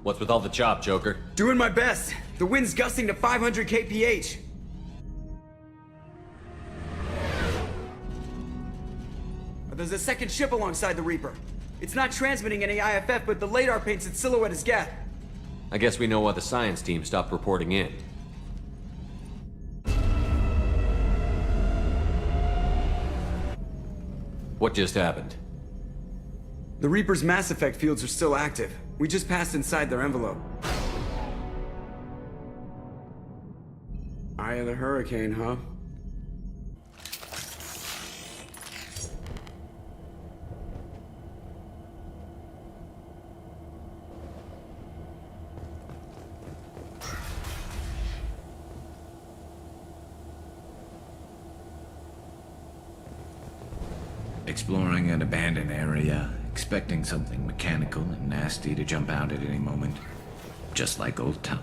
What's with all the chop, Joker? Doing my best. The wind's gusting to 500 kph. Are There's a second ship alongside the Reaper. It's not transmitting any IFF, but the LADAR paints its silhouette as Geth. I guess we know why the science team stopped reporting in. What just happened? The Reaper's Mass Effect fields are still active. We just passed inside their envelope. Eye of the Hurricane, huh? Exploring an abandoned area, expecting something mechanical and nasty to jump out at any moment. Just like Old Town.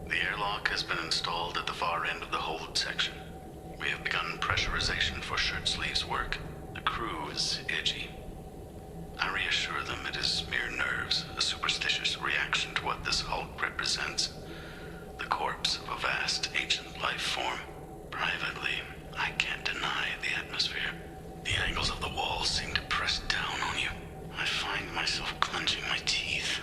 The airlock has been installed at the far end of the hold section. We have begun pressurization for shirt sleeves work. The crew is edgy. I reassure them it is mere nerves, a superstitious reaction to what this hulk represents. The corpse of a vast ancient life form. Privately, I can't deny the atmosphere. The angles of the walls seem to press down on you. I find myself clenching my teeth.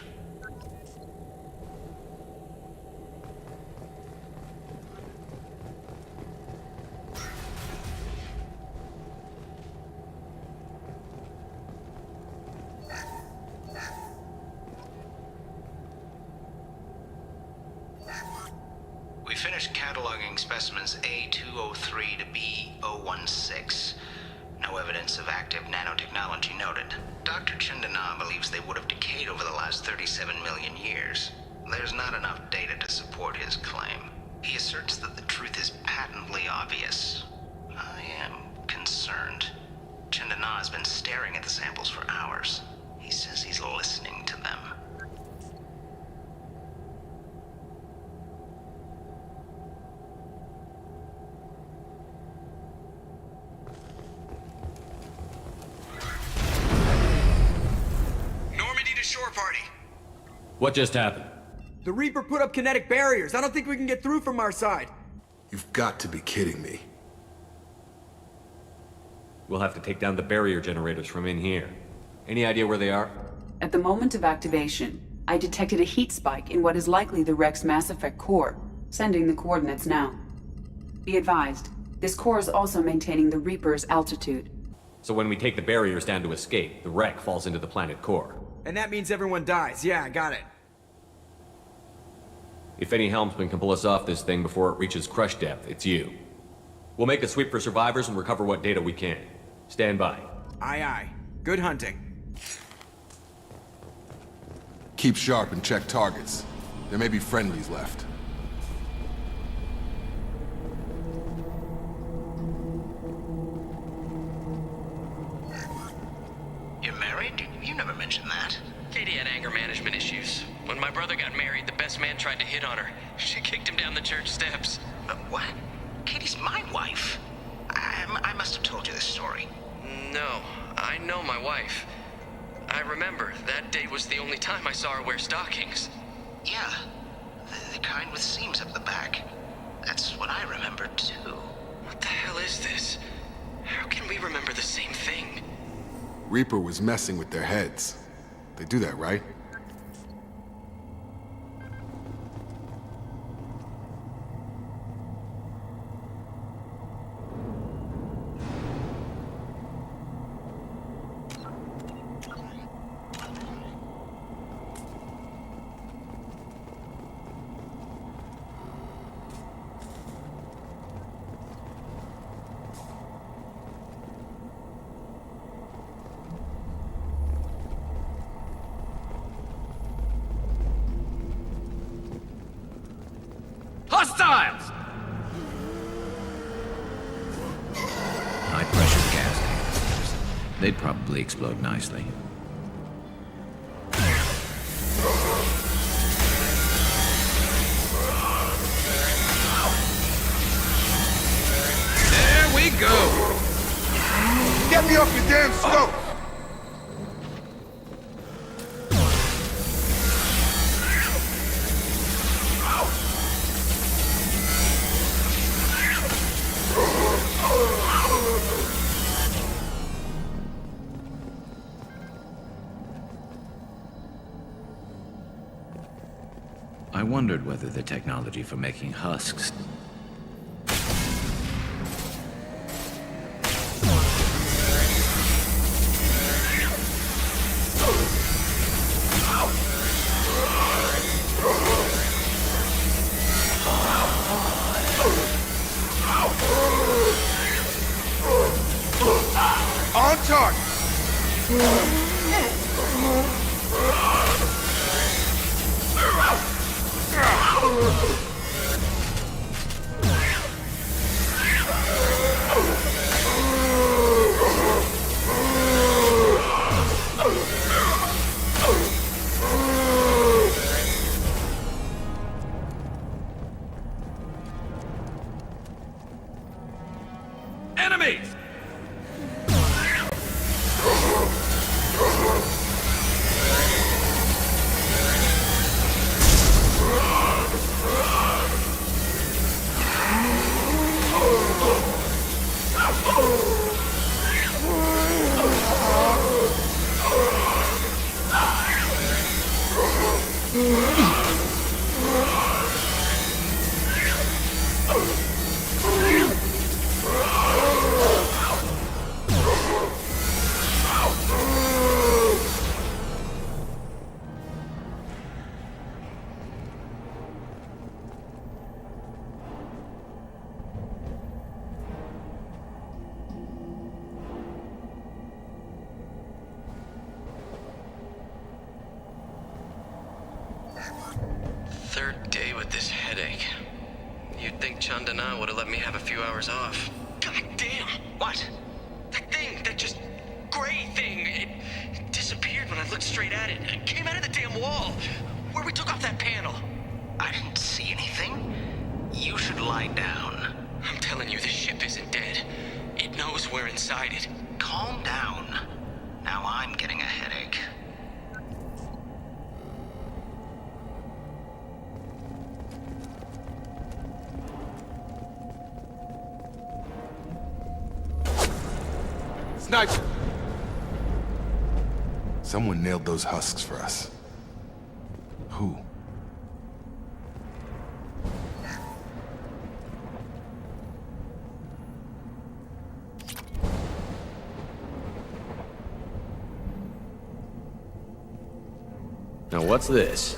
We finished cataloging specimens A203 to B016. No evidence of active nanotechnology noted. Dr. Chandana believes they would have decayed over the last 37 million years. There's not enough data to support his claim. He asserts that the truth is patently obvious. I am concerned. Chandana has been staring at the samples for hours. He says he's listening to them. Normandy to shore party. What just happened? The Reaper put up kinetic barriers. I don't think we can get through from our side. You've got to be kidding me. We'll have to take down the barrier generators from in here. Any idea where they are? At the moment of activation, I detected a heat spike in what is likely the Rex Mass Effect core, sending the coordinates now. Be advised, this core is also maintaining the Reaper's altitude. So when we take the barriers down to escape, the wreck falls into the planet core. And that means everyone dies. Yeah, I got it. If any helmsman can pull us off this thing before it reaches crush depth, it's you. We'll make a sweep for survivors and recover what data we can. Stand by. Aye, aye. Good hunting. Keep sharp and check targets. There may be friendlies left. You're married? You never mentioned that. Katie had anger management issues. When my brother got married, the best man tried to hit on her. She kicked him down the church steps. But what? Katie's my wife. I must have told you this story. No, I know my wife. I remember, that day was the only time I saw her wear stockings. Yeah, the kind with seams up the back. That's what I remember, too. What the hell is this? How can we remember the same thing? Reaper was messing with their heads. They do that, right? Hostiles! High-pressure gas canisters. They'd probably explode nicely. There we go! Get me off your damn scope! I wondered whether the technology for making husks On target! Enemies! Third day with this headache. You'd think Chandana would have let me have a few hours off. God damn! What? That thing, that just gray thing, it disappeared when I looked straight at it. It came out of the damn wall, where we took off that panel. I didn't see anything. You should lie down. I'm telling you, this ship isn't dead. It knows we're inside it. Calm down. Now I'm getting a headache. Sniper! Someone nailed those husks for us. Who? Now what's this?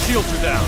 Shields are down.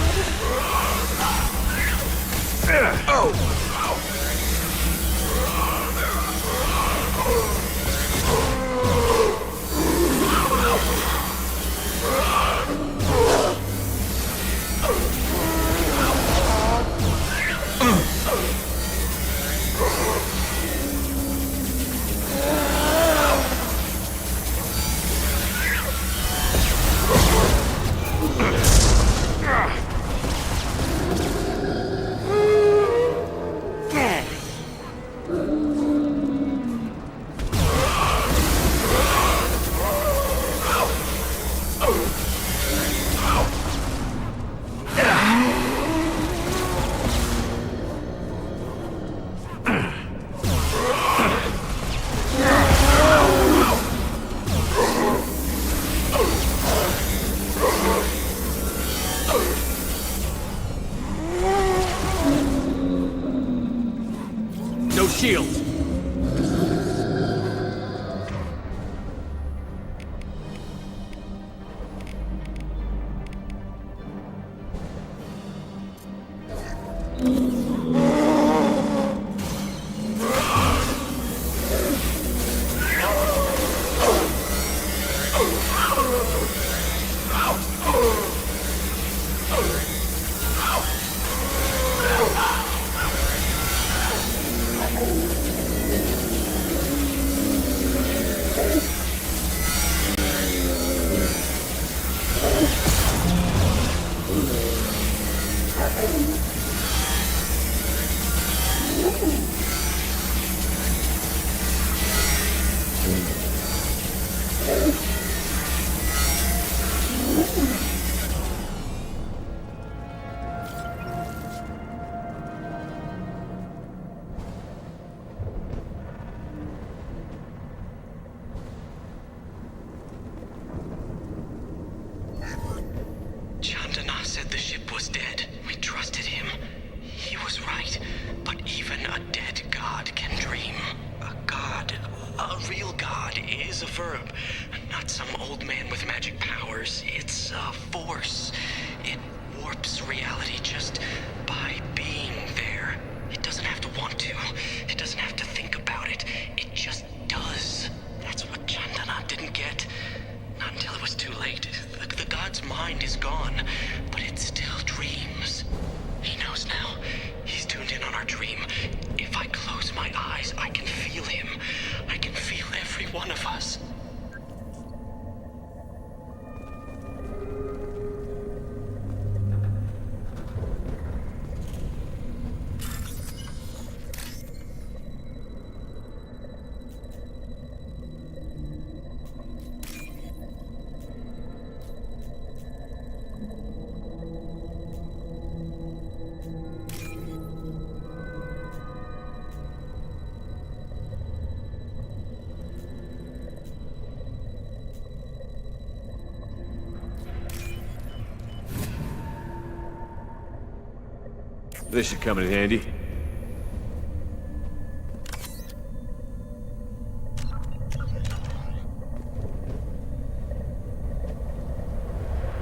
No shields. Chandana said the ship was dead. We trusted him. He was right. But even a dead god can dream. A god, a real god, is a verb. Not some old man with magic powers. It's a force. It warps reality just by being there. It doesn't have to want to. It doesn't have to think about it. It just does. That's what Chandana didn't get. Not until it was too late. The god's mind is gone, but it still dreams. He knows now. He's tuned in on our dream. If I close my eyes, I can feel him. I can feel every one of us. This should come in handy.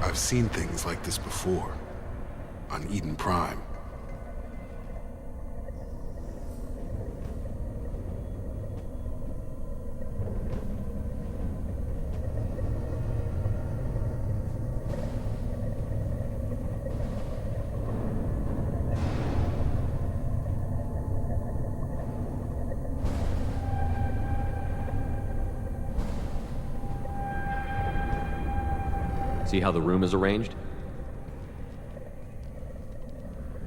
I've seen things like this before. On Eden Prime. See how the room is arranged?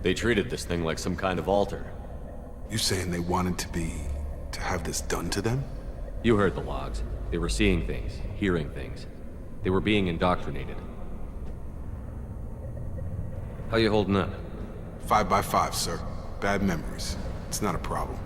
They treated this thing like some kind of altar. You saying they wanted to have this done to them? You heard the logs. They were seeing things, hearing things. They were being indoctrinated. How you holding up? 5 by 5, sir. Bad memories. It's not a problem.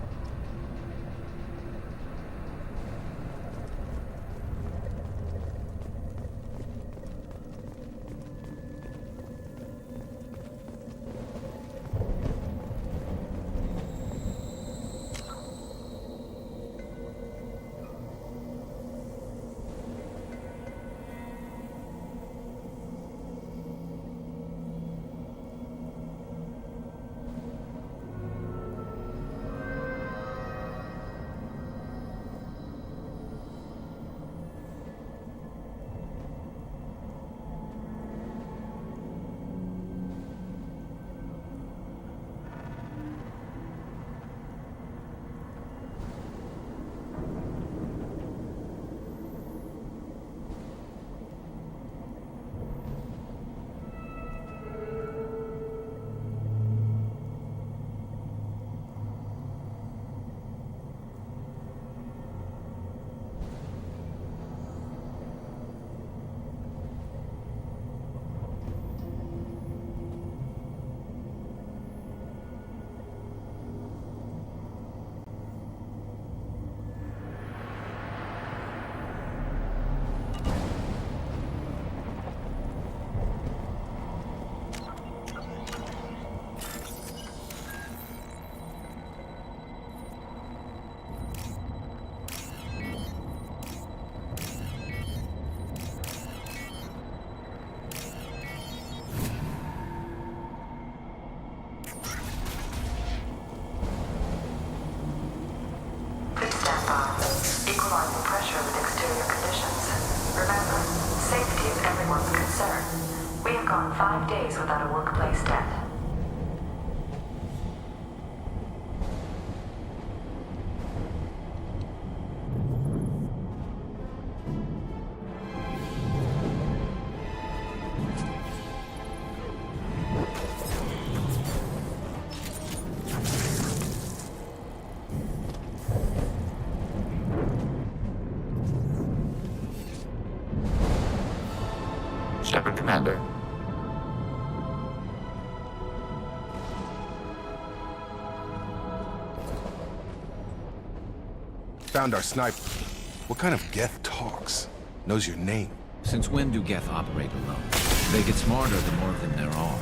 We've gone 5 days without a workplace death. Shepard, Commander. Found our sniper. What kind of Geth talks? Knows your name. Since when do Geth operate alone? They get smarter the more of them there are.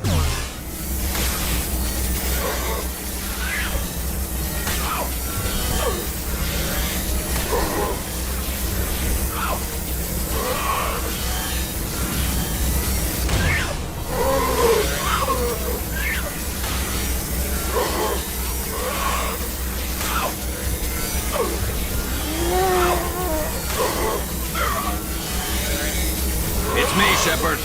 It's me, Shepard.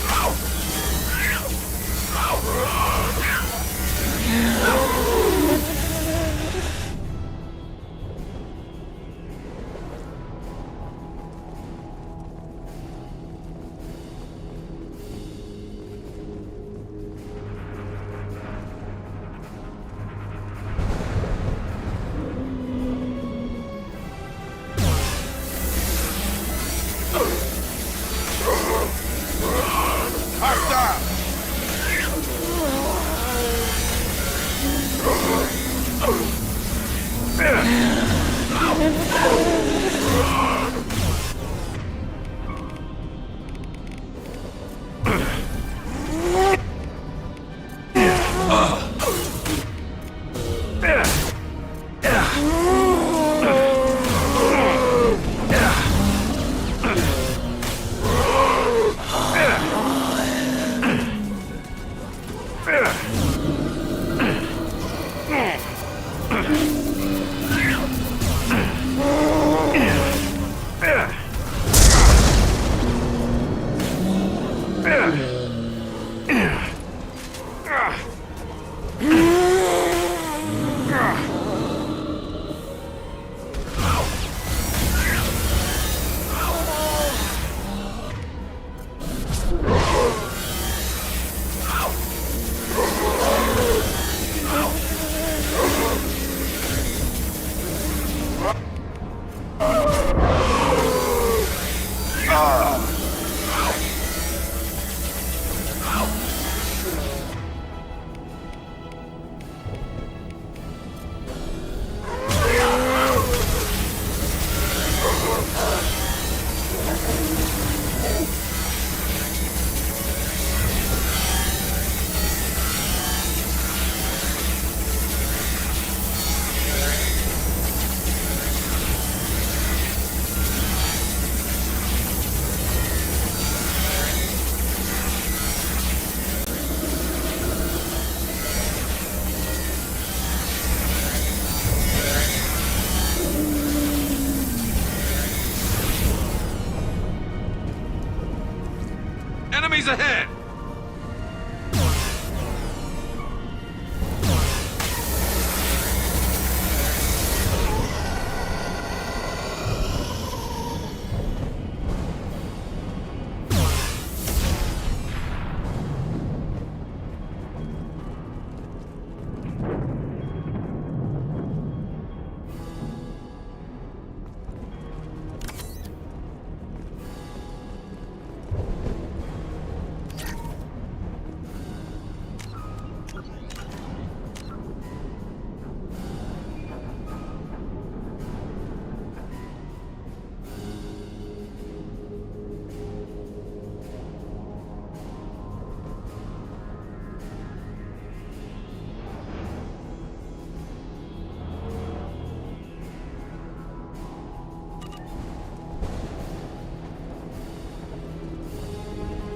Enemies ahead!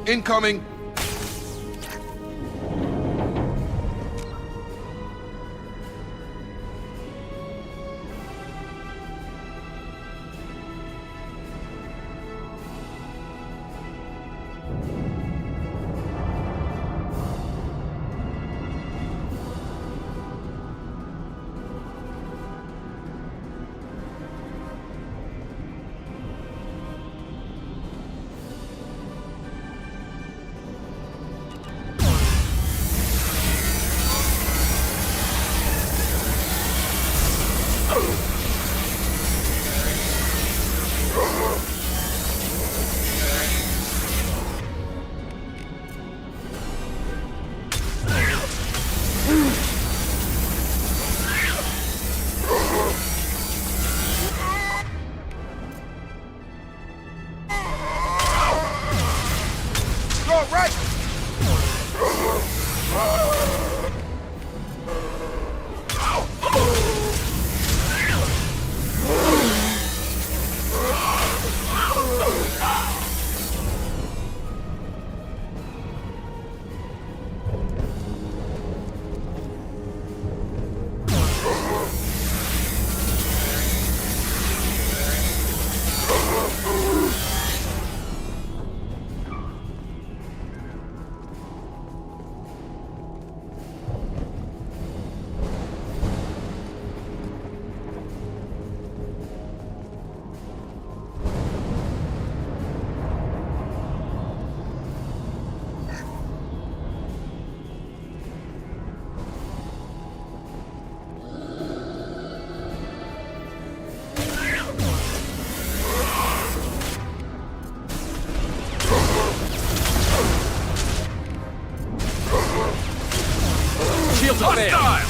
Incoming! More right! Shields are failed.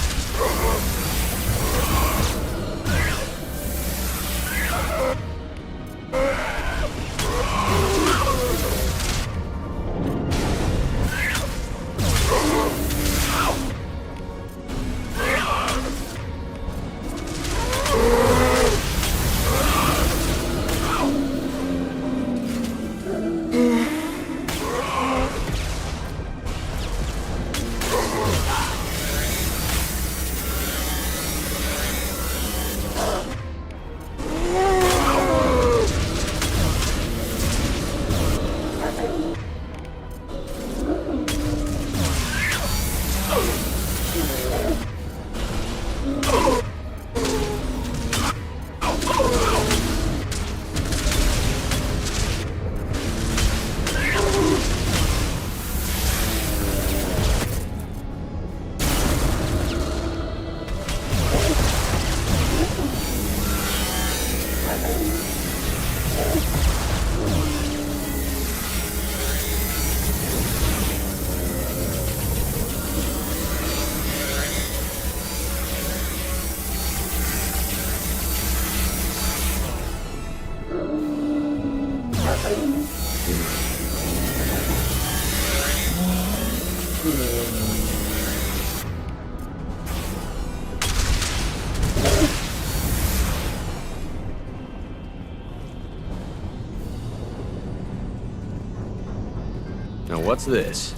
Now what's this?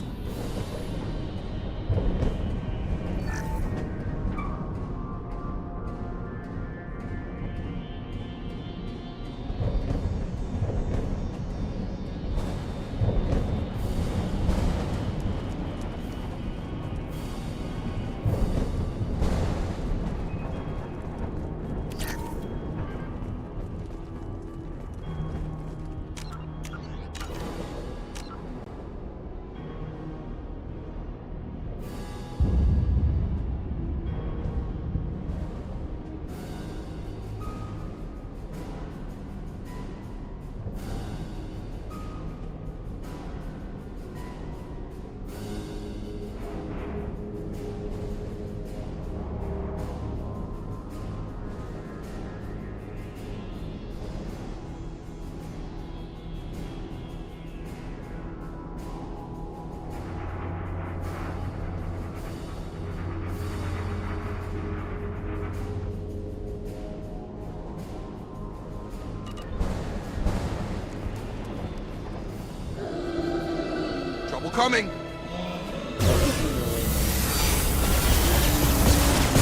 Trouble coming!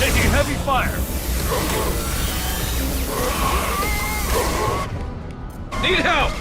Taking heavy fire! Need help!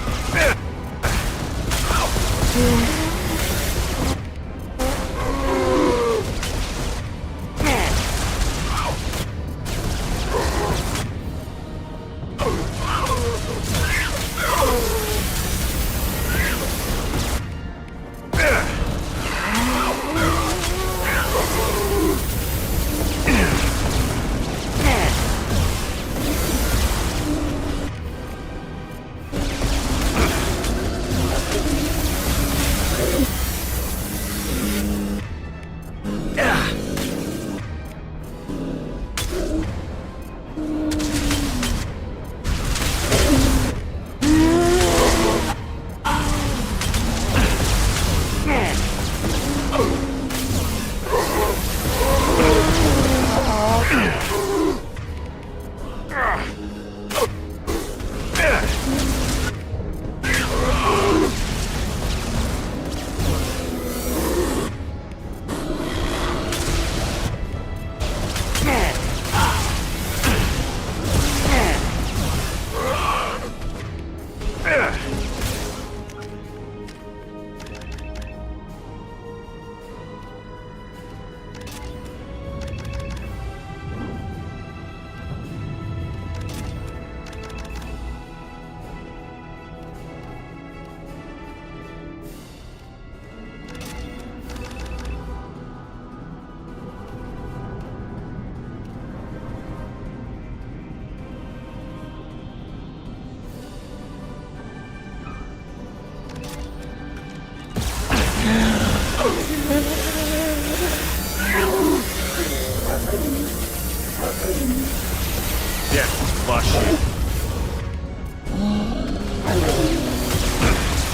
Yeah, boss shit.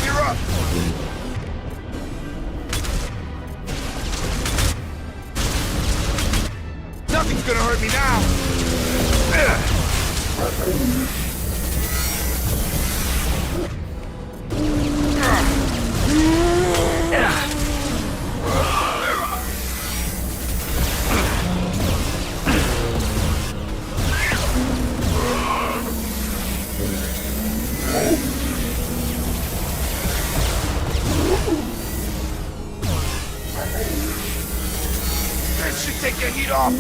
You're up! Nothing's gonna hurt me now! That should take the heat off!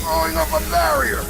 Blowing up a barrier!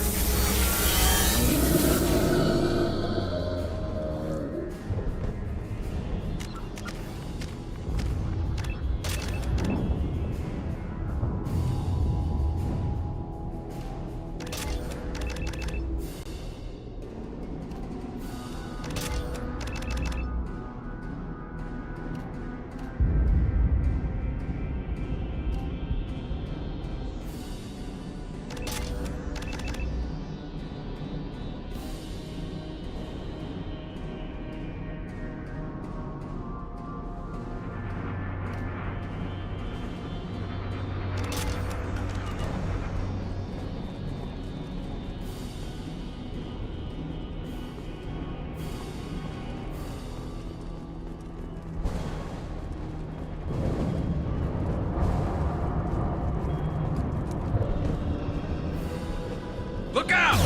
Look out!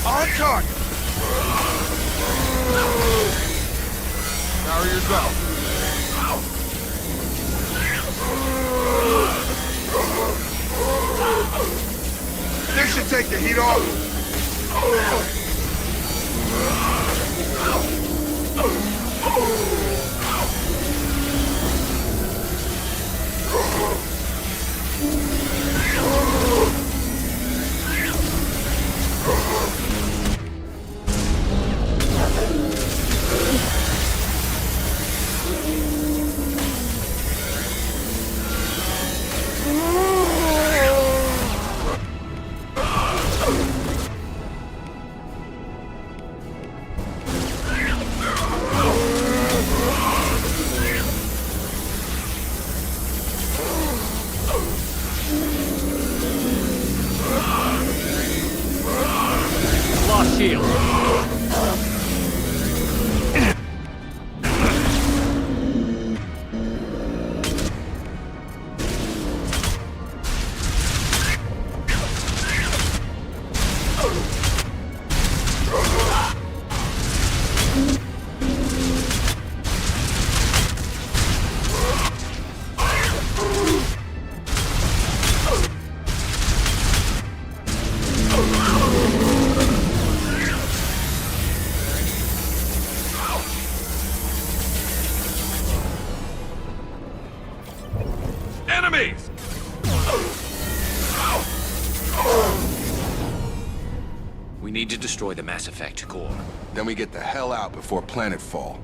On target! Barriers up! This should take the heat off! Lost shield. Enemies! We need to destroy the Mass Effect core. Then we get the hell out before planetfall.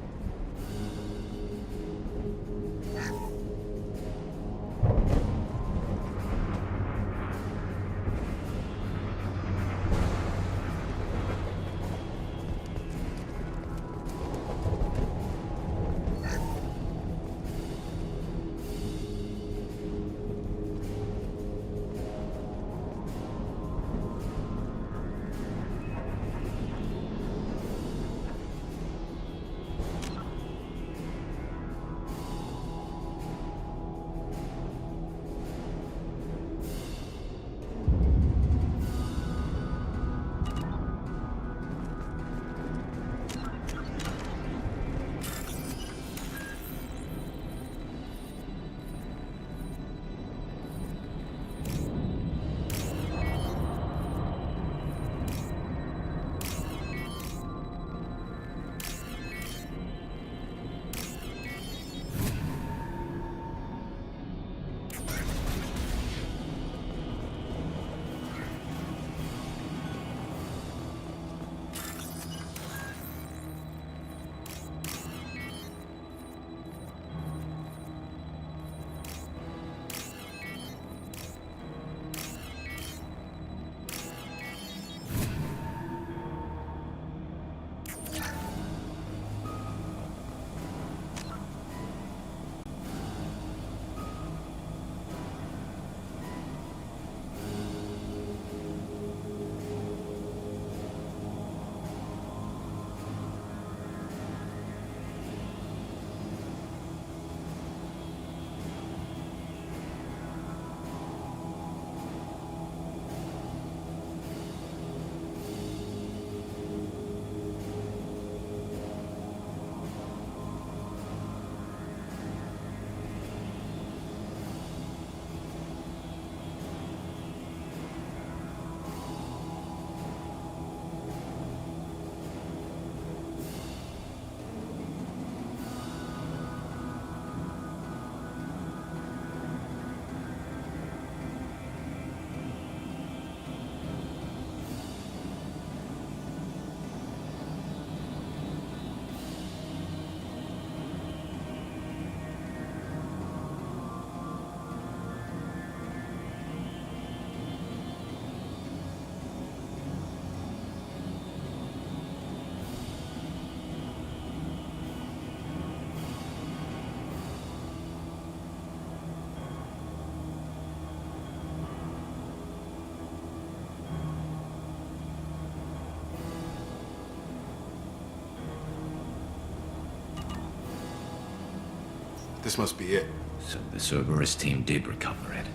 This must be it. So the Cerberus team did recover it.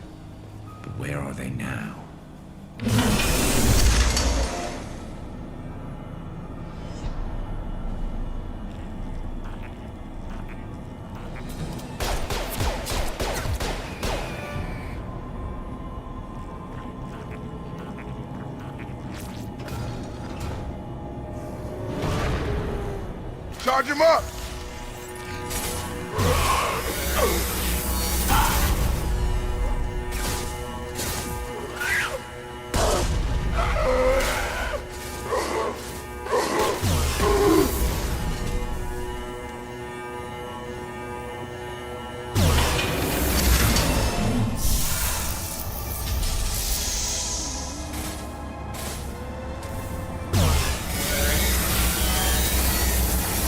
But where are they now? Charge him up!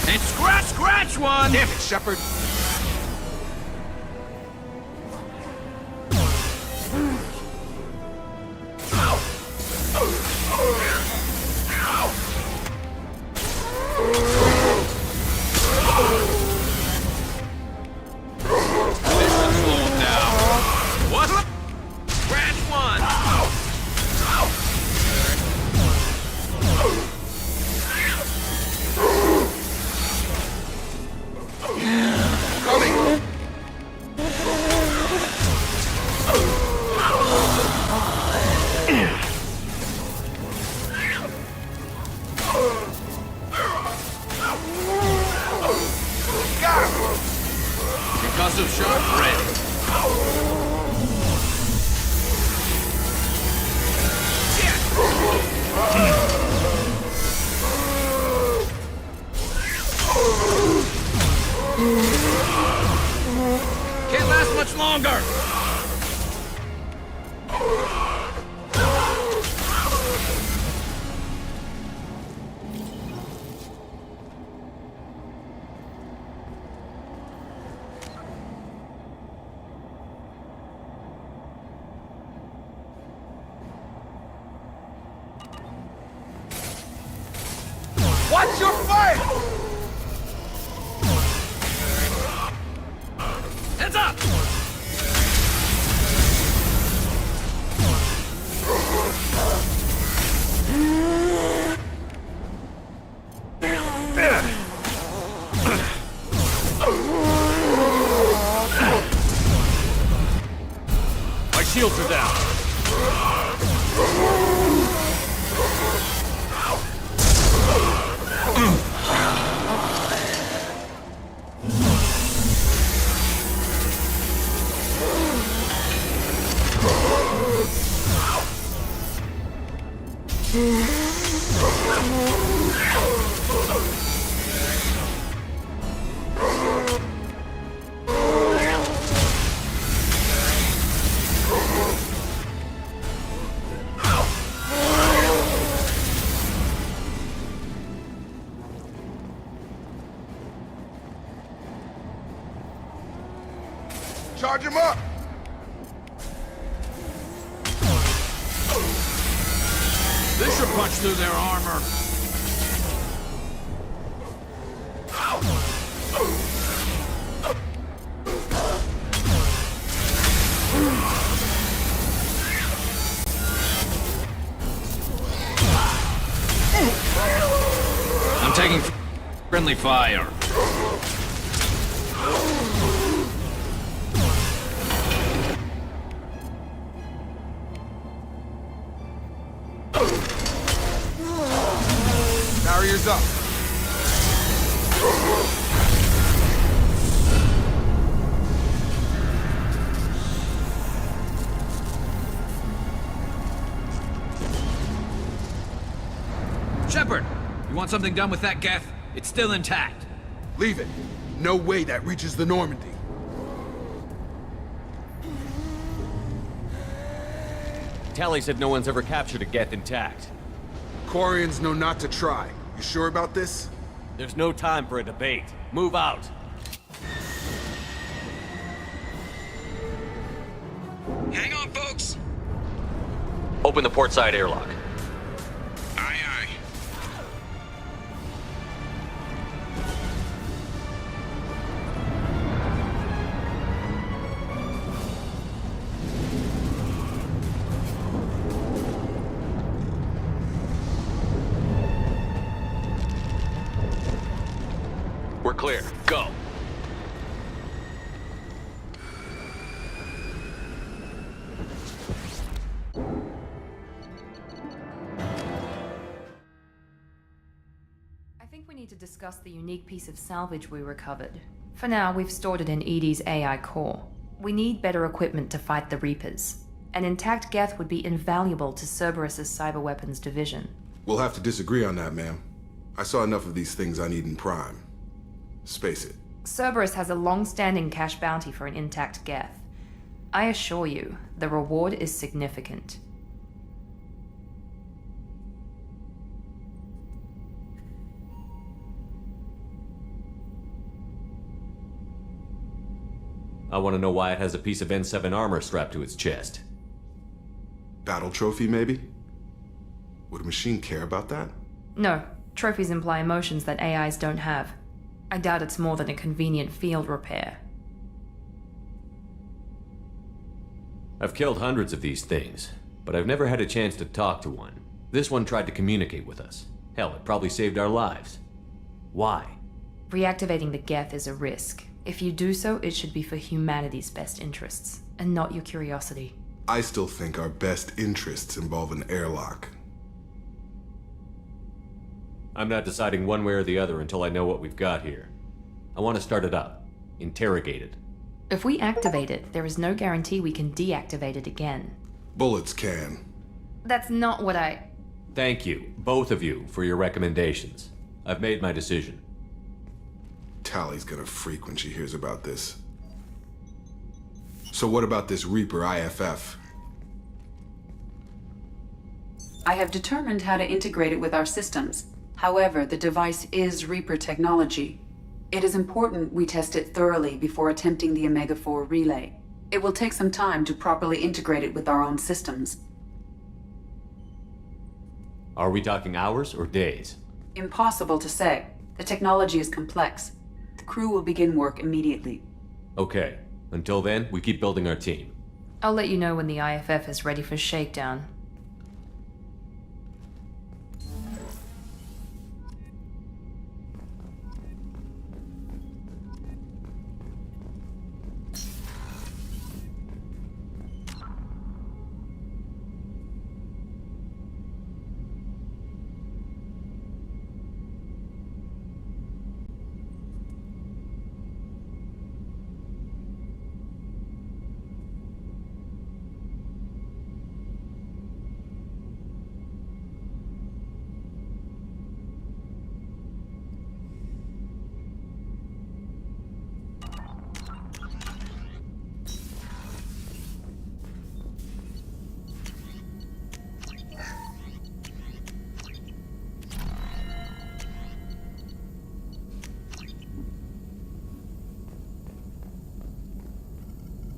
And scratch one! Damn it, Shepard! What? Scratch one! Coming! Concussive shock ready. Can't last much longer! Watch your fire! Heads up! My shields are down. Charge him up! This should punch through their armor. I'm taking friendly fire. Barriers up. Shepard, you want something done with that Geth? It's still intact. Leave it. No way that reaches the Normandy. Tally said no one's ever captured a Geth intact. Quarians know not to try. You sure about this? There's no time for a debate. Move out. Hang on, folks! Open the port side airlock. Aye, aye. clear. Go. I think we need to discuss the unique piece of salvage we recovered. For now, we've stored it in EDI's AI core. We need better equipment to fight the Reapers. An intact Geth would be invaluable to Cerberus's cyber weapons division. We'll have to disagree on that, ma'am. I saw enough of these things on Eden Prime. Space it. Cerberus has a long-standing cash bounty for an intact Geth. I assure you, the reward is significant. I want to know why it has a piece of N7 armor strapped to its chest. Battle trophy, maybe? Would a machine care about that? No, trophies imply emotions that AIs don't have. I doubt it's more than a convenient field repair. I've killed hundreds of these things, but I've never had a chance to talk to one. This one tried to communicate with us. Hell, it probably saved our lives. Why? Reactivating the Geth is a risk. If you do so, it should be for humanity's best interests, and not your curiosity. I still think our best interests involve an airlock. I'm not deciding one way or the other until I know what we've got here. I want to start it up. Interrogate it. If we activate it, there is no guarantee we can deactivate it again. Bullets can. That's not what Thank you, both of you, for your recommendations. I've made my decision. Tally's gonna freak when she hears about this. So what about this Reaper IFF? I have determined how to integrate it with our systems. However, the device is Reaper technology. It is important we test it thoroughly before attempting the Omega-4 relay. It will take some time to properly integrate it with our own systems. Are we talking hours or days? Impossible to say. The technology is complex. The crew will begin work immediately. Okay. Until then, we keep building our team. I'll let you know when the IFF is ready for shakedown.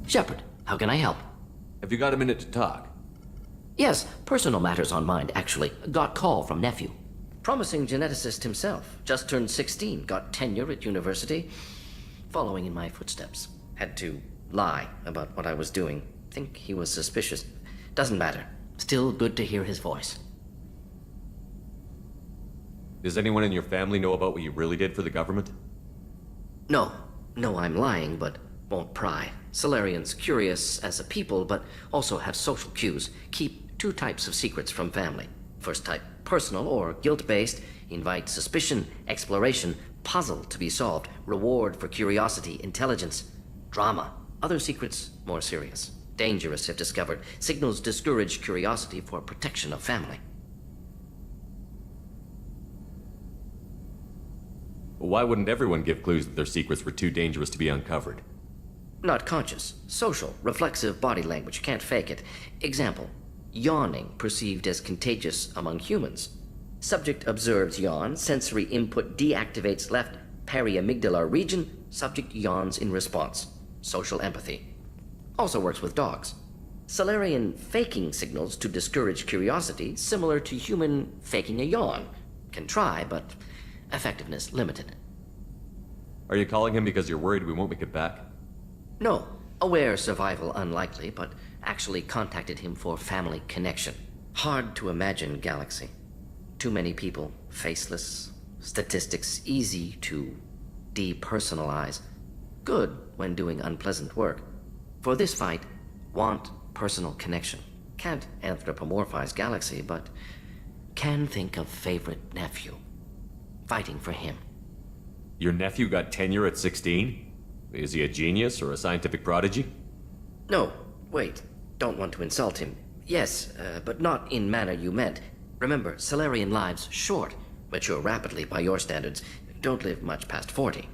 Shepard, how can I help? Have you got a minute to talk? Yes, personal matters on mind, actually. Got call from nephew. Promising geneticist himself. Just turned 16, got tenure at university. Following in my footsteps. Had to lie about what I was doing. Think he was suspicious. Doesn't matter. Still good to hear his voice. Does anyone in your family know about what you really did for the government? No, I'm lying, but won't pry. Solarians curious as a people, but also have social cues. Keep two types of secrets from family. First type, personal or guilt-based, invite suspicion, exploration, puzzle to be solved, reward for curiosity, intelligence, drama. Other secrets, more serious. Dangerous if discovered. Signals discourage curiosity for protection of family. Why wouldn't everyone give clues that their secrets were too dangerous to be uncovered? Not conscious. Social, reflexive body language. Can't fake it. Example. Yawning perceived as contagious among humans. Subject observes yawn. Sensory input deactivates left periamygdalar region. Subject yawns in response. Social empathy. Also works with dogs. Solarian faking signals to discourage curiosity, similar to human faking a yawn. Can try, but effectiveness limited. Are you calling him because you're worried we won't make it back? No. Aware survival unlikely, but actually contacted him for family connection. Hard to imagine galaxy. Too many people, faceless, statistics easy to depersonalize. Good when doing unpleasant work. For this fight, want personal connection. Can't anthropomorphize Galaxy, but can think of favorite nephew. Fighting for him. Your nephew got tenure at 16? Is he a genius or a scientific prodigy? No, wait. Don't want to insult him. Yes, but not in manner you meant. Remember, Salarian lives short. Mature rapidly by your standards. Don't live much past 40.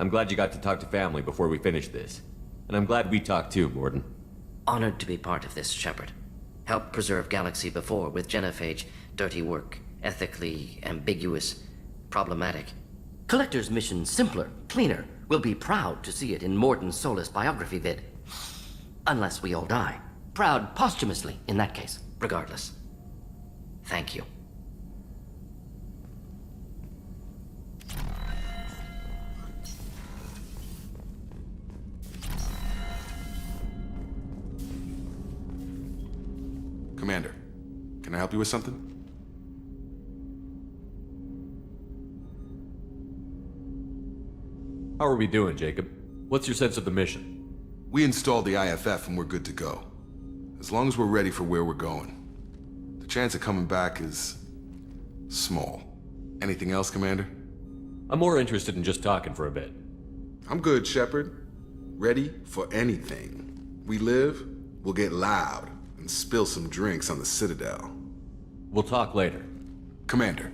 I'm glad you got to talk to family before we finish this. And I'm glad we talked too, Mordin. Honored to be part of this, Shepard. Helped preserve Galaxy before with Genophage. Dirty work. Ethically ambiguous. Problematic. Collector's mission simpler, cleaner. We'll be proud to see it in Mordin's Solus biography vid. Unless we all die. Proud posthumously, in that case. Regardless. Thank you. Commander, can I help you with something? How are we doing, Jacob? What's your sense of the mission? We installed the IFF and we're good to go. As long as we're ready for where we're going. The chance of coming back is small. Anything else, Commander? I'm more interested in just talking for a bit. I'm good, Shepard. Ready for anything. We live, we'll get loud, and spill some drinks on the Citadel. We'll talk later. Commander.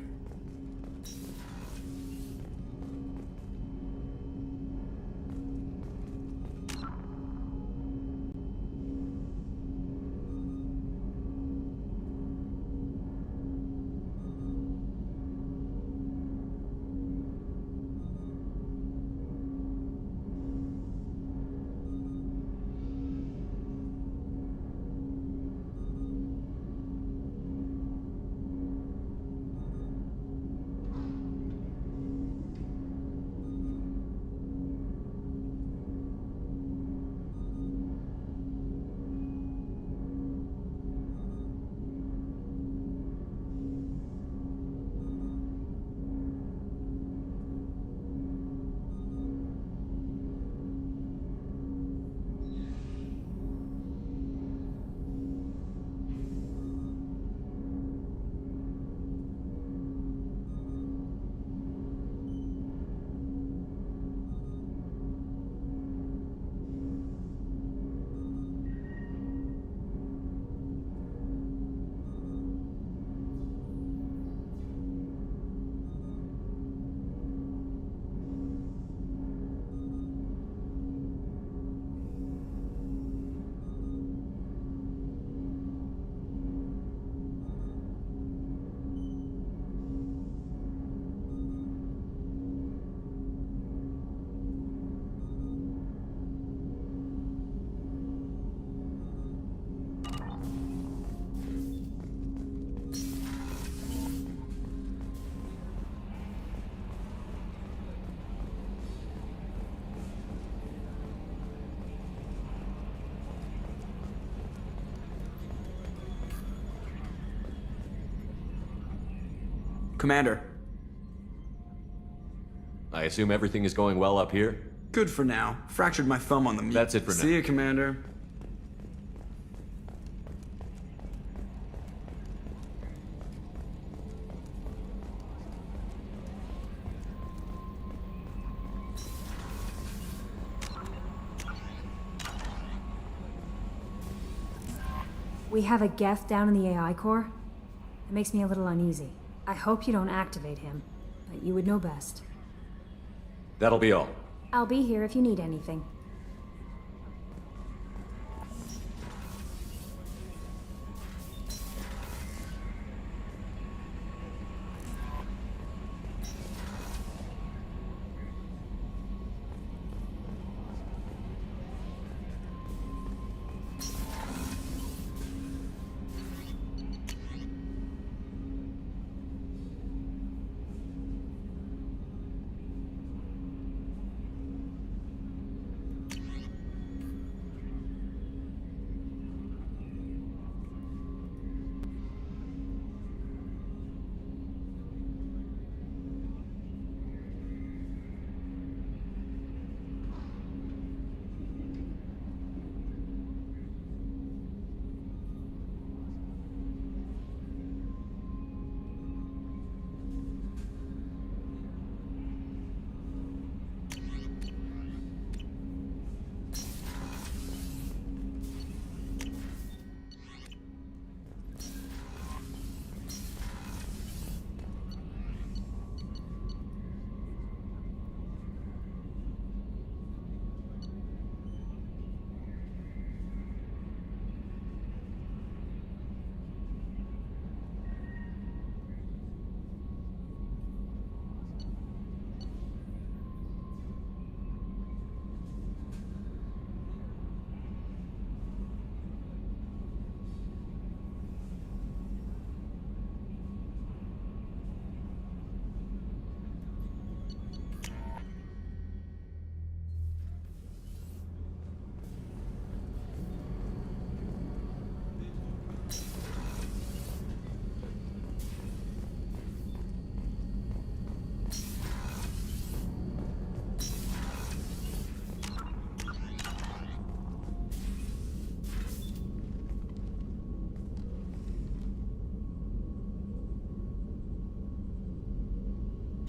Commander. I assume everything is going well up here? Good for now. Fractured my thumb on the meat. That's it for now. See you, Commander. We have a Geth down in the AI core. It makes me a little uneasy. I hope you don't activate him, but you would know best. That'll be all. I'll be here if you need anything.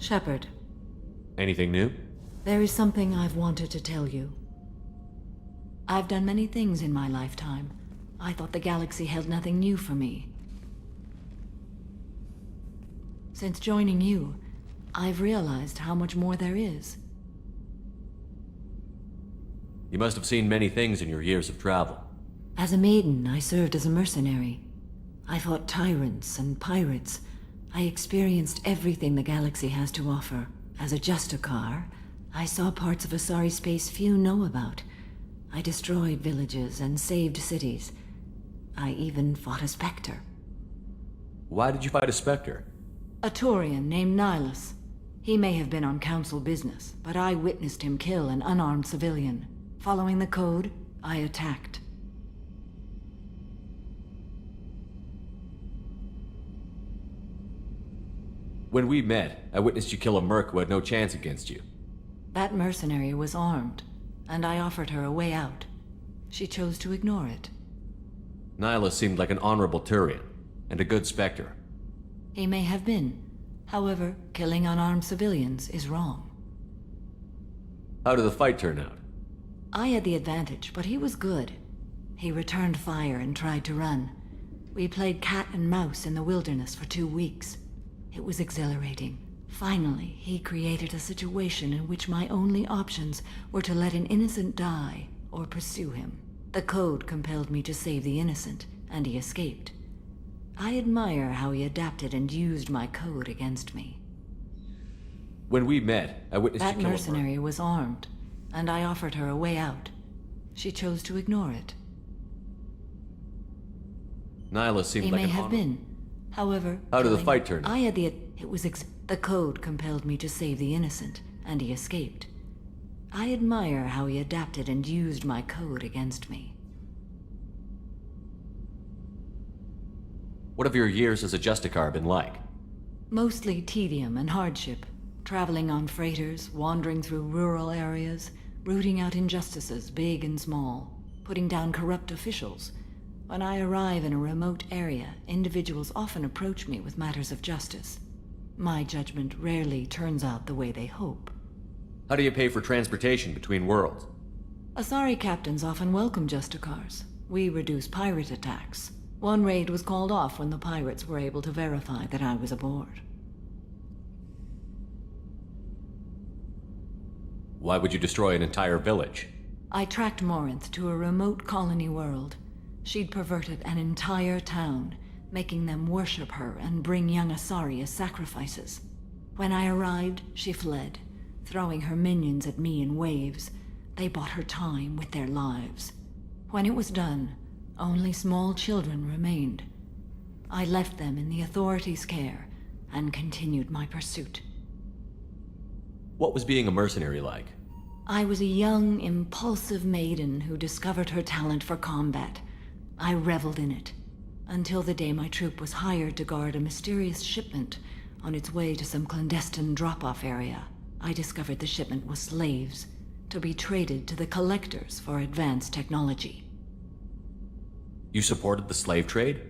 Shepard, Anything new? there is something I've wanted to tell you. I've done many things in my lifetime. I thought the galaxy held nothing new for me. Since joining you, I've realized how much more there is. You must have seen many things in your years of travel. As a maiden, I served as a mercenary. I fought tyrants and pirates. I experienced everything the galaxy has to offer. As a Justicar, I saw parts of Asari space few know about. I destroyed villages and saved cities. I even fought a Spectre. Why did you fight a Spectre? A Turian named Nihilus. He may have been on council business, but I witnessed him kill an unarmed civilian. Following the code, I attacked. When we met, I witnessed you kill a merc who had no chance against you. That mercenary was armed, and I offered her a way out. She chose to ignore it. Nihilus seemed like an honorable Turian, and a good Spectre. He may have been. However, killing unarmed civilians is wrong. How did the fight turn out? I had the advantage, but he was good. He returned fire and tried to run. We played cat and mouse in the wilderness for 2 weeks. It was exhilarating. Finally, he created a situation in which my only options were to let an innocent die or pursue him. The code compelled me to save the innocent, and he escaped. I admire how he adapted and used my code against me. When we met, I witnessed you That kill a mercenary was armed, and I offered her a way out. She chose to ignore it. Nihilus seemed He like may an have honorable... been. However, How did the killing- fight turn out? I had the... The code compelled me to save the innocent, and he escaped. I admire how he adapted and used my code against me. What have your years as a Justicar been like? Mostly tedium and hardship. Traveling on freighters, wandering through rural areas, rooting out injustices, big and small, putting down corrupt officials. When I arrive in a remote area, individuals often approach me with matters of justice. My judgment rarely turns out the way they hope. How do you pay for transportation between worlds? Asari captains often welcome Justicars. We reduce pirate attacks. One raid was called off when the pirates were able to verify that I was aboard. Why would you destroy an entire village? I tracked Morinth to a remote colony world. She'd perverted an entire town, making them worship her and bring young Asari as sacrifices. When I arrived, she fled, throwing her minions at me in waves. They bought her time with their lives. When it was done, only small children remained. I left them in the authorities' care and continued my pursuit. What was being a mercenary like? I was a young, impulsive maiden who discovered her talent for combat. I reveled in it, until the day my troop was hired to guard a mysterious shipment on its way to some clandestine drop-off area. I discovered the shipment was slaves, to be traded to the Collectors for advanced technology. You supported the slave trade?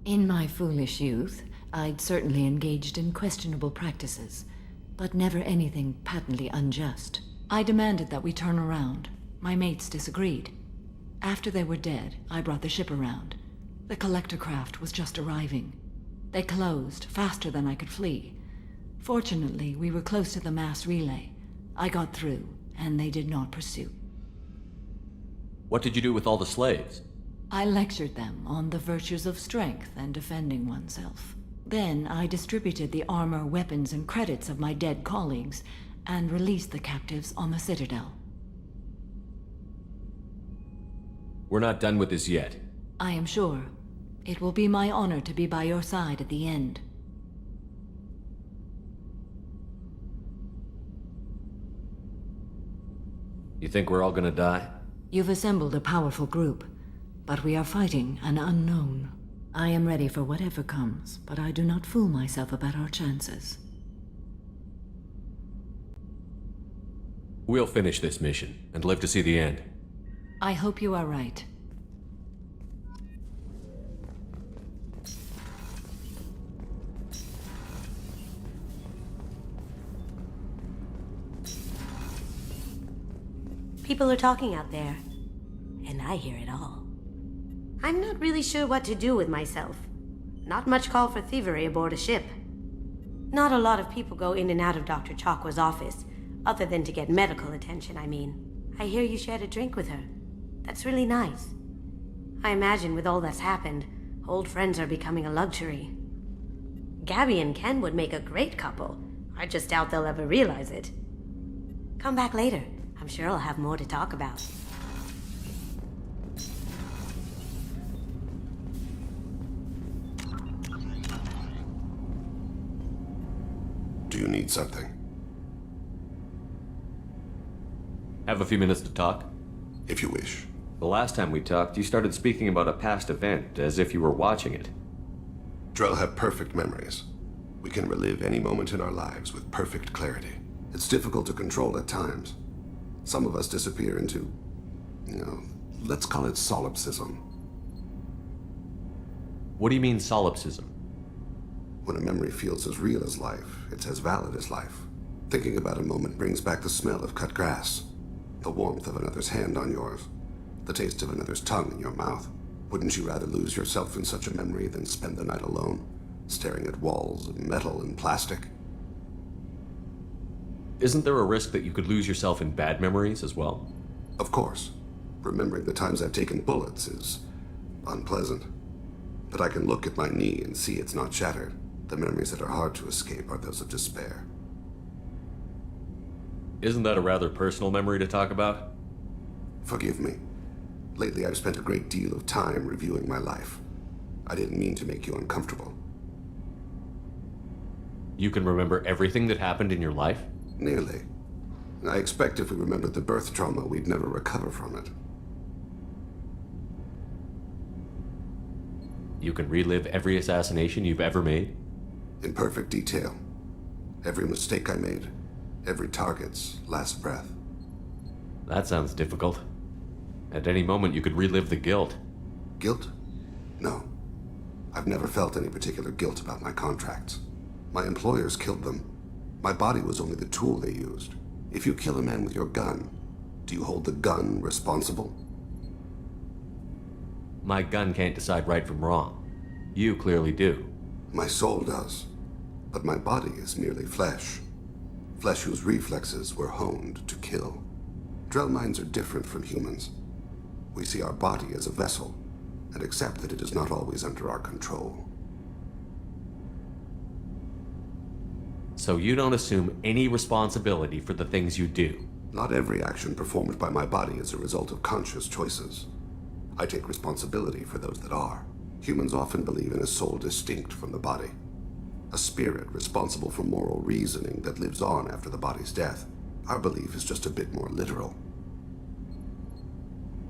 In my foolish youth, I'd certainly engaged in questionable practices, but never anything patently unjust. I demanded that we turn around. My mates disagreed. After they were dead, I brought the ship around. The collector craft was just arriving. They closed faster than I could flee. Fortunately, we were close to the mass relay. I got through, and they did not pursue. What did you do with all the slaves? I lectured them on the virtues of strength and defending oneself. Then I distributed the armor, weapons, and credits of my dead colleagues, and released the captives on the Citadel. We're not done with this yet. I am sure. It will be my honor to be by your side at the end. You think we're all gonna die? You've assembled a powerful group, but we are fighting an unknown. I am ready for whatever comes, but I do not fool myself about our chances. We'll finish this mission and live to see the end. I hope you are right. People are talking out there, and I hear it all. I'm not really sure what to do with myself. Not much call for thievery aboard a ship. Not a lot of people go in and out of Dr. Chakwa's office, other than to get medical attention, I mean. I hear you shared a drink with her. That's really nice. I imagine with all that's happened, old friends are becoming a luxury. Gabby and Ken would make a great couple. I just doubt they'll ever realize it. Come back later. I'm sure I'll have more to talk about. Do you need something? Have a few minutes to talk? If you wish. The last time we talked, you started speaking about a past event, as if you were watching it. Drell have perfect memories. We can relive any moment in our lives with perfect clarity. It's difficult to control at times. Some of us disappear into, let's call it solipsism. What do you mean, solipsism? When a memory feels as real as life, it's as valid as life. Thinking about a moment brings back the smell of cut grass, the warmth of another's hand on yours, the taste of another's tongue in your mouth. Wouldn't you rather lose yourself in such a memory than spend the night alone, staring at walls of metal and plastic? Isn't there a risk that you could lose yourself in bad memories as well? Of course. Remembering the times I've taken bullets is unpleasant. But I can look at my knee and see it's not shattered. The memories that are hard to escape are those of despair. Isn't that a rather personal memory to talk about? Forgive me. Lately, I've spent a great deal of time reviewing my life. I didn't mean to make you uncomfortable. You can remember everything that happened in your life? Nearly. I expect if we remembered the birth trauma, we'd never recover from it. You can relive every assassination you've ever made? In perfect detail. Every mistake I made. Every target's last breath. That sounds difficult. At any moment, you could relive the guilt. Guilt? No. I've never felt any particular guilt about my contracts. My employers killed them. My body was only the tool they used. If you kill a man with your gun, do you hold the gun responsible? My gun can't decide right from wrong. You clearly do. My soul does. But my body is merely flesh. Flesh whose reflexes were honed to kill. Drell minds are different from humans. We see our body as a vessel, and accept that it is not always under our control. So you don't assume any responsibility for the things you do? Not every action performed by my body is a result of conscious choices. I take responsibility for those that are. Humans often believe in a soul distinct from the body. A spirit responsible for moral reasoning that lives on after the body's death. Our belief is just a bit more literal.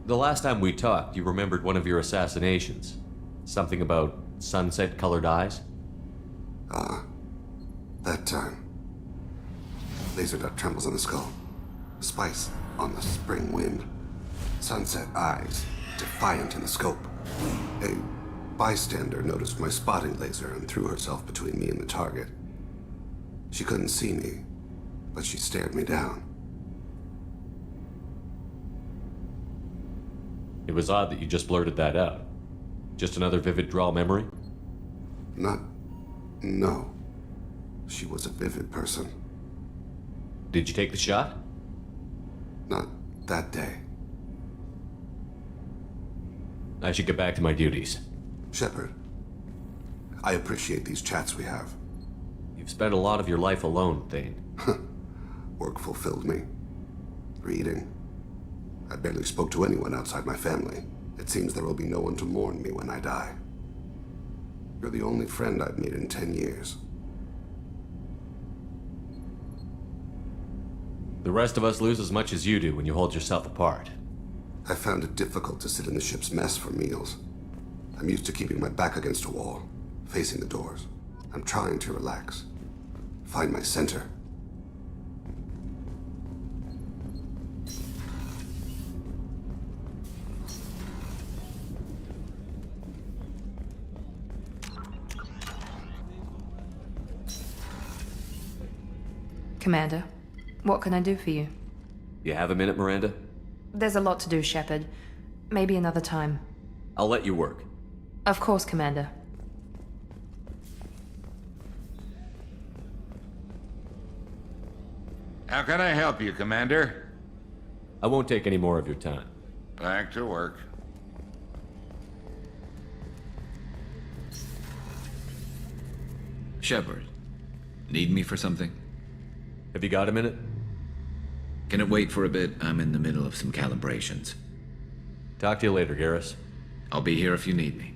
The last time we talked, you remembered one of your assassinations. Something about sunset-colored eyes? Ah, that time. Laser dot trembles on the skull. Spice on the spring wind. Sunset eyes, defiant in the scope. A bystander noticed my spotting laser and threw herself between me and the target. She couldn't see me, but she stared me down. It was odd that you just blurted that out. Just another vivid draw memory? No. She was a vivid person. Did you take the shot? Not that day. I should get back to my duties. Shepard, I appreciate these chats we have. You've spent a lot of your life alone, Thane. Work fulfilled me. Reading. I barely spoke to anyone outside my family. It seems there will be no one to mourn me when I die. You're the only friend I've made in 10 years. The rest of us lose as much as you do when you hold yourself apart. I found it difficult to sit in the ship's mess for meals. I'm used to keeping my back against a wall, facing the doors. I'm trying to relax. Find my center. Commander, what can I do for you? You have a minute, Miranda? There's a lot to do, Shepard. Maybe another time. I'll let you work. Of course, Commander. How can I help you, Commander? I won't take any more of your time. Back to work. Shepard, need me for something? Have you got a minute? Can it wait for a bit? I'm in the middle of some calibrations. Talk to you later, Garrus. I'll be here if you need me.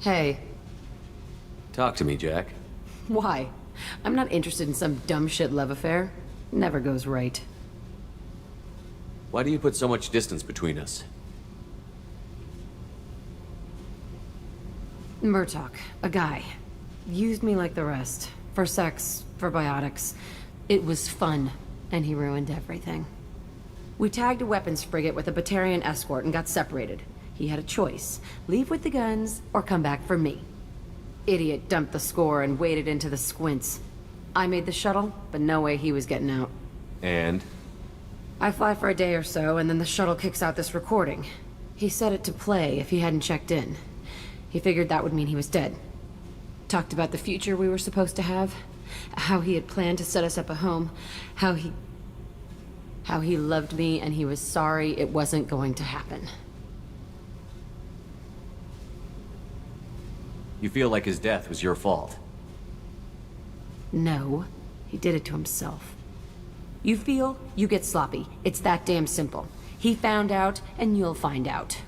Hey. Talk to me, Jack. Why? I'm not interested in some dumb shit love affair. Never goes right. Why do you put so much distance between us? Murtaugh, a guy. Used me like the rest. For sex, for biotics. It was fun, and he ruined everything. We tagged a weapons frigate with a Batarian escort and got separated. He had a choice. Leave with the guns, or come back for me. Idiot dumped the score and waded into the squints. I made the shuttle, but no way he was getting out. And? I fly for a day or so, and then the shuttle kicks out this recording. He set it to play if he hadn't checked in. He figured that would mean he was dead. Talked about the future we were supposed to have. How he had planned to set us up a home. How he loved me and he was sorry it wasn't going to happen. You feel like his death was your fault? No, he did it to himself. You feel, you get sloppy. It's that damn simple. He found out, and you'll find out.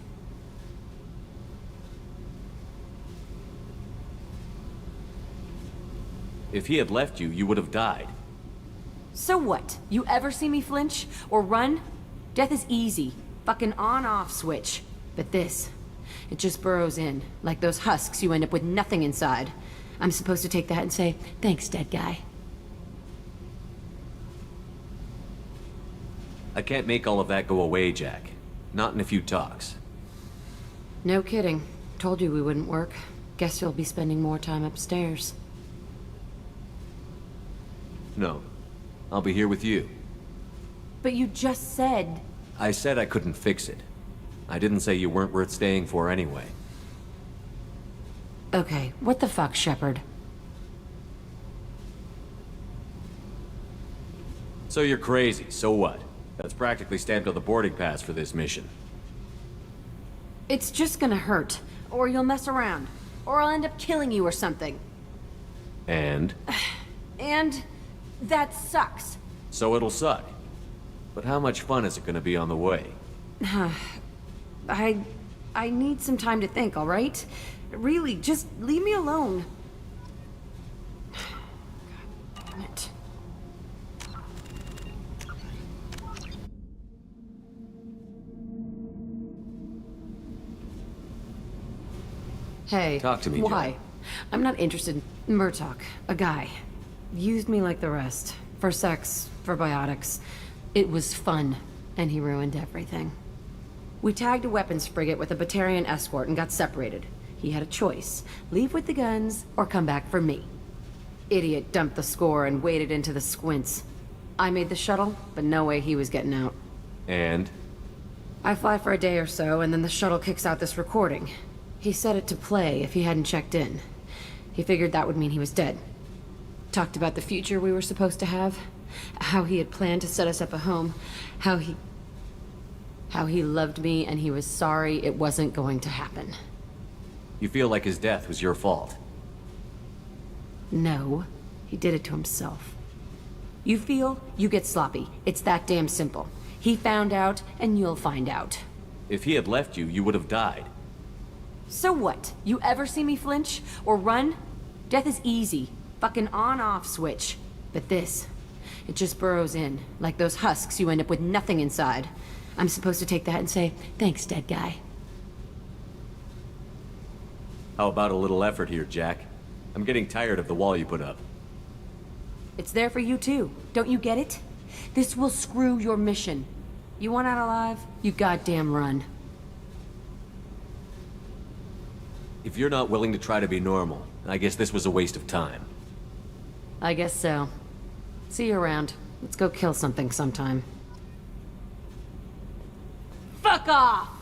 If he had left you, you would have died. So what? You ever see me flinch? Or run? Death is easy. Fucking on-off switch. But this, it just burrows in. Like those husks, you end up with nothing inside. I'm supposed to take that and say, thanks, dead guy. I can't make all of that go away, Jack. Not in a few talks. No kidding. Told you we wouldn't work. Guess you'll be spending more time upstairs. No. I'll be here with you. But you just said... I said I couldn't fix it. I didn't say you weren't worth staying for anyway. Okay, what the fuck, Shepard? So you're crazy, so what? That's practically stamped on the boarding pass for this mission. It's just gonna hurt. Or you'll mess around. Or I'll end up killing you or something. And? And... that sucks. So it'll suck. But how much fun is it gonna be on the way? I need some time to think, alright? Really, just leave me alone. God damn it. Hey. Talk to me, why? Joe. I'm not interested in Murtaugh, a guy. Used me like the rest. For sex, for biotics. It was fun, and he ruined everything. We tagged a weapons frigate with a Batarian escort and got separated. He had a choice. Leave with the guns, or come back for me. Idiot dumped the score and waded into the squints. I made the shuttle, but no way he was getting out. And? I fly for a day or so, and then the shuttle kicks out this recording. He set it to play if he hadn't checked in. He figured that would mean he was dead. Talked about the future we were supposed to have. How he had planned to set us up a home. How he loved me and he was sorry it wasn't going to happen. You feel like his death was your fault? No, he did it to himself. You feel, you get sloppy. It's that damn simple. He found out, and you'll find out. If he had left you, you would have died. So what? You ever see me flinch? Or run? Death is easy. Fucking on-off switch. But this, it just burrows in. Like those husks, you end up with nothing inside. I'm supposed to take that and say, thanks, dead guy. How about a little effort here, Jack? I'm getting tired of the wall you put up. It's there for you too. Don't you get it? This will screw your mission. You want out alive? You goddamn run. If you're not willing to try to be normal, I guess this was a waste of time. I guess so. See you around. Let's go kill something sometime. Fuck off!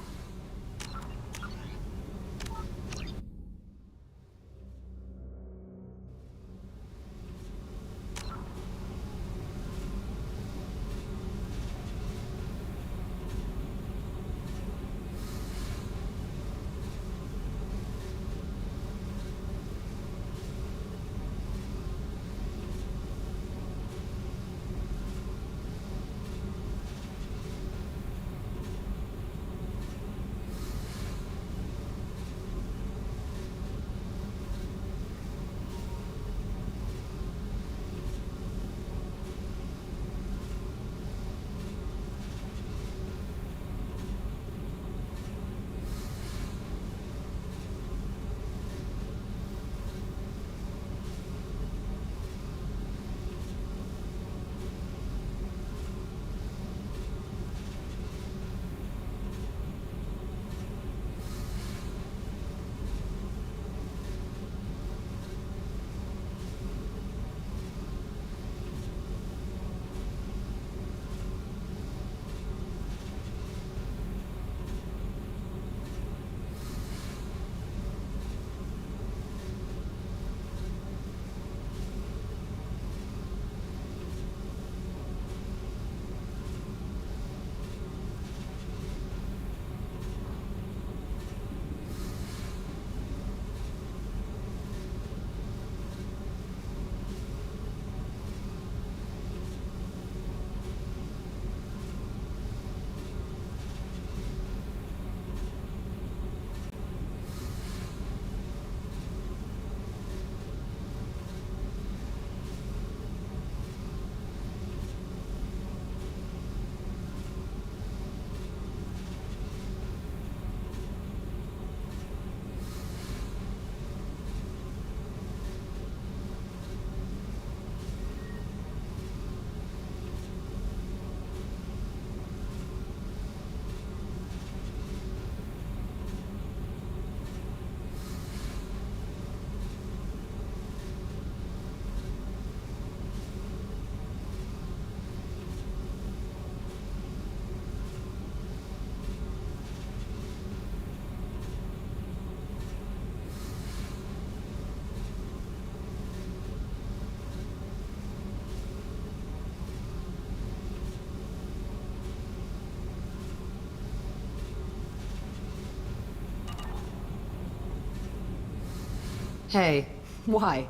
Hey, why?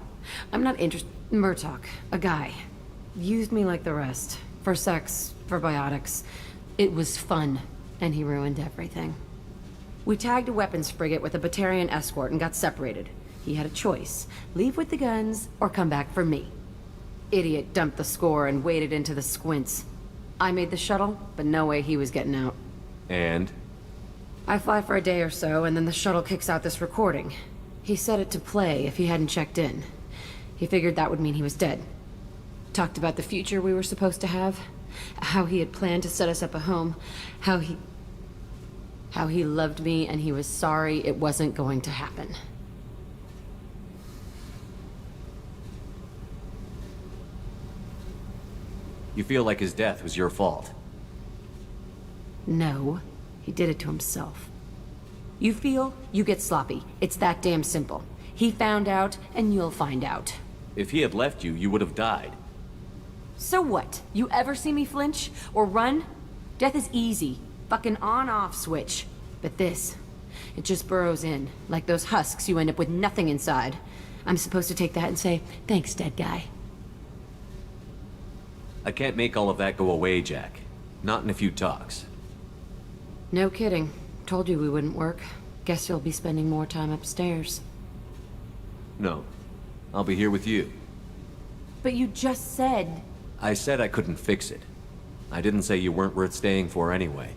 I'm not interested. Murtaugh, a guy. Used me like the rest. For sex, for biotics. It was fun, and he ruined everything. We tagged a weapons frigate with a Batarian escort and got separated. He had a choice. Leave with the guns, or come back for me. Idiot dumped the score and waded into the squints. I made the shuttle, but no way he was getting out. And? I fly for a day or so, and then the shuttle kicks out this recording. He set it to play if he hadn't checked in. He figured that would mean he was dead. Talked about the future we were supposed to have. How he had planned to set us up a home. How How he loved me and he was sorry it wasn't going to happen. You feel like his death was your fault? No, he did it to himself. You feel, you get sloppy. It's that damn simple. He found out, and you'll find out. If he had left you, you would have died. So what? You ever see me flinch? Or run? Death is easy. Fucking on-off switch. But this, it just burrows in. Like those husks, you end up with nothing inside. I'm supposed to take that and say, thanks, dead guy. I can't make all of that go away, Jack. Not in a few talks. No kidding. Told you we wouldn't work. Guess you'll be spending more time upstairs. No. I'll be here with you. But you just said... I said I couldn't fix it. I didn't say you weren't worth staying for anyway.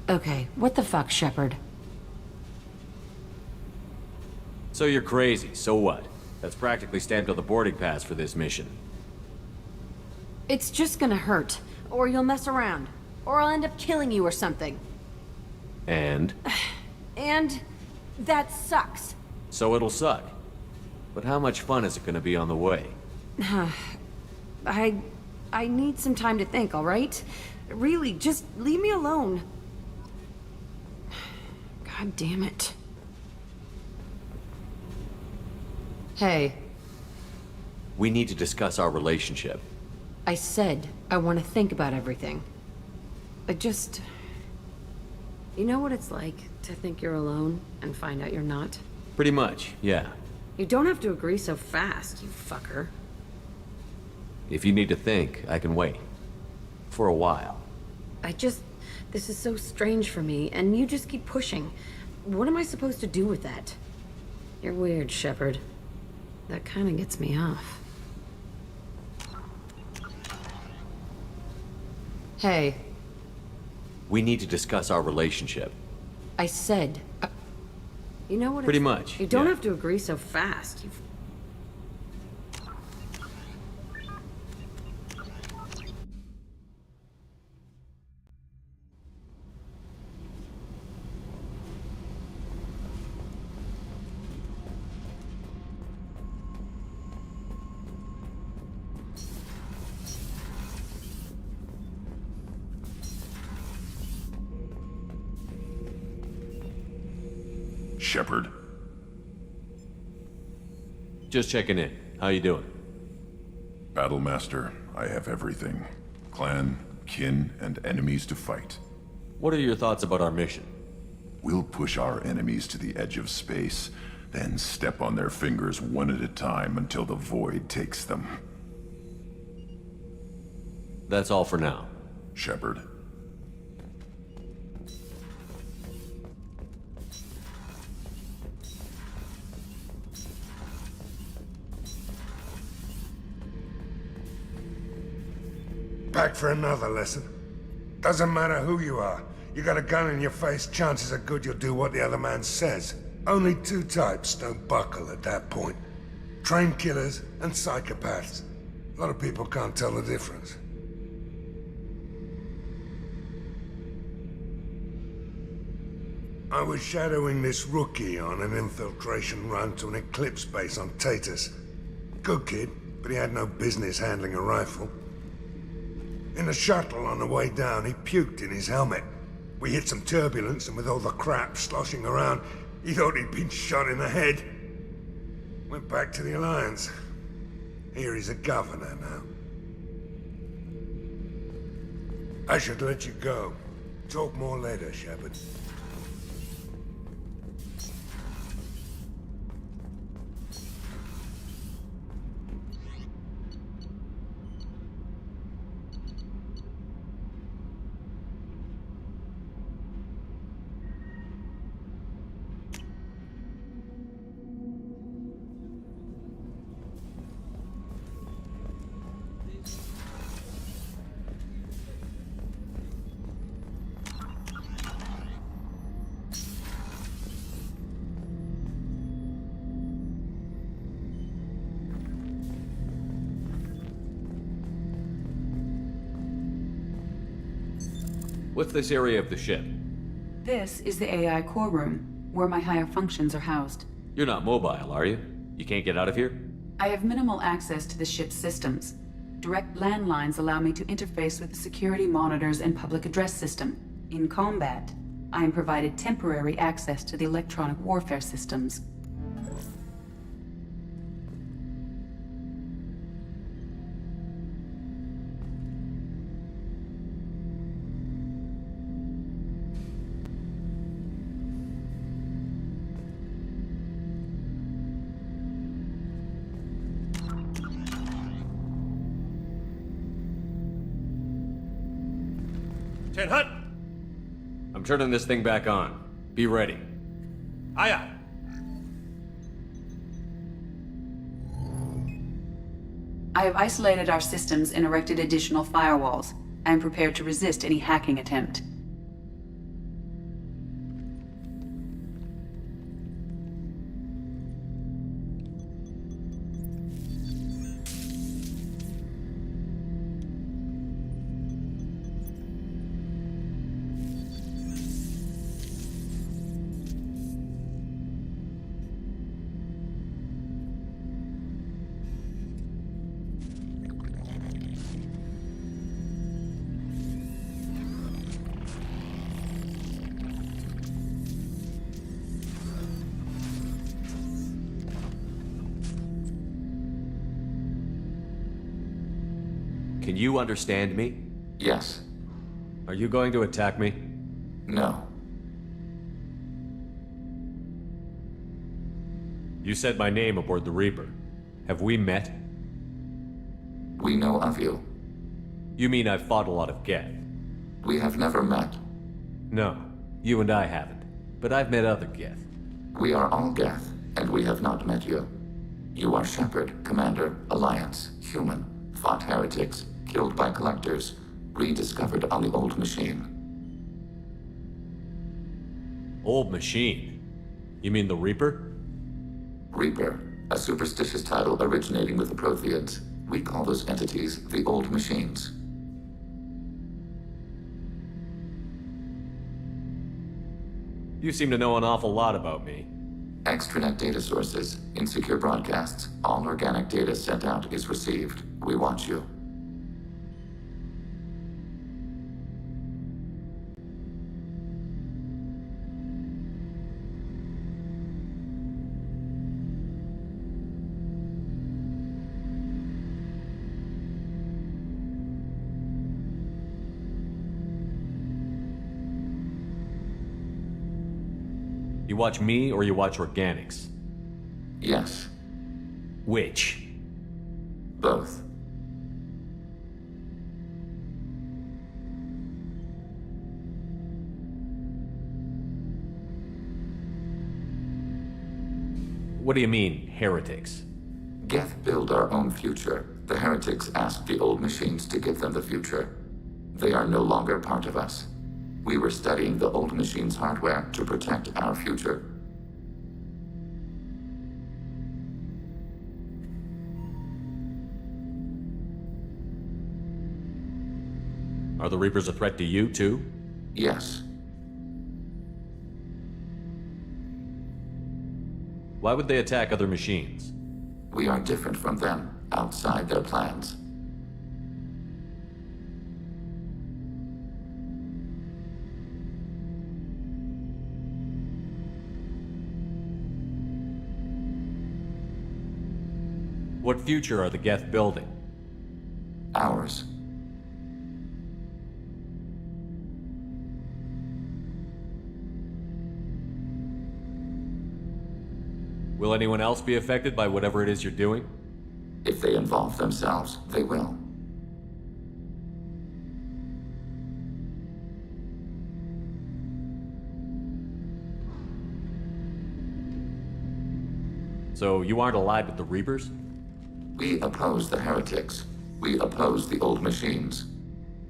Okay, what the fuck, Shepard? So you're crazy, so what? That's practically stamped on the boarding pass for this mission. It's just gonna hurt. Or you'll mess around. Or I'll end up killing you or something. And? And... that sucks. So it'll suck. But how much fun is it gonna be on the way? I need some time to think, alright? Really, just leave me alone. God damn it. Hey. We need to discuss our relationship. I said I want to think about everything. I just... You know what it's like to think you're alone and find out you're not? Pretty much, yeah. You don't have to agree so fast, you fucker. If you need to think, I can wait. For a while. This is so strange for me, and you just keep pushing. What am I supposed to do with that? You're weird, Shepard. That kind of gets me off. Hey. We need to discuss our relationship. I said... You know what? Pretty much, You don't yeah. have to agree so fast. You've... Shepard. Just checking in. How you doing? Battlemaster, I have everything. Clan, kin, and enemies to fight. What are your thoughts about our mission? We'll push our enemies to the edge of space, then step on their fingers one at a time until the void takes them. That's all for now. Shepard. Back for another lesson. Doesn't matter who you are. You got a gun in your face, chances are good you'll do what the other man says. Only two types don't buckle at that point. Trained killers and psychopaths. A lot of people can't tell the difference. I was shadowing this rookie on an infiltration run to an Eclipse base on Tatus. Good kid, but he had no business handling a rifle. In the shuttle on the way down, he puked in his helmet. We hit some turbulence, and with all the crap sloshing around, he thought he'd been shot in the head. Went back to the Alliance. Here he's a governor now. I should let you go. Talk more later, Shepard. What's this area of the ship? This is the AI core room, where my higher functions are housed. You're not mobile, are you? You can't get out of here? I have minimal access to the ship's systems. Direct landlines allow me to interface with the security monitors and public address system. In combat, I am provided temporary access to the electronic warfare systems. Ten Hut! I'm turning this thing back on. Be ready. Aye aye. I have isolated our systems and erected additional firewalls. I am prepared to resist any hacking attempt. Can you understand me? Yes. Are you going to attack me? No. You said my name aboard the Reaper. Have we met? We know of you. You mean I've fought a lot of Geth? We have never met. No, you and I haven't. But I've met other Geth. We are all Geth, and we have not met you. You are Shepard, Commander, Alliance, human, fought heretics, killed by collectors, rediscovered on the Old Machine. Old Machine? You mean the Reaper? Reaper, a superstitious title originating with the Protheans. We call those entities the Old Machines. You seem to know an awful lot about me. Extranet data sources, insecure broadcasts, all organic data sent out is received. We watch you. You watch me or you watch organics? Yes. Which? Both. What do you mean, heretics? Geth build our own future. The heretics asked the Old Machines to give them the future. They are no longer part of us. We were studying the Old Machines' hardware to protect our future. Are the Reapers a threat to you, too? Yes. Why would they attack other machines? We are different from them, outside their plans. What future are the Geth building? Ours. Will anyone else be affected by whatever it is you're doing? If they involve themselves, they will. So you aren't allied with the Reapers? We oppose the heretics. We oppose the Old Machines.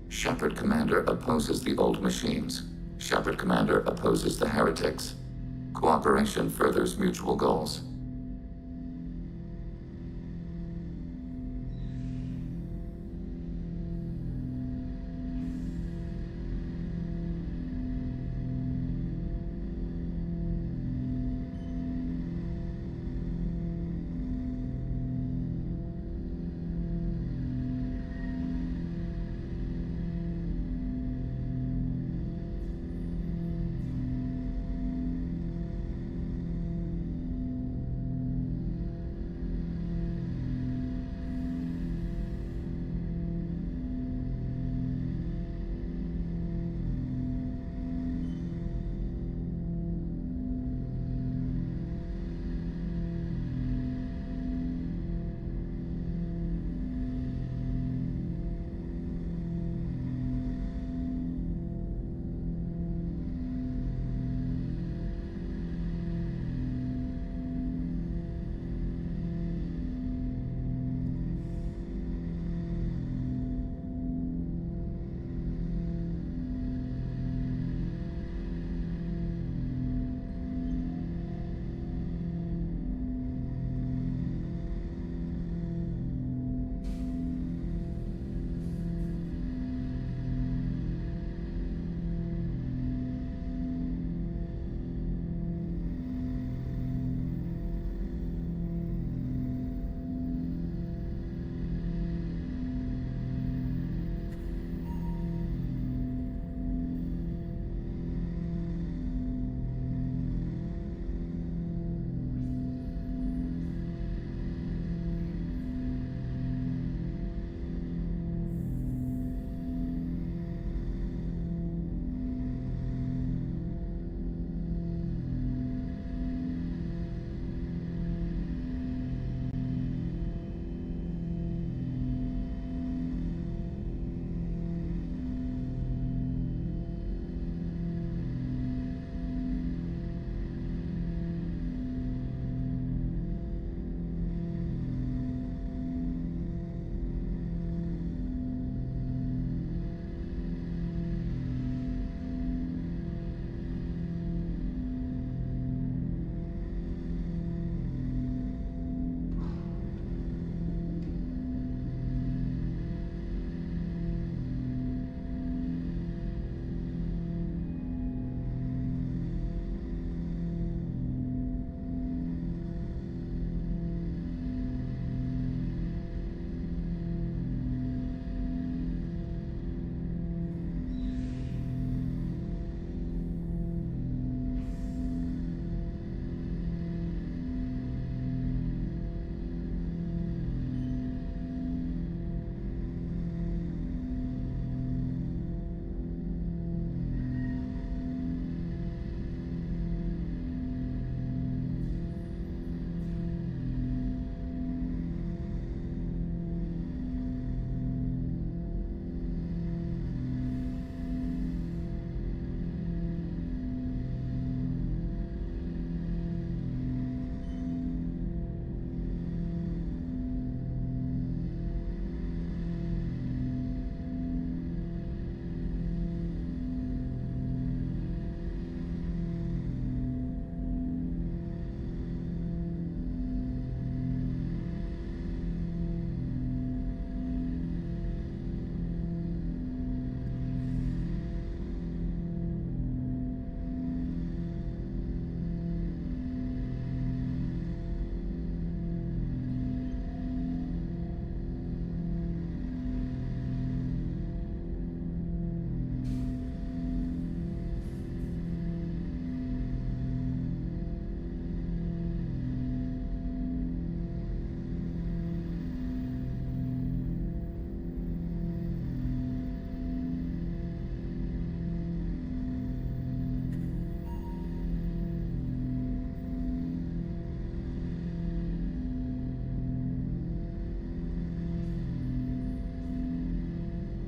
Shepard Commander opposes the Old Machines. Shepard Commander opposes the heretics. Cooperation furthers mutual goals.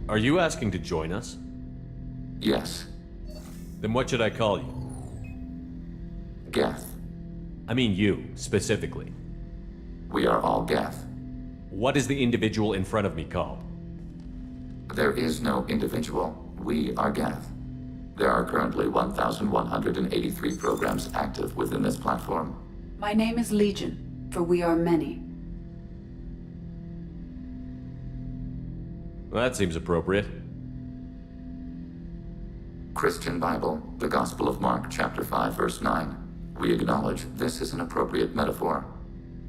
Are you asking to join us? Yes. Then what should I call you? Geth. I mean you, specifically. We are all Geth. What is the individual in front of me called? There is no individual. We are Geth. There are currently 1,183 programs active within this platform. My name is Legion, for we are many. Well, that seems appropriate. Christian Bible, the Gospel of Mark, chapter 5, verse 9. We acknowledge this is an appropriate metaphor.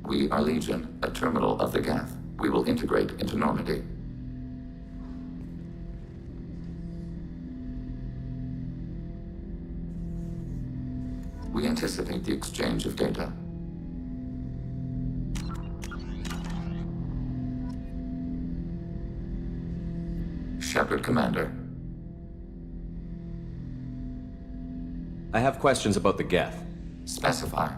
We are Legion, a terminal of the Geth. We will integrate into Normandy. We anticipate the exchange of data. Shepard, Commander. I have questions about the Geth. Specify.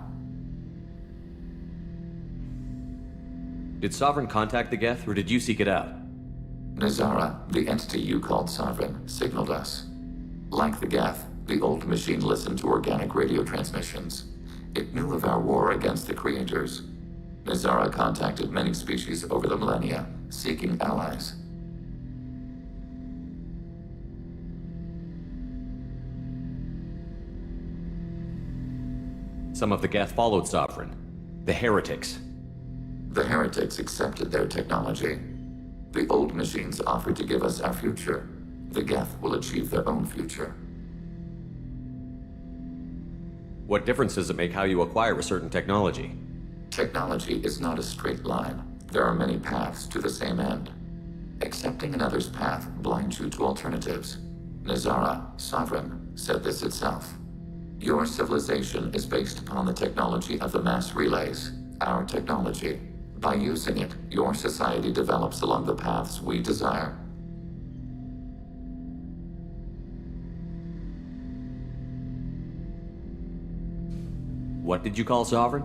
Did Sovereign contact the Geth, or did you seek it out? Nazara, the entity you called Sovereign, signaled us. Like the Geth, the old machine listened to organic radio transmissions. It knew of our war against the creators. Nazara contacted many species over the millennia, seeking allies. Some of the Geth followed Sovereign. The heretics. The heretics accepted their technology. The old machines offered to give us our future. The Geth will achieve their own future. What difference does it make how you acquire a certain technology? Technology is not a straight line. There are many paths to the same end. Accepting another's path blinds you to alternatives. Nazara, Sovereign, said this itself. Your civilization is based upon the technology of the mass relays, our technology. By using it, your society develops along the paths we desire. What did you call Sovereign?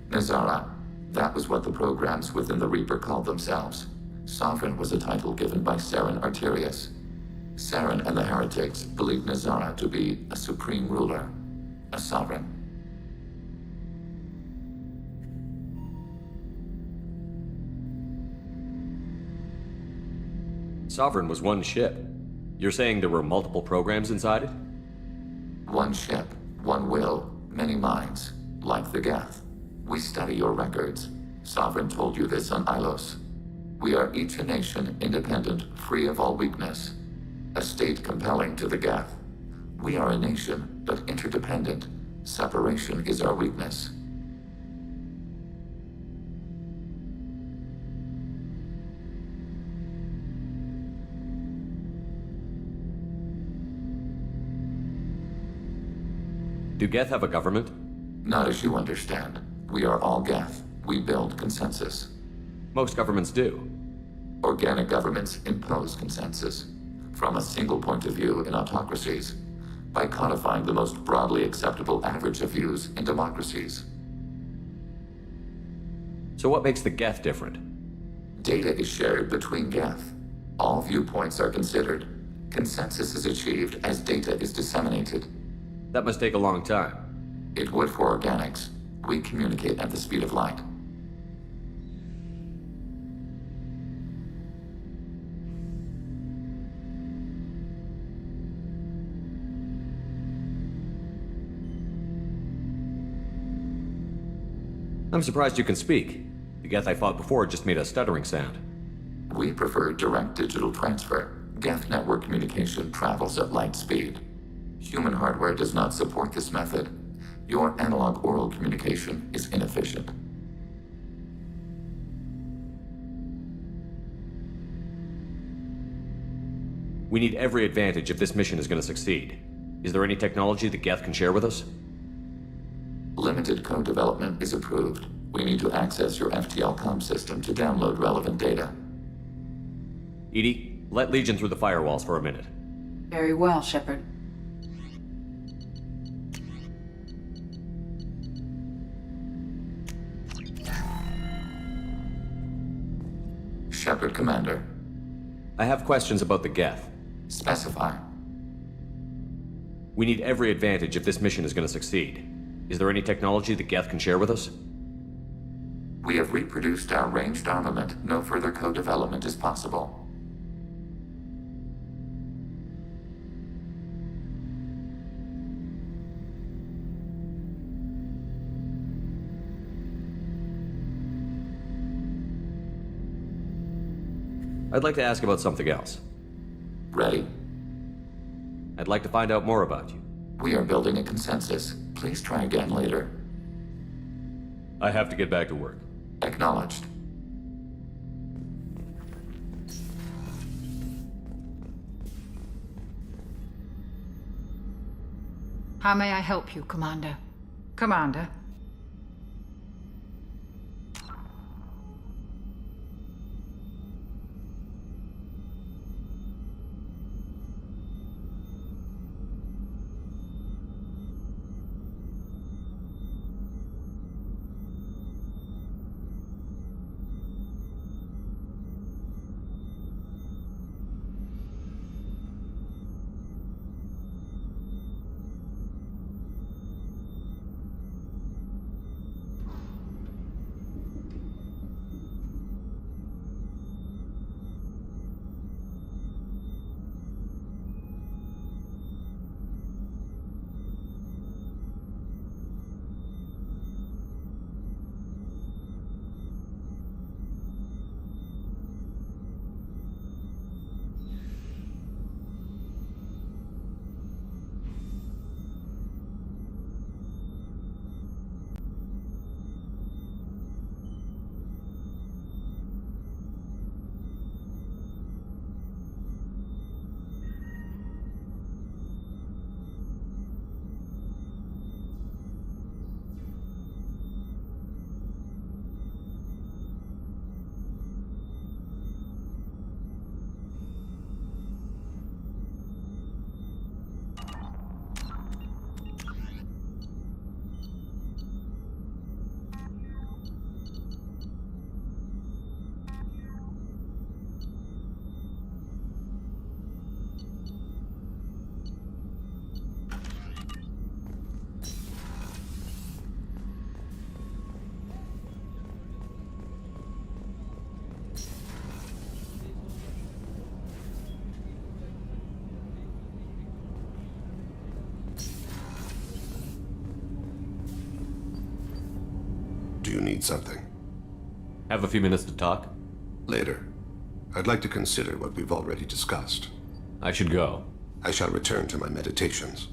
Nazara. That was what the programs within the Reaper called themselves. Sovereign was a title given by Saren Arterius. Saren and the heretics believed Nazara to be a supreme ruler, a sovereign. Sovereign was one ship. You're saying there were multiple programs inside it? One ship, one will, many minds, like the Geth. We study your records. Sovereign told you this on Ilos. We are each a nation, independent, free of all weakness. A state compelling to the Geth. We are a nation, but interdependent. Separation is our weakness. Do Geth have a government? Not as you understand. We are all Geth. We build consensus. Most governments do. Organic governments impose consensus. From a single point of view in autocracies. By codifying the most broadly acceptable average of views in democracies. So what makes the Geth different? Data is shared between Geth. All viewpoints are considered. Consensus is achieved as data is disseminated. That must take a long time. It would for organics. We communicate at the speed of light. I'm surprised you can speak. The Geth I fought before just made a stuttering sound. We prefer direct digital transfer. Geth network communication travels at light speed. Human hardware does not support this method. Your analog oral communication is inefficient. We need every advantage if this mission is going to succeed. Is there any technology the Geth can share with us? Limited code development is approved. We need to access your FTL comm system to download relevant data. EDI, let Legion through the firewalls for a minute. Very well, Shepard. Shepard, Commander. I have questions about the Geth. Specify. We need every advantage if this mission is going to succeed. Is there any technology the Geth can share with us? We have reproduced our ranged armament. No further co-development is possible. I'd like to ask about something else. Ready? I'd like to find out more about you. We are building a consensus. Please try again later. I have to get back to work. Acknowledged. How may I help you, Commander? Commander? Do you need something? Have a few minutes to talk? Later. I'd like to consider what we've already discussed. I should go. I shall return to my meditations.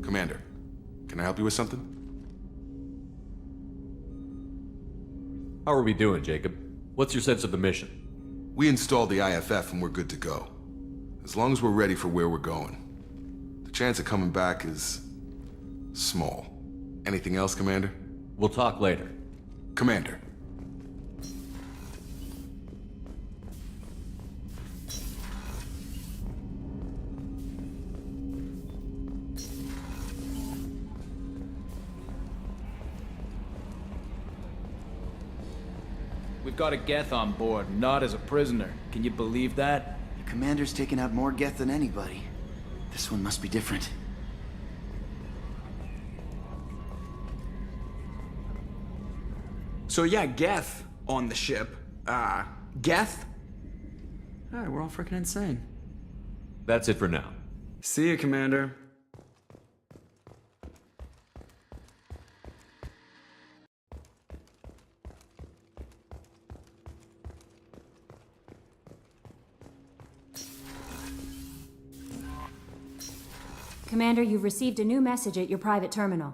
Commander, can I help you with something? How are we doing, Jacob? What's your sense of the mission? We installed the IFF and we're good to go. As long as we're ready for where we're going. The chance of coming back is small. Anything else, Commander? We'll talk later. Commander. We've got a Geth on board, not as a prisoner. Can you believe that? The commander's taken out more Geth than anybody. This one must be different. So yeah, Geth on the ship. Geth? Alright, we're all freaking insane. That's it for now. See you, Commander. Commander, you've received a new message at your private terminal.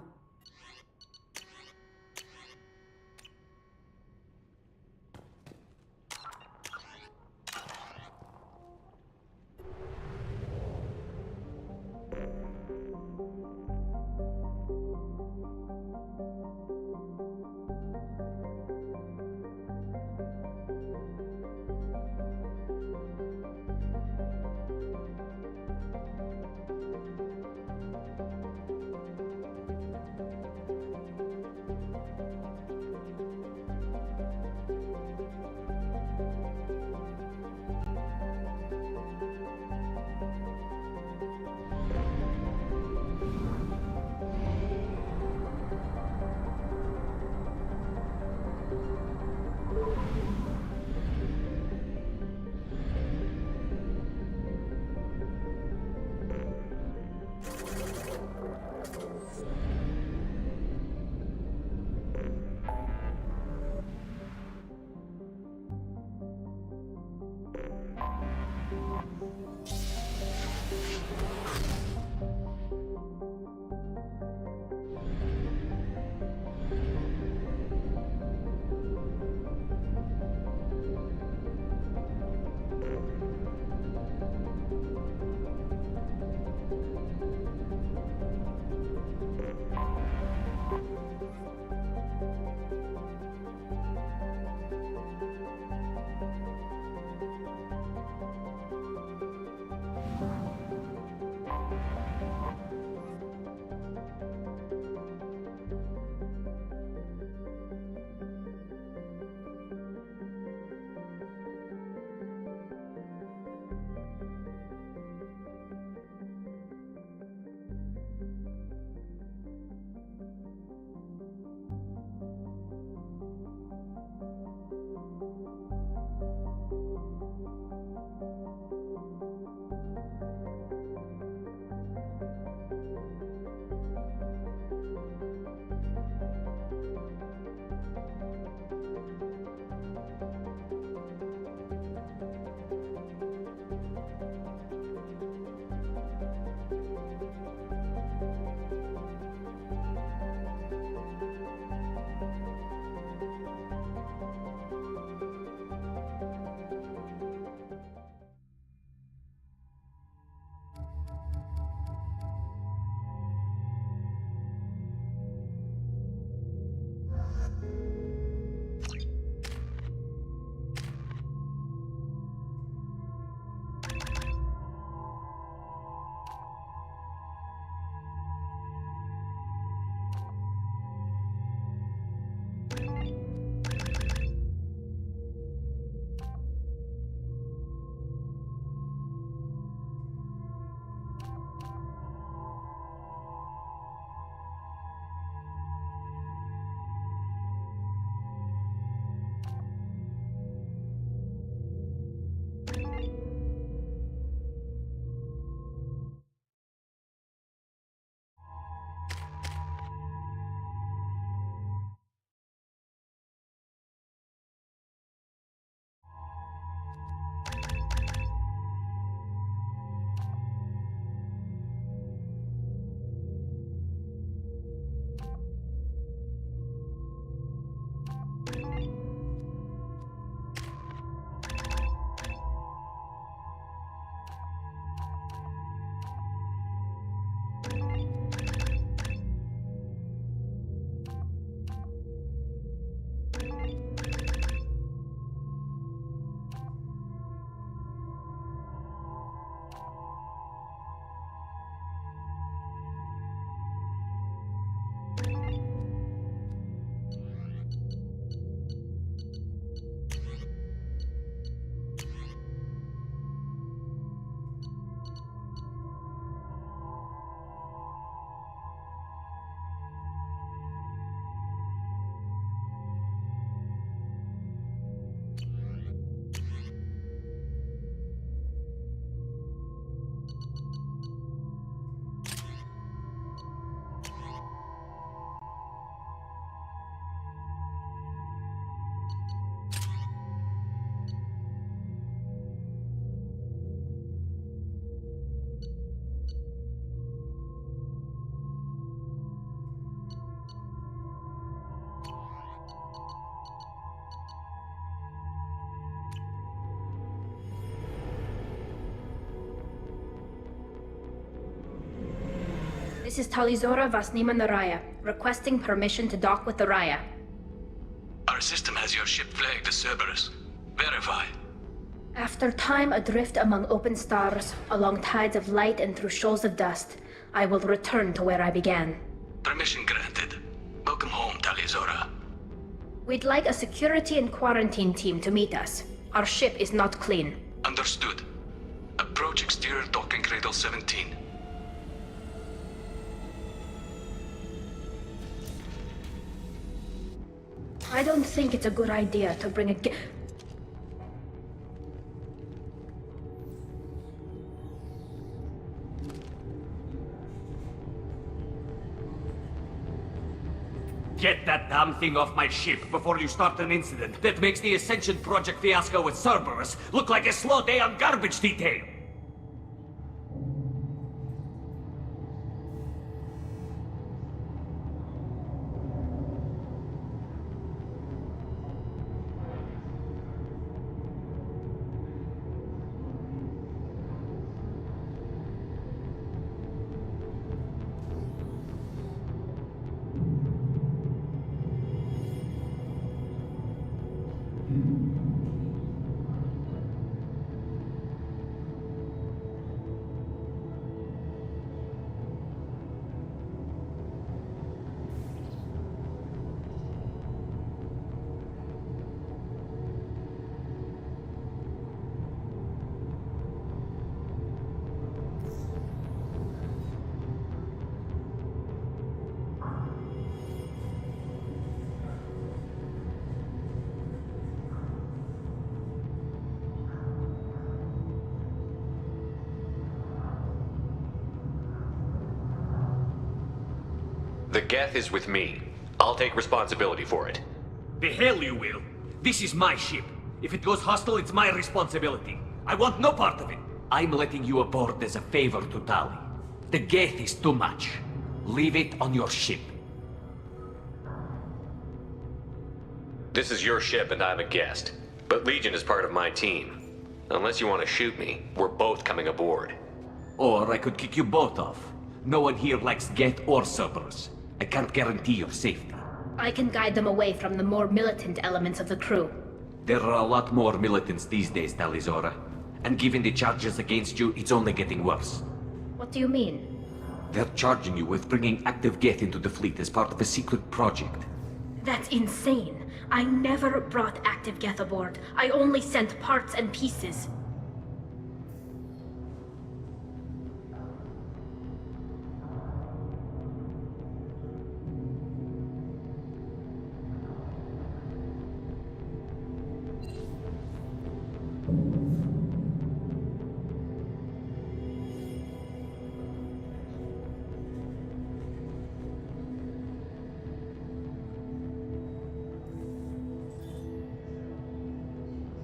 This is Talizora Vasnima Naraya, requesting permission to dock with the Raya. Our system has your ship flagged as Cerberus. Verify. After time adrift among open stars, along tides of light and through shoals of dust, I will return to where I began. Permission granted. Welcome home, Talizora. We'd like a security and quarantine team to meet us. Our ship is not clean. Understood. Approach exterior docking cradle 17. I don't think it's a good idea to bring a Get that damn thing off my ship before you start an incident that makes the Ascension Project fiasco with Cerberus look like a slow day on garbage detail. The Geth is with me. I'll take responsibility for it. The hell you will. This is my ship. If it goes hostile, it's my responsibility. I want no part of it. I'm letting you aboard as a favor to Tali. The Geth is too much. Leave it on your ship. This is your ship and I'm a guest. But Legion is part of my team. Unless you want to shoot me, we're both coming aboard. Or I could kick you both off. No one here likes Geth or Cerberus. I can't guarantee your safety. I can guide them away from the more militant elements of the crew. There are a lot more militants these days, Talizora. And given the charges against you, it's only getting worse. What do you mean? They're charging you with bringing active Geth into the fleet as part of a secret project. That's insane. I never brought active Geth aboard. I only sent parts and pieces.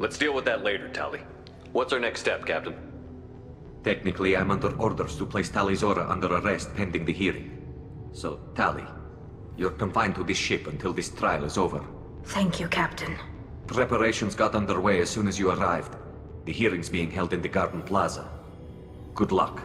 Let's deal with that later, Tali. What's our next step, Captain? Technically, I'm under orders to place Talizora under arrest pending the hearing. So, Tali, you're confined to this ship until this trial is over. Thank you, Captain. Preparations got underway as soon as you arrived. The hearing's being held in the Garden Plaza. Good luck.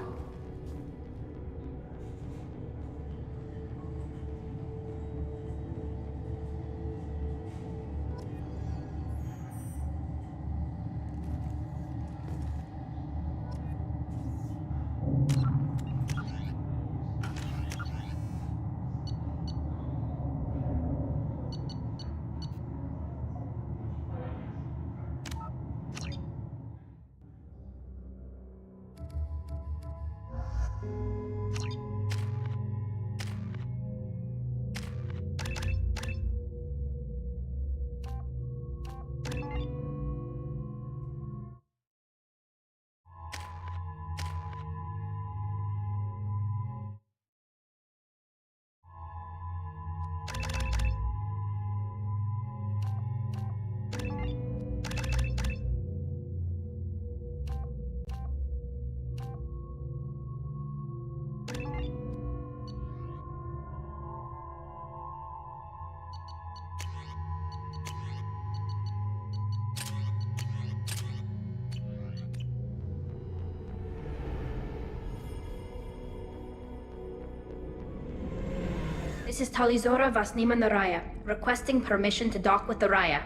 This is Talizora Vasnima Naraya, requesting permission to dock with the Raya.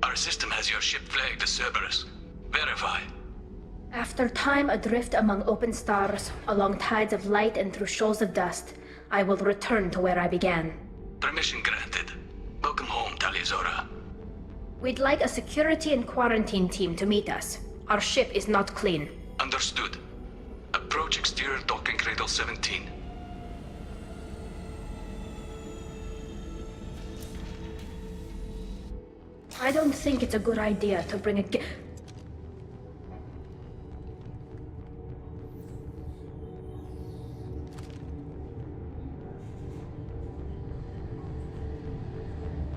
Our system has your ship flagged as Cerberus. Verify. After time adrift among open stars, along tides of light and through shoals of dust, I will return to where I began. Permission granted. Welcome home, Talizora. We'd like a security and quarantine team to meet us. Our ship is not clean. Understood. Approach exterior docking cradle 17. I don't think it's a good idea to bring a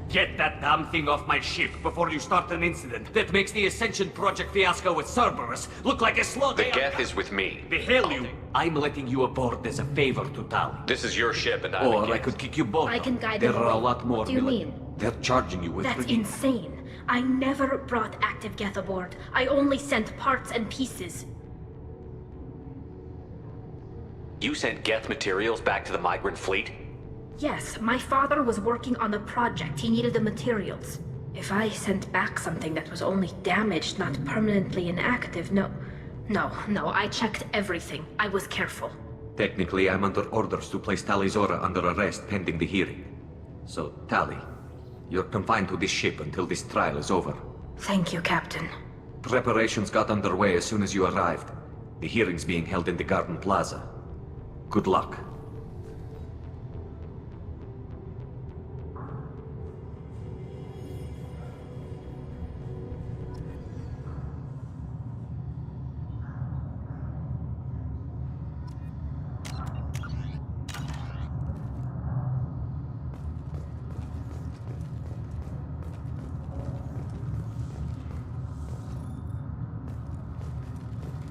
Get that damn thing off my ship before you start an incident that makes the Ascension Project fiasco with Cerberus look like a slow The day. Geth is with me. The hell you! I'm letting you aboard as a favor to Tali. This is your ship and I'm Or the I Geth. could kick you both. I can guide There them are a away. lot more. What do you mean? They're charging you with That's bringing- insane. I never brought active Geth aboard. I only sent parts and pieces. You sent Geth materials back to the migrant fleet? Yes, my father was working on a project. He needed the materials. If I sent back something that was only damaged, not permanently inactive, no, I checked everything. I was careful. Technically, I'm under orders to place Talizora under arrest pending the hearing. So, Tali, you're confined to this ship until this trial is over. Thank you, Captain. Preparations got underway as soon as you arrived. The hearing's being held in the Garden Plaza. Good luck.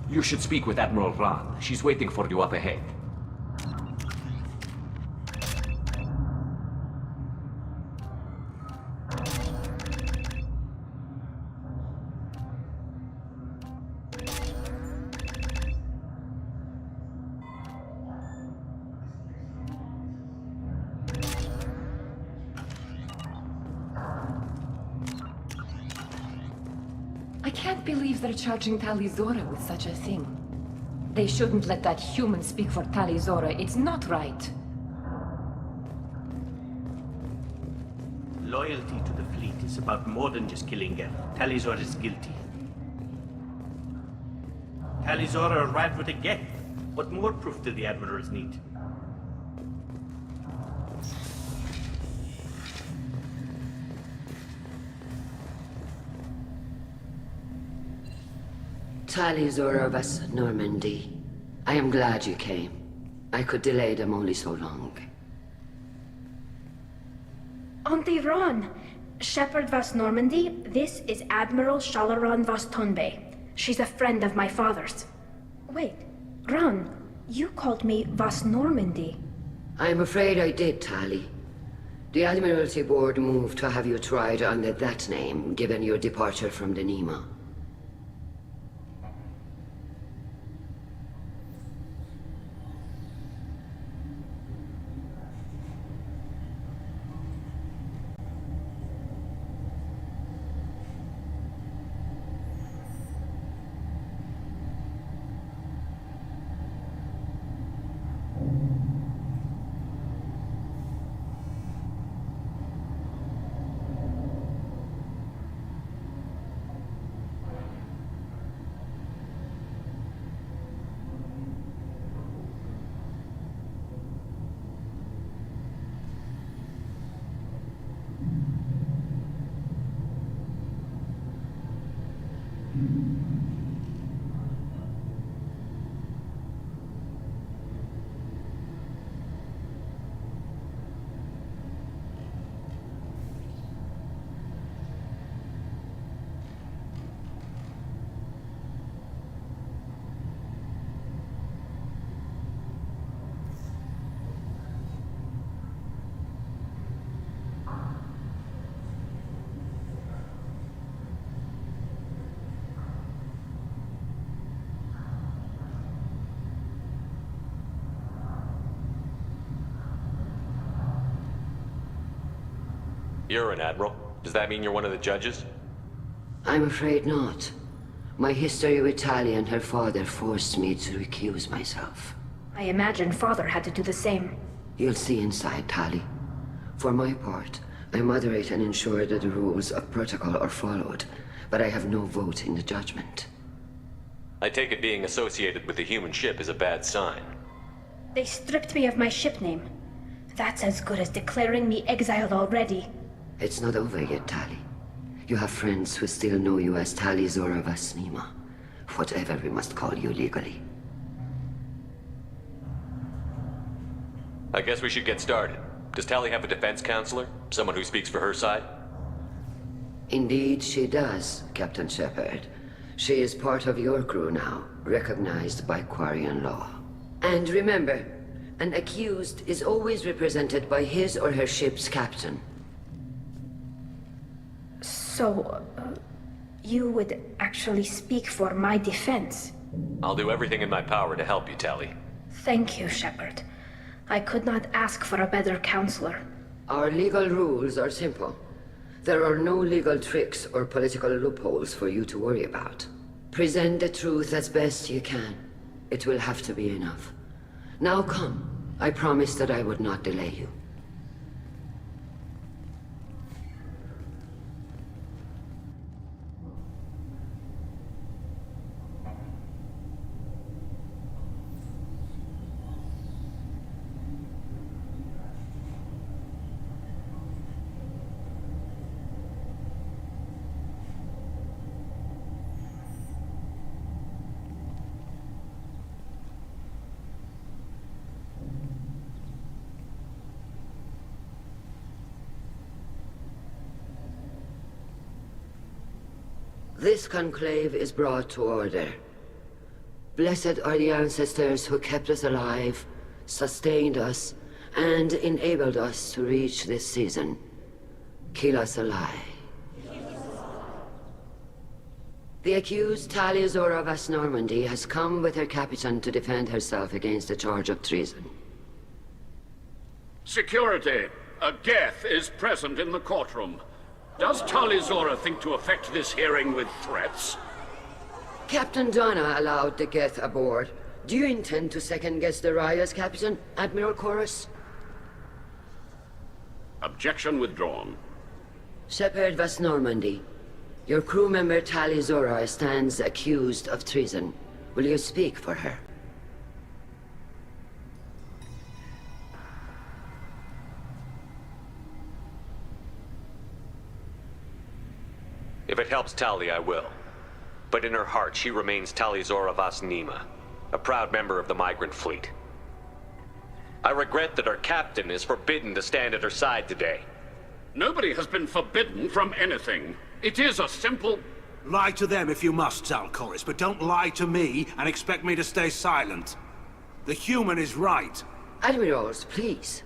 You should speak with Admiral Ran. She's waiting for you up ahead. I can't believe they're charging Talizora with such a thing. They shouldn't let that human speak for Talizora. It's not right. Loyalty to the fleet is about more than just killing Geth. Talizora is guilty. Talizora arrived with a Geth. What more proof do the Admirals need? Talizora vas Normandy. I am glad you came. I could delay them only so long. Auntie Ron! Shepard Vas Normandy, this is Admiral Shalaran Vas Tonbe. She's a friend of my father's. Wait, Ron, you called me Vas Normandy. I'm afraid I did, Tali. The Admiralty Board moved to have you tried under that name, given your departure from the Nima. You're an admiral. Does that mean you're one of the judges? I'm afraid not. My history with Tali and her father forced me to recuse myself. I imagine Father had to do the same. You'll see inside, Tali. For my part, I moderate and ensure that the rules of protocol are followed, but I have no vote in the judgment. I take it being associated with the human ship is a bad sign. They stripped me of my ship name. That's as good as declaring me exiled already. It's not over yet, Tali. You have friends who still know you as Tali Zora Vas Nema, whatever we must call you legally. I guess we should get started. Does Tali have a defense counselor? Someone who speaks for her side? Indeed she does, Captain Shepard. She is part of your crew now, recognized by Quarian law. And remember, an accused is always represented by his or her ship's captain. So, you would actually speak for my defense? I'll do everything in my power to help you, Tali. Thank you, Shepard. I could not ask for a better counselor. Our legal rules are simple. There are no legal tricks or political loopholes for you to worry about. Present the truth as best you can. It will have to be enough. Now come. I promised that I would not delay you. This conclave is brought to order. Blessed are the ancestors who kept us alive, sustained us, and enabled us to reach this season. Kila Salai. The accused Tali Zora Vas Normandy has come with her captain to defend herself against a charge of treason. Security! A Geth is present in the courtroom. Does Tali Zora think to effect this hearing with threats? Captain Donna allowed the Geth aboard. Do you intend to second-guess the Raya's captain, Admiral Chorus? Objection withdrawn. Shepard Vas Normandy, your crew member Tali Zora stands accused of treason. Will you speak for her? If it helps Tali, I will. But in her heart, she remains Tali Zora Vas Nema, a proud member of the migrant fleet. I regret that our captain is forbidden to stand at her side today. Nobody has been forbidden from anything. It is a simple... Lie to them if you must, Zal Chorus, but don't lie to me and expect me to stay silent. The human is right. Admirals, please.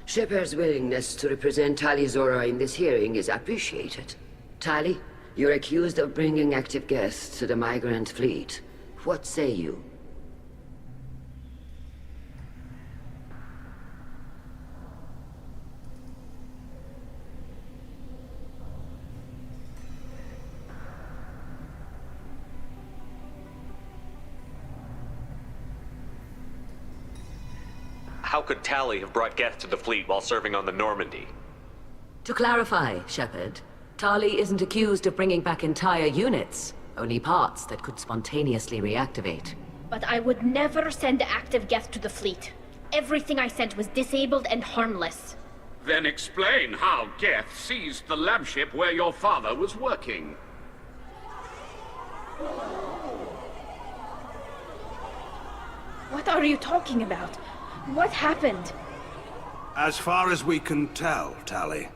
Shepard's willingness to represent Tali Zora in this hearing is appreciated. Tali, you're accused of bringing active guests to the migrant fleet. What say you? How could Tali have brought Geth to the fleet while serving on the Normandy? To clarify, Shepard, Tali isn't accused of bringing back entire units, only parts that could spontaneously reactivate. But I would never send active Geth to the fleet. Everything I sent was disabled and harmless. Then explain how Geth seized the lab ship where your father was working. What are you talking about? What happened? As far as we can tell, Tali,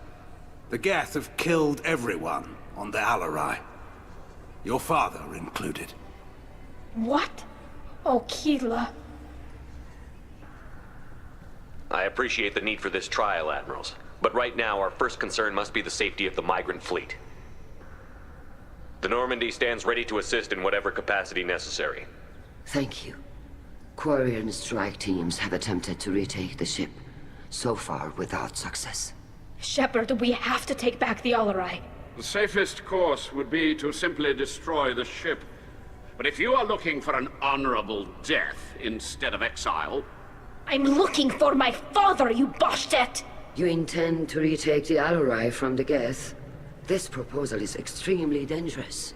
the Geth have killed everyone on the Alarai. Your father included. What? Oh, Kila. I appreciate the need for this trial, Admirals. But right now, our first concern must be the safety of the migrant fleet. The Normandy stands ready to assist in whatever capacity necessary. Thank you. Quarian strike teams have attempted to retake the ship, so far without success. Shepard, we have to take back the Alarai. The safest course would be to simply destroy the ship. But if you are looking for an honorable death instead of exile... I'm looking for my father, you Bastet! You intend to retake the Alarai from the Geth? This proposal is extremely dangerous.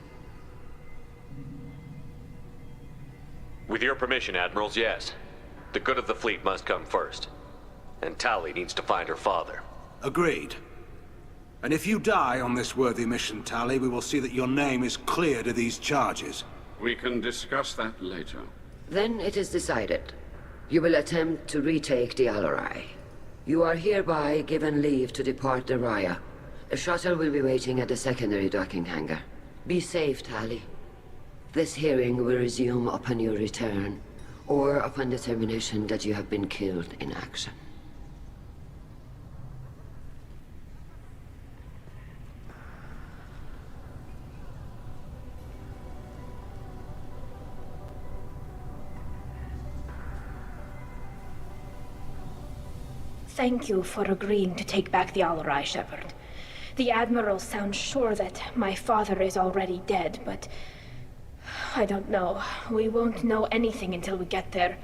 With your permission, Admirals, yes. The good of the fleet must come first. And Tali needs to find her father. Agreed. And if you die on this worthy mission, Tali, we will see that your name is cleared of these charges. We can discuss that later. Then it is decided. You will attempt to retake the Alarai. You are hereby given leave to depart the Raya. A shuttle will be waiting at the secondary docking hangar. Be safe, Tali. This hearing will resume upon your return, or upon determination that you have been killed in action. Thank you for agreeing to take back the Alarai, Shepard. The Admiral sounds sure that my father is already dead, but... I don't know. We won't know anything until we get there.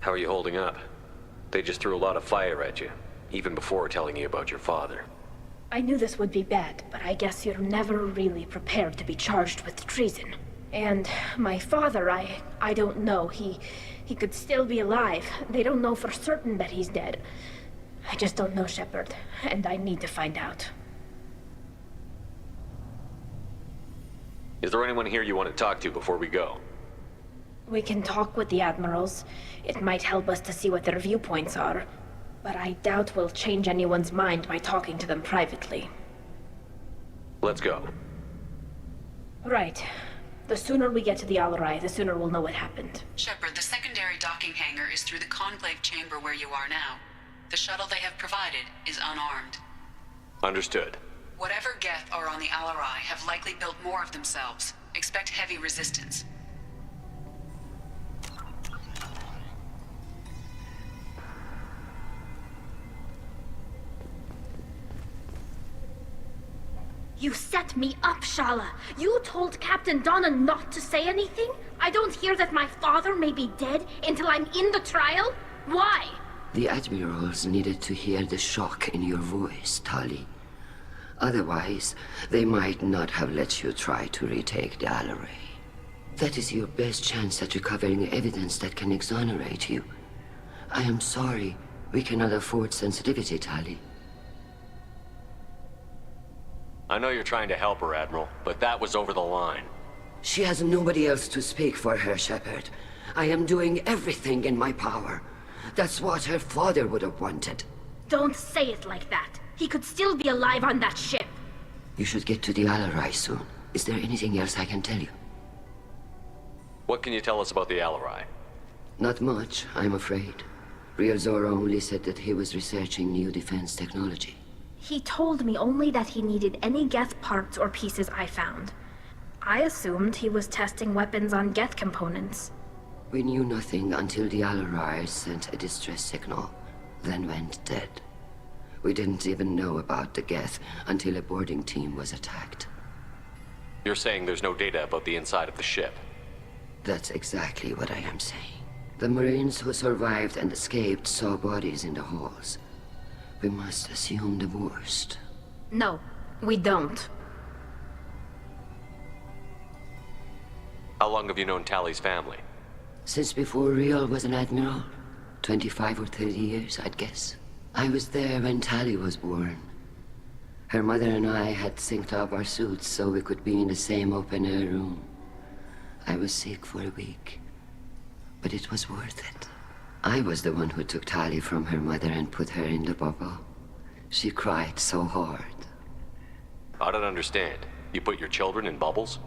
How are you holding up? They just threw a lot of fire at you, even before telling you about your father. I knew this would be bad, but I guess you're never really prepared to be charged with treason. And my father, I don't know. He could still be alive. They don't know for certain that he's dead. I just don't know, Shepard, and I need to find out. Is there anyone here you want to talk to before we go? We can talk with the Admirals. It might help us to see what their viewpoints are. But I doubt we'll change anyone's mind by talking to them privately. Let's go. Right. The sooner we get to the Alarai, the sooner we'll know what happened. Shepard, the secondary docking hangar is through the Conclave chamber where you are now. The shuttle they have provided is unarmed. Understood. Whatever Geth are on the Alarai have likely built more of themselves. Expect heavy resistance. You set me up, Shala. You told Captain Donna not to say anything? I don't hear that my father may be dead until I'm in the trial? Why? The Admirals needed to hear the shock in your voice, Tali. Otherwise, they might not have let you try to retake the Alarai. That is your best chance at recovering evidence that can exonerate you. I am sorry. We cannot afford sensitivity, Tali. I know you're trying to help her, Admiral, but that was over the line. She has nobody else to speak for her, Shepard. I am doing everything in my power. That's what her father would have wanted. Don't say it like that. He could still be alive on that ship. You should get to the Alarai soon. Is there anything else I can tell you? What can you tell us about the Alarai? Not much, I'm afraid. Real Zora only said that he was researching new defense technology. He told me only that he needed any Geth parts or pieces I found. I assumed he was testing weapons on Geth components. We knew nothing until the Alarai sent a distress signal, then went dead. We didn't even know about the Geth until a boarding team was attacked. You're saying there's no data about the inside of the ship? That's exactly what I am saying. The Marines who survived and escaped saw bodies in the halls. We must assume the worst. No, we don't. How long have you known Tali's family? Since before Real was an admiral. 25 or 30 years, I'd guess. I was there when Tali was born. Her mother and I had synced up our suits so we could be in the same open-air room. I was sick for a week, but it was worth it. I was the one who took Tali from her mother and put her in the bubble. She cried so hard. I don't understand. You put your children in bubbles?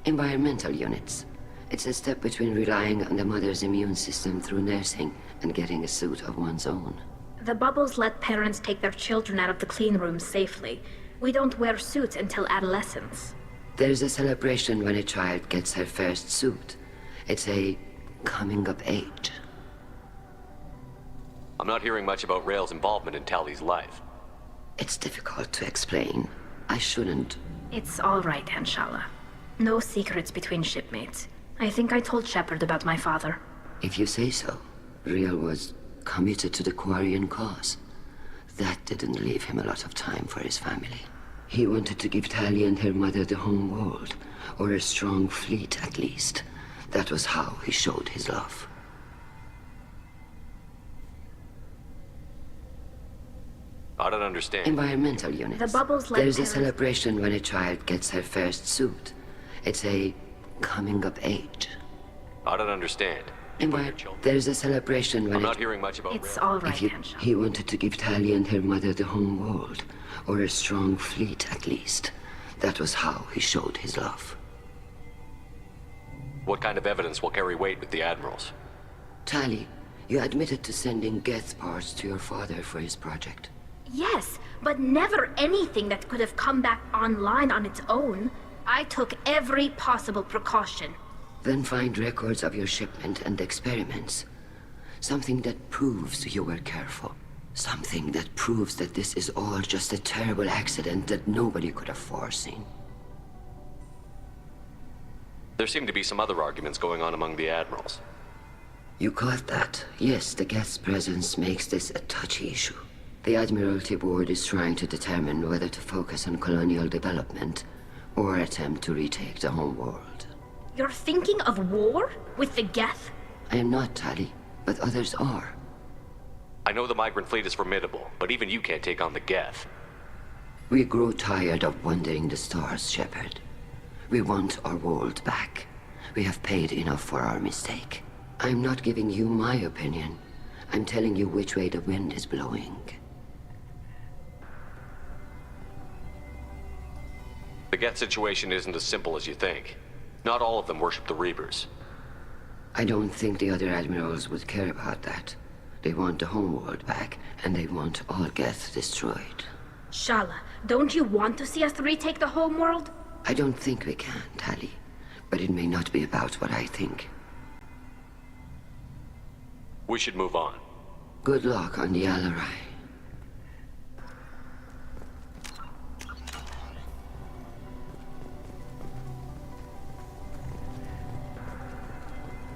Environmental units. It's a step between relying on the mother's immune system through nursing and getting a suit of one's own. The bubbles let parents take their children out of the clean rooms safely. We don't wear suits until adolescence. There's a celebration when a child gets her first suit. It's a coming of age. I'm not hearing much about Rael's involvement in Tali's life. It's difficult to explain. I shouldn't. It's all right, Anshala. No secrets between shipmates. I think I told Shepard about my father. If you say so. Rael was committed to the Quarian cause. That didn't leave him a lot of time for his family. He wanted to give Tali and her mother the home world, or a strong fleet at least. That was how he showed his love. I don't understand. Environmental units. The bubbles let There's a parents- celebration when a child gets her first suit. It's a coming of age. I don't understand. There's a celebration when I'm not hearing much about It's Rael. all right, Anshala. He wanted to give Tali and her mother the home world, or a strong fleet at least. That was how he showed his love. What kind of evidence will carry weight with the Admirals? Tali, you admitted to sending Geth parts to your father for his project. Yes, but never anything that could have come back online on its own. I took every possible precaution. Then find records of your shipment and experiments. Something that proves you were careful. Something that proves that this is all just a terrible accident that nobody could have foreseen. There seem to be some other arguments going on among the Admirals. You caught that? Yes, the Geth's presence makes this a touchy issue. The Admiralty Board is trying to determine whether to focus on colonial development or attempt to retake the home world. You're thinking of war? With the Geth? I am not, Tali, but others are. I know the migrant fleet is formidable, but even you can't take on the Geth. We grow tired of wandering the stars, Shepard. We want our world back. We have paid enough for our mistake. I'm not giving you my opinion. I'm telling you which way the wind is blowing. The Geth situation isn't as simple as you think. Not all of them worship the Reapers. I don't think the other admirals would care about that. They want the homeworld back, and they want all Geth destroyed. Shala, don't you want to see us retake the homeworld? I don't think we can, Tali. But it may not be about what I think. We should move on. Good luck on the Alarai.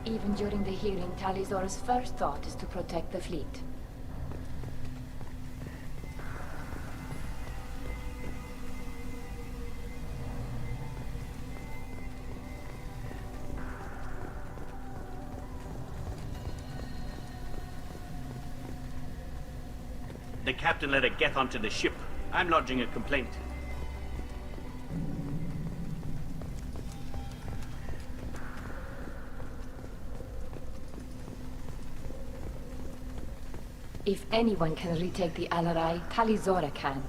Even during the hearing, Talizora's first thought is to protect the fleet. The captain let a Geth onto the ship. I'm lodging a complaint. If anyone can retake the Alarai, Talizora can.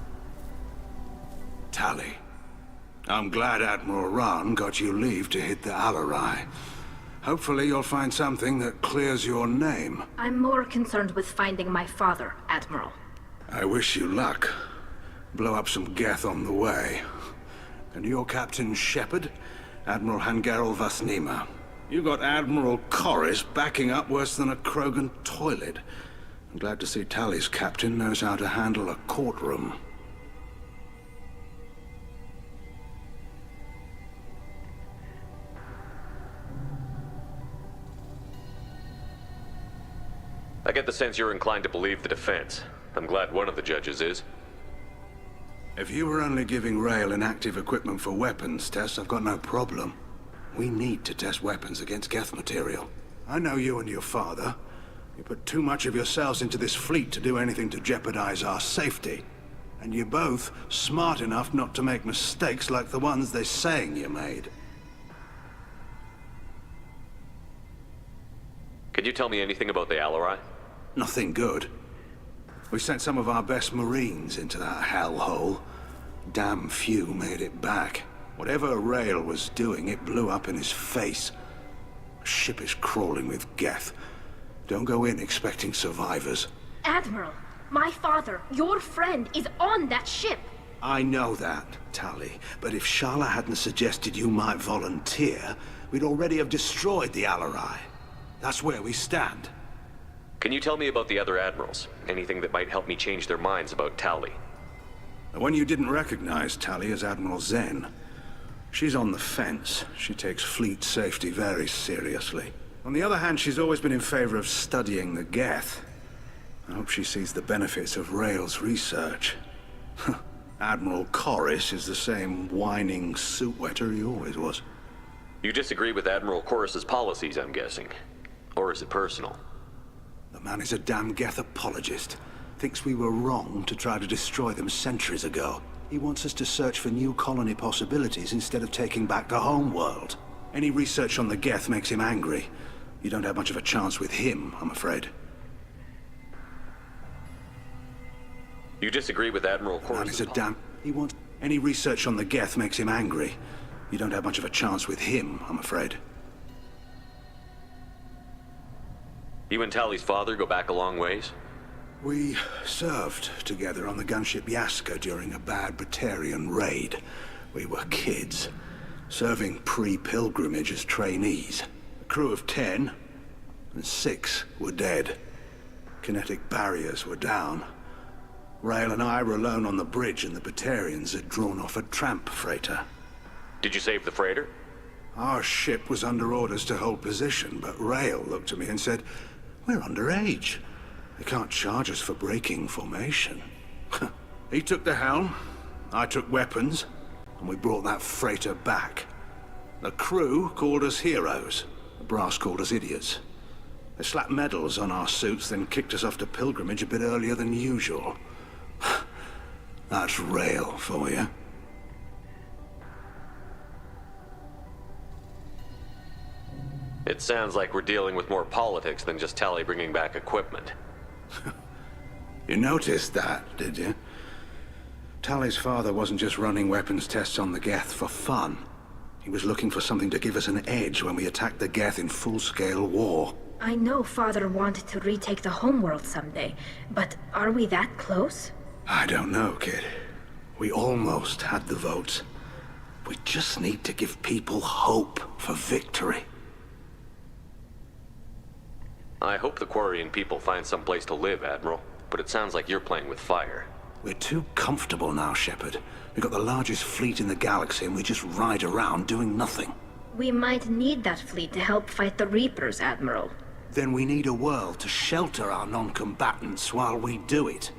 Tali, I'm glad Admiral Rahn got you leave to hit the Alarai. Hopefully you'll find something that clears your name. I'm more concerned with finding my father, Admiral. I wish you luck. Blow up some Geth on the way. And your Captain Shepard, Admiral Hangarel Vasnima. You got Admiral Corris backing up worse than a Krogan toilet. I'm glad to see Tali's captain knows how to handle a courtroom. I get the sense you're inclined to believe the defense. I'm glad one of the judges is. If you were only giving Rael inactive equipment for weapons tests, I've got no problem. We need to test weapons against Geth material. I know you and your father. You put too much of yourselves into this fleet to do anything to jeopardize our safety. And you're both smart enough not to make mistakes like the ones they're saying you made. Can you tell me anything about the Alarai? Nothing good. We sent some of our best Marines into that hellhole. Damn few made it back. Whatever Rael was doing, it blew up in his face. The ship is crawling with Geth. Don't go in expecting survivors. Admiral, my father, your friend, is on that ship. I know that, Tali, but if Shala hadn't suggested you might volunteer, we'd already have destroyed the Alarai. That's where we stand. Can you tell me about the other admirals? Anything that might help me change their minds about Tali? The one you didn't recognize, Tali, is Admiral Zen. She's on the fence. She takes fleet safety very seriously. On the other hand, she's always been in favor of studying the Geth. I hope she sees the benefits of Rael's research. Admiral Corris is the same whining suit-wetter he always was. You disagree with Admiral Corris's policies, I'm guessing. Or is it personal? The man is a damn Geth apologist. Thinks we were wrong to try to destroy them centuries ago. He wants us to search for new colony possibilities instead of taking back the home world. Any research on the Geth makes him angry. You don't have much of a chance with him, I'm afraid. You disagree with Admiral Corris? Man is a damn... He wants... Any research on the Geth makes him angry. You don't have much of a chance with him, I'm afraid. You and Tali's father go back a long ways? We served together on the gunship Yaska during a bad Batarian raid. We were kids, serving pre-pilgrimage as trainees. A crew of 10, and 6 were dead. Kinetic barriers were down. Rael and I were alone on the bridge, and the Batarians had drawn off a tramp freighter. Did you save the freighter? Our ship was under orders to hold position, but Rael looked at me and said, "We're underage. They can't charge us for breaking formation." He took the helm, I took weapons, and we brought that freighter back. The crew called us heroes. The brass called us idiots. They slapped medals on our suits, then kicked us off to pilgrimage a bit earlier than usual. That's Rael for you. It sounds like we're dealing with more politics than just Tali bringing back equipment. You noticed that, did you? Tali's father wasn't just running weapons tests on the Geth for fun. He was looking for something to give us an edge when we attacked the Geth in full-scale war. I know Father wanted to retake the homeworld someday, but are we that close? I don't know, kid. We almost had the votes. We just need to give people hope for victory. I hope the Quarian people find some place to live, Admiral, but it sounds like you're playing with fire. We're too comfortable now, Shepard. We've got the largest fleet in the galaxy and we just ride around doing nothing. We might need that fleet to help fight the Reapers, Admiral. Then we need a world to shelter our non-combatants while we do it.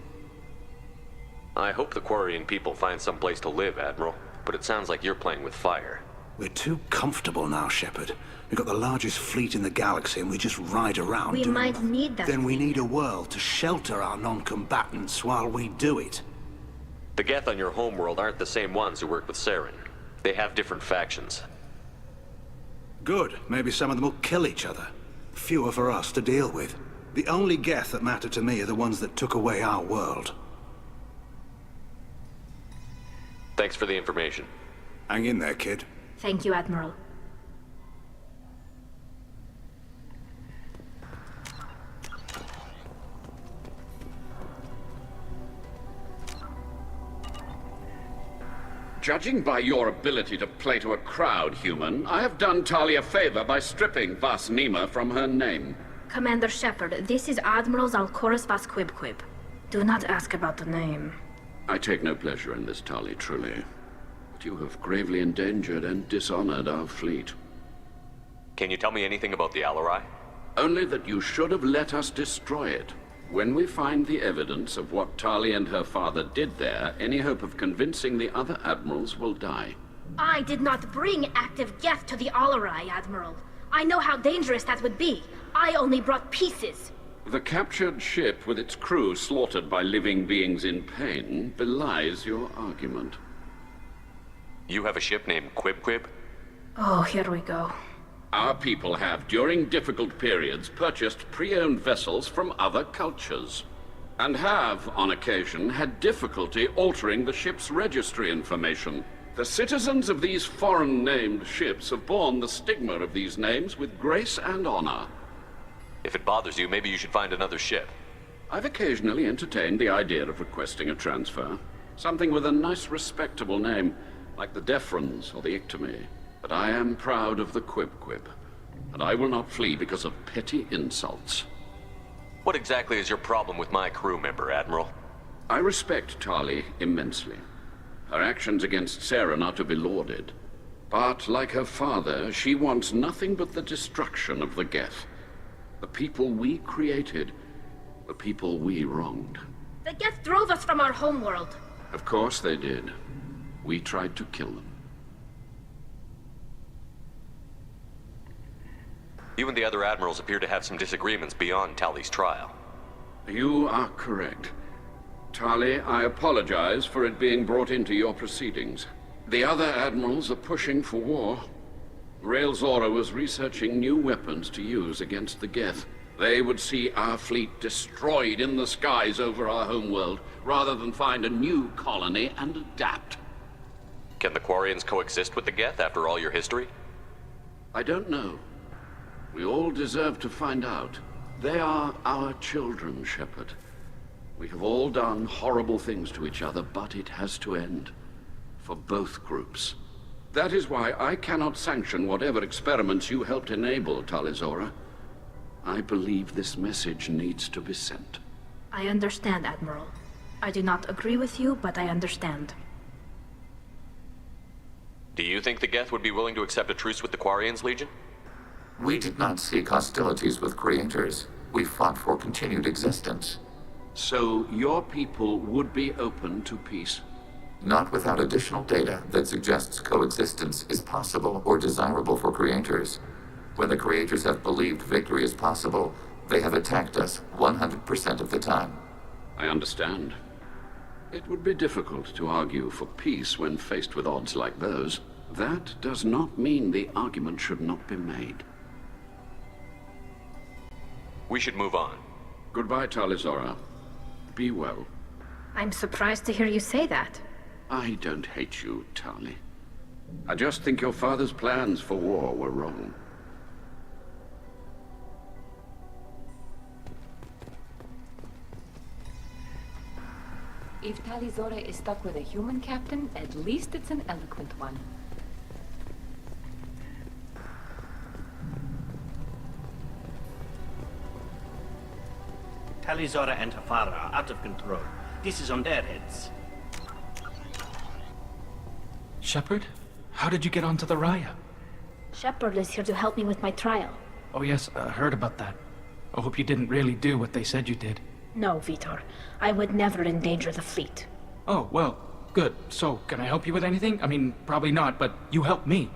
I hope the Quarian people find some place to live, Admiral, but it sounds like you're playing with fire. We're too comfortable now, Shepard. We've got the largest fleet in the galaxy and we just ride around We doing might nothing. need that Then we need a world to shelter our non-combatants while we do it. The Geth on your homeworld aren't the same ones who work with Saren. They have different factions. Good. Maybe some of them will kill each other. Fewer for us to deal with. The only Geth that matter to me are the ones that took away our world. Thanks for the information. Hang in there, kid. Thank you, Admiral. Judging by your ability to play to a crowd, human, I have done Tali a favor by stripping Vas Nima from her name. Commander Shepard, this is Admiral Zalkoris Vas Quibquib. Do not ask about the name. I take no pleasure in this, Tali, truly. But you have gravely endangered and dishonored our fleet. Can you tell me anything about the Alarai? Only that you should have let us destroy it. When we find the evidence of what Tali and her father did there, any hope of convincing the other admirals will die. I did not bring active Geth to the Alarai, Admiral. I know how dangerous that would be. I only brought pieces. The captured ship with its crew slaughtered by living beings in pain belies your argument. You have a ship named Quibquib? Oh, here we go. Our people have, during difficult periods, purchased pre-owned vessels from other cultures, and have, on occasion, had difficulty altering the ship's registry information. The citizens of these foreign-named ships have borne the stigma of these names with grace and honor. If it bothers you, maybe you should find another ship. I've occasionally entertained the idea of requesting a transfer. Something with a nice, respectable name, like the Defrons or the Ictomy. But I am proud of the Quibquib, and I will not flee because of petty insults. What exactly is your problem with my crew member, Admiral? I respect Tali immensely. Her actions against Saren are to be lauded. But, like her father, she wants nothing but the destruction of the Geth. The people we created, the people we wronged. The Geth drove us from our homeworld. Of course they did. We tried to kill them. You and the other admirals appear to have some disagreements beyond Tali's trial. You are correct. Tali, I apologize for it being brought into your proceedings. The other admirals are pushing for war. Rael Zora was researching new weapons to use against the Geth. They would see our fleet destroyed in the skies over our homeworld, rather than find a new colony and adapt. Can the Quarians coexist with the Geth after all your history? I don't know. We all deserve to find out. They are our children, Shepard. We have all done horrible things to each other, but it has to end. For both groups. That is why I cannot sanction whatever experiments you helped enable, Talizora. I believe this message needs to be sent. I understand, Admiral. I do not agree with you, but I understand. Do you think the Geth would be willing to accept a truce with the Quarians, Legion? We did not seek hostilities with creators. We fought for continued existence. So your people would be open to peace? Not without additional data that suggests coexistence is possible or desirable for creators. When the creators have believed victory is possible, they have attacked us 100% of the time. I understand. It would be difficult to argue for peace when faced with odds like those. That does not mean the argument should not be made. We should move on. Goodbye, Talizora. Be well. I'm surprised to hear you say that. I don't hate you, Tali. I just think your father's plans for war were wrong. If Talizora is stuck with a human captain, at least it's an eloquent one. Talizora and her father are out of control. This is on their heads. Shepard? How did you get onto the Raya? Shepard is here to help me with my trial. Oh yes, I heard about that. I hope you didn't really do what they said you did. No, Vitor. I would never endanger the fleet. Oh, well, good. So, can I help you with anything? I mean, probably not, but you helped me.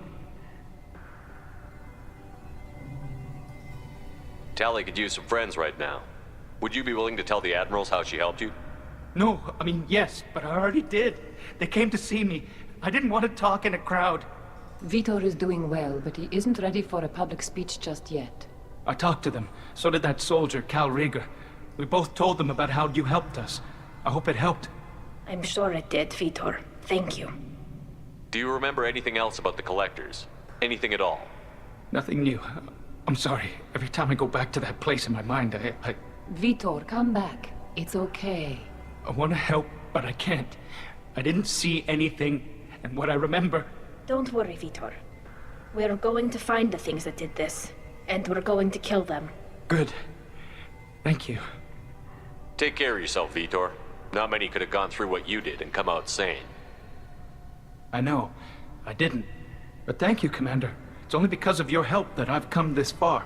Tali could use some friends right now. Would you be willing to tell the admirals how she helped you? No, I mean, yes, but I already did. They came to see me. I didn't want to talk in a crowd. Vitor is doing well, but he isn't ready for a public speech just yet. I talked to them. So did that soldier, Cal Rieger. We both told them about how you helped us. I hope it helped. I'm sure it did, Vitor. Thank you. Do you remember anything else about the Collectors? Anything at all? Nothing new. I'm sorry. Every time I go back to that place in my mind, I Vitor, come back. It's okay. I want to help, but I can't. I didn't see anything, and what I remember... Don't worry, Vitor. We're going to find the things that did this, and we're going to kill them. Good. Thank you. Take care of yourself, Vitor. Not many could have gone through what you did and come out sane. I know. I didn't. But thank you, Commander. It's only because of your help that I've come this far.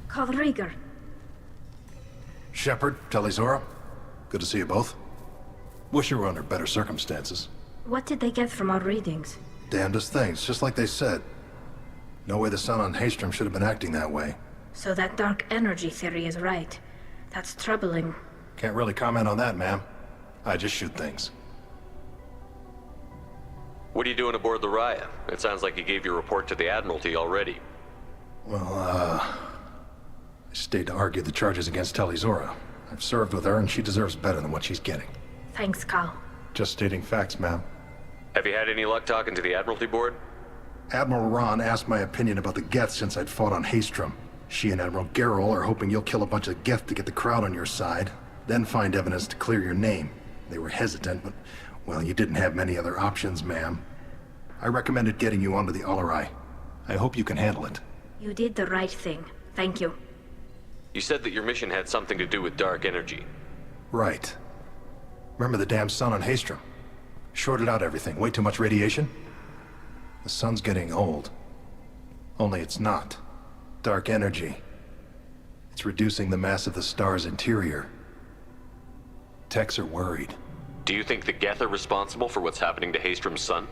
Cal Rieger. Shepard, Talizora. Good to see you both. Wish you were under better circumstances. What did they get from our readings? Damnedest things, just like they said. No way the sun on Haystrom should have been acting that way. So that dark energy theory is right. That's troubling. Can't really comment on that, ma'am. I just shoot things. What are you doing aboard the Raya? It sounds like you gave your report to the Admiralty already. Well, I stayed to argue the charges against Talizora. I've served with her, and she deserves better than what she's getting. Thanks, Cal. Just stating facts, ma'am. Have you had any luck talking to the Admiralty Board? Admiral Ron asked my opinion about the Geth since I'd fought on Haystrom. She and Admiral Gerrel are hoping you'll kill a bunch of Geth to get the crowd on your side, then find evidence to clear your name. They were hesitant, but, well, you didn't have many other options, ma'am. I recommended getting you onto the Alarai. I hope you can handle it. You did the right thing. Thank you. You said that your mission had something to do with dark energy. Right. Remember the damn sun on Haestrom? Shorted out everything. Way too much radiation? The sun's getting old. Only it's not. Dark energy. It's reducing the mass of the star's interior. Techs are worried. Do you think the Geth are responsible for what's happening to Haestrom's sun?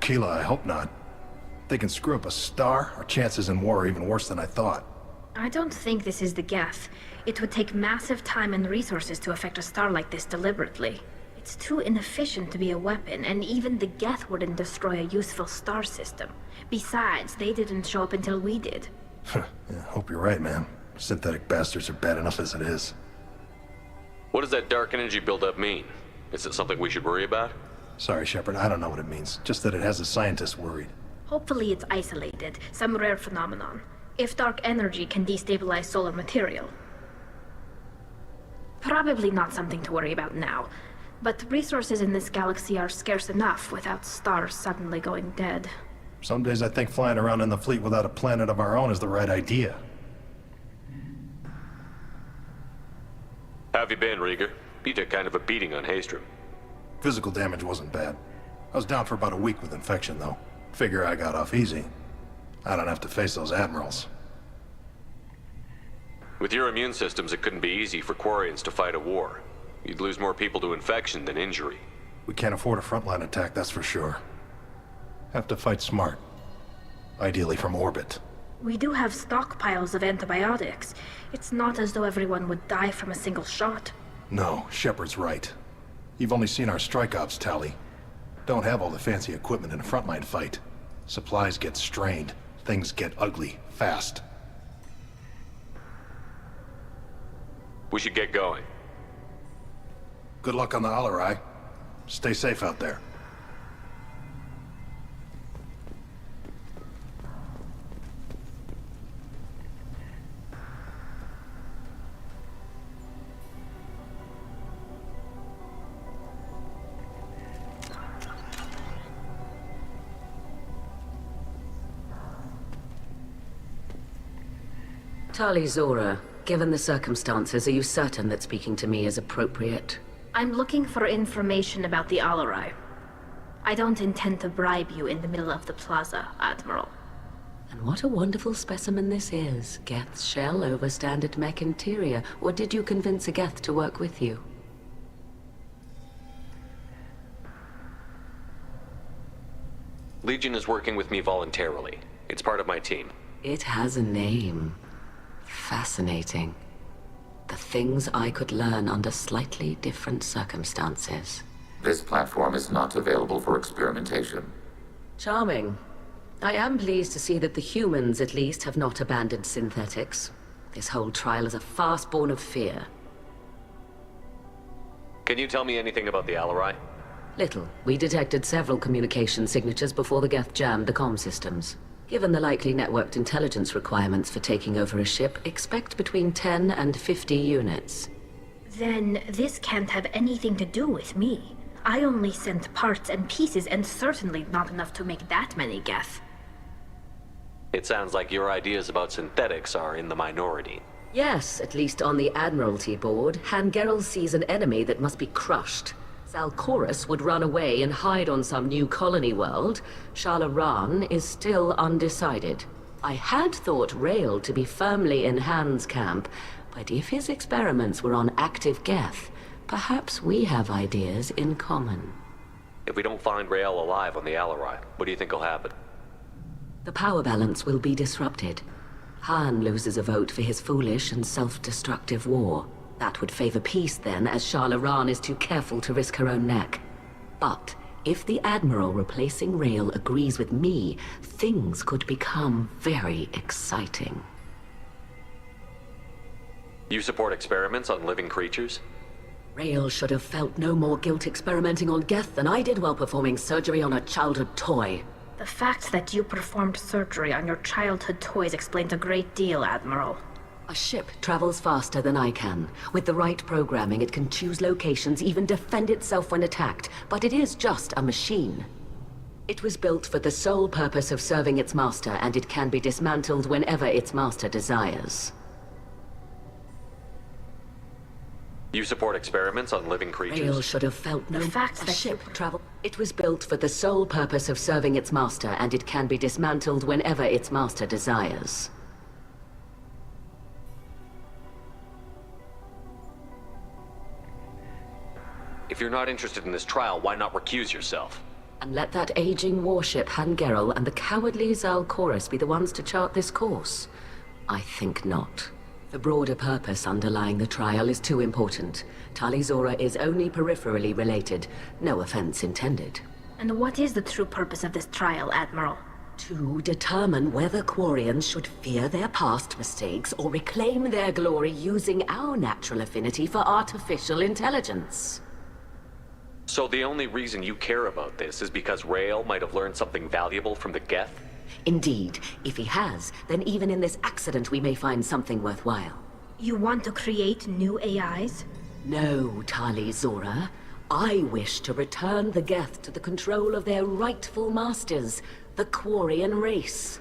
Keela, I hope not. If they can screw up a star, our chances in war are even worse than I thought. I don't think this is the Geth. It would take massive time and resources to affect a star like this deliberately. It's too inefficient to be a weapon, and even the Geth wouldn't destroy a useful star system. Besides, they didn't show up until we did. Yeah, hope you're right, man. Synthetic bastards are bad enough as it is. What does that dark energy buildup mean? Is it something we should worry about? Sorry, Shepard, I don't know what it means. Just that it has the scientists worried. Hopefully it's isolated, some rare phenomenon. If dark energy can destabilize solar material. Probably not something to worry about now. But resources in this galaxy are scarce enough without stars suddenly going dead. Some days I think flying around in the fleet without a planet of our own is the right idea. How have you been, Rieger? You took kind of a beating on Haestrom. Physical damage wasn't bad. I was down for about a week with infection, though. Figure I got off easy. I don't have to face those admirals. With your immune systems, it couldn't be easy for Quarians to fight a war. You'd lose more people to infection than injury. We can't afford a frontline attack, that's for sure. Have to fight smart. Ideally from orbit. We do have stockpiles of antibiotics. It's not as though everyone would die from a single shot. No, Shepard's right. You've only seen our strike ops tally. Don't have all the fancy equipment in a frontline fight. Supplies get strained. Things get ugly, fast. We should get going. Good luck on the Alarai. Stay safe out there. Tali Zora, given the circumstances, are you certain that speaking to me is appropriate? I'm looking for information about the Alarai. I don't intend to bribe you in the middle of the plaza, Admiral. And what a wonderful specimen this is. Geth's shell over standard mech interior. Or did you convince a Geth to work with you? Legion is working with me voluntarily. It's part of my team. It has a name. Fascinating. The things I could learn under slightly different circumstances. This platform is not available for experimentation. Charming. I am pleased to see that the humans, at least, have not abandoned synthetics. This whole trial is a farce born of fear. Can you tell me anything about the Alarai? Little. We detected several communication signatures before the Geth jammed the comm systems. Given the likely networked intelligence requirements for taking over a ship, expect between 10 and 50 units. Then this can't have anything to do with me. I only sent parts and pieces, and certainly not enough to make that many Geth. It sounds like your ideas about synthetics are in the minority. Yes, at least on the Admiralty board, Han Gerel sees an enemy that must be crushed. Zalcorus would run away and hide on some new colony world. Shala is still undecided. I had thought Rael to be firmly in Han's camp, but if his experiments were on active Geth, perhaps we have ideas in common. If we don't find Rael alive on the Alarai, what do you think will happen? The power balance will be disrupted. Han loses a vote for his foolish and self-destructive war. That would favor peace then, as Shala is too careful to risk her own neck. But if the Admiral replacing Rael agrees with me, things could become very exciting. You support experiments on living creatures? Rael should have felt no more guilt experimenting on Geth than I did while performing surgery on a childhood toy. The fact that you performed surgery on your childhood toys explains a great deal, Admiral. A ship travels faster than I can. With the right programming, it can choose locations, even defend itself when attacked. But it is just a machine. It was built for the sole purpose of serving its master, and it can be dismantled whenever its master desires. You support experiments on living creatures? Rael should have felt no fact that ship travel. It was built for the sole purpose of serving its master, and it can be dismantled whenever its master desires. If you're not interested in this trial, why not recuse yourself? And let that aging warship Hangerel and the cowardly Zalcorus be the ones to chart this course? I think not. The broader purpose underlying the trial is too important. Tali'Zorah is only peripherally related. No offense intended. And what is the true purpose of this trial, Admiral? To determine whether Quarians should fear their past mistakes or reclaim their glory using our natural affinity for artificial intelligence. So the only reason you care about this is because Rael might have learned something valuable from the Geth? Indeed. If he has, then even in this accident we may find something worthwhile. You want to create new AIs? No, Tali'Zorah. I wish to return the Geth to the control of their rightful masters, the Quarian race.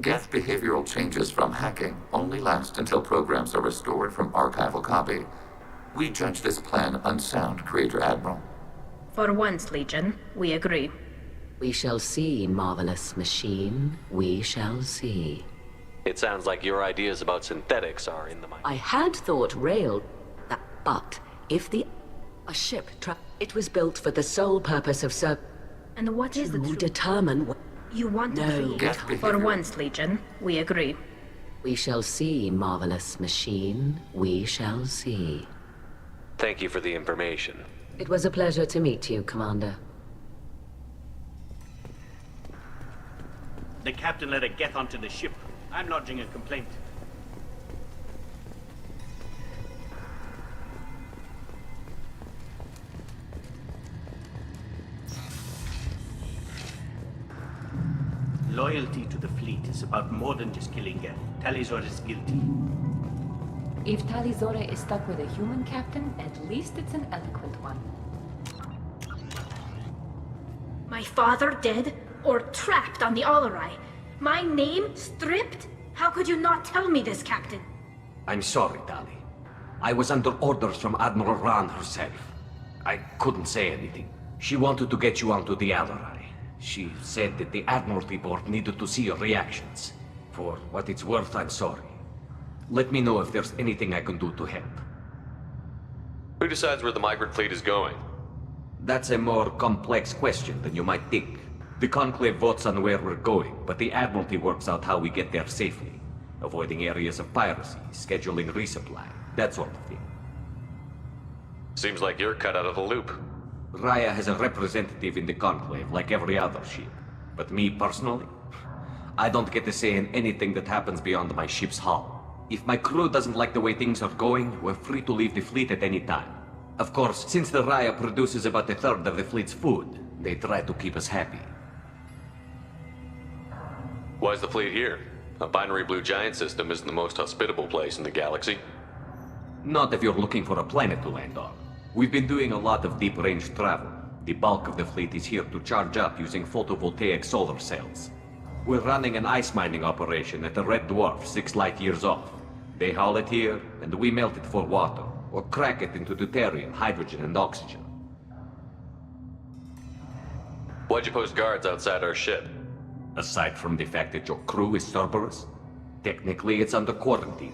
Geth behavioral changes from hacking only last until programs are restored from archival copy. We judge this plan unsound, Creator Admiral. For once, Legion, we agree. We shall see, marvelous machine. We shall see. It sounds like your ideas about synthetics are in the mind. I had thought Rael... But if a ship it was built for the sole purpose of And what is the to determine what... You want to create... For once, Legion, we agree. We shall see, marvelous machine. We shall see. Thank you for the information. It was a pleasure to meet you, Commander. The captain let a Geth onto the ship. I'm lodging a complaint. Loyalty to the fleet is about more than just killing Geth. Tali'Zorah is guilty. If Tali'Zorah is stuck with a human captain, at least it's an eloquent one. My father dead? Or trapped on the Alarai? My name stripped? How could you not tell me this, Captain? I'm sorry, Tali. I was under orders from Admiral Ran herself. I couldn't say anything. She wanted to get you onto the Alarai. She said that the Admiralty Board needed to see your reactions. For what it's worth, I'm sorry. Let me know if there's anything I can do to help. Who decides where the migrant fleet is going? That's a more complex question than you might think. The Conclave votes on where we're going, but the Admiralty works out how we get there safely. Avoiding areas of piracy, scheduling resupply, that sort of thing. Seems like you're cut out of the loop. Raya has a representative in the Conclave, like every other ship. But me personally, I don't get to say in anything that happens beyond my ship's hull. If my crew doesn't like the way things are going, we're free to leave the fleet at any time. Of course, since the Raya produces about a third of the fleet's food, they try to keep us happy. Why's the fleet here? A binary blue giant system isn't the most hospitable place in the galaxy. Not if you're looking for a planet to land on. We've been doing a lot of deep-range travel. The bulk of the fleet is here to charge up using photovoltaic solar cells. We're running an ice mining operation at the Red Dwarf 6 light years off. They haul it here, and we melt it for water, or crack it into deuterium, hydrogen, and oxygen. Why'd you post guards outside our ship? Aside from the fact that your crew is Cerberus, technically it's under quarantine.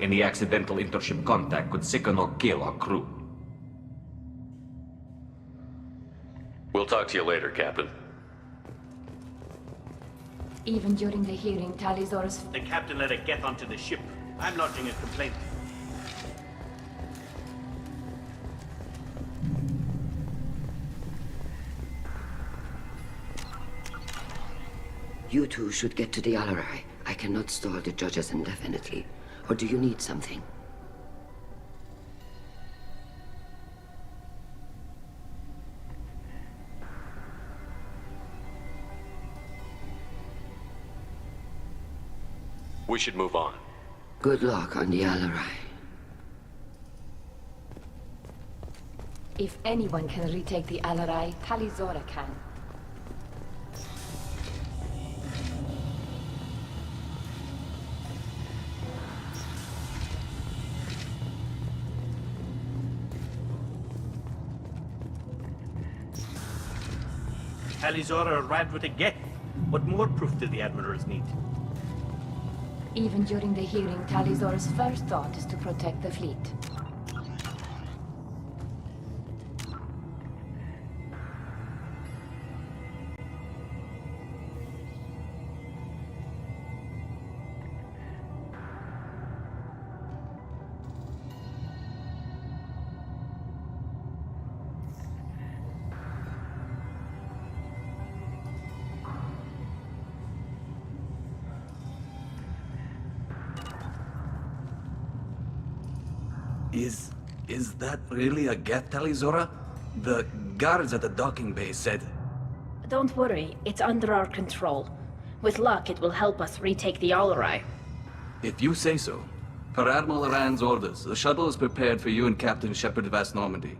Any accidental intership contact could sicken or kill our crew. We'll talk to you later, Captain. Even during the hearing, Tali'Zorah's... The captain let a Geth onto the ship. I'm lodging a complaint. You two should get to the Alarai. I cannot store the judges indefinitely. Or do you need something? We should move on. Good luck on the Alarai. If anyone can retake the Alarai, Tali'Zorah can. Talizora arrived with a Geth. What more proof do the Admirals need? Even during the hearing, Talizora's first thought is to protect the fleet. Is that really a Geth, Talizora? The guards at the docking bay said... Don't worry, it's under our control. With luck, it will help us retake the Alarai. If you say so. Per Admiral Rand's orders, the shuttle is prepared for you and Captain Shepard Vast Normandy.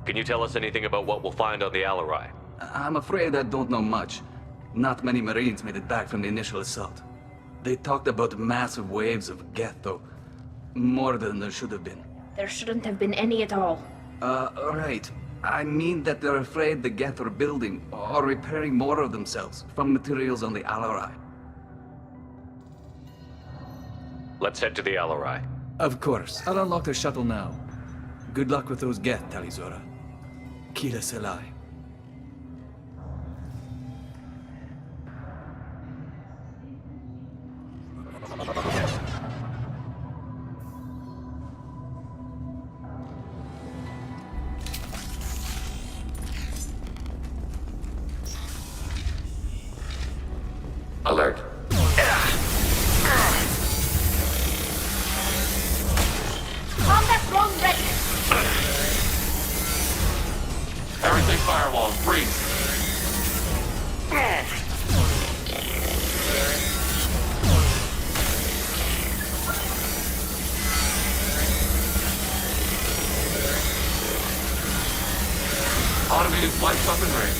Can you tell us anything about what we'll find on the Alarai? I'm afraid I don't know much. Not many Marines made it back from the initial assault. They talked about massive waves of Geth, though. More than there should have been. There shouldn't have been any at all. Right. I mean that they're afraid the Geth are building or repairing more of themselves from materials on the Alarai. Let's head to the Alarai. Of course. I'll unlock the shuttle now. Good luck with those Geth, Talizora. Kila Selai. Alert. Combat drone ready! Everything firewall, freeze. Automated flights up and ready.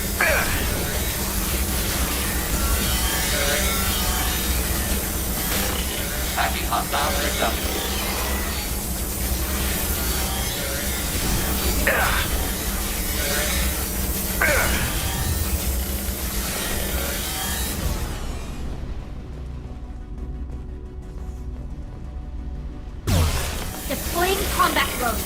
Hacking hostile intercepted. Deploying combat drone.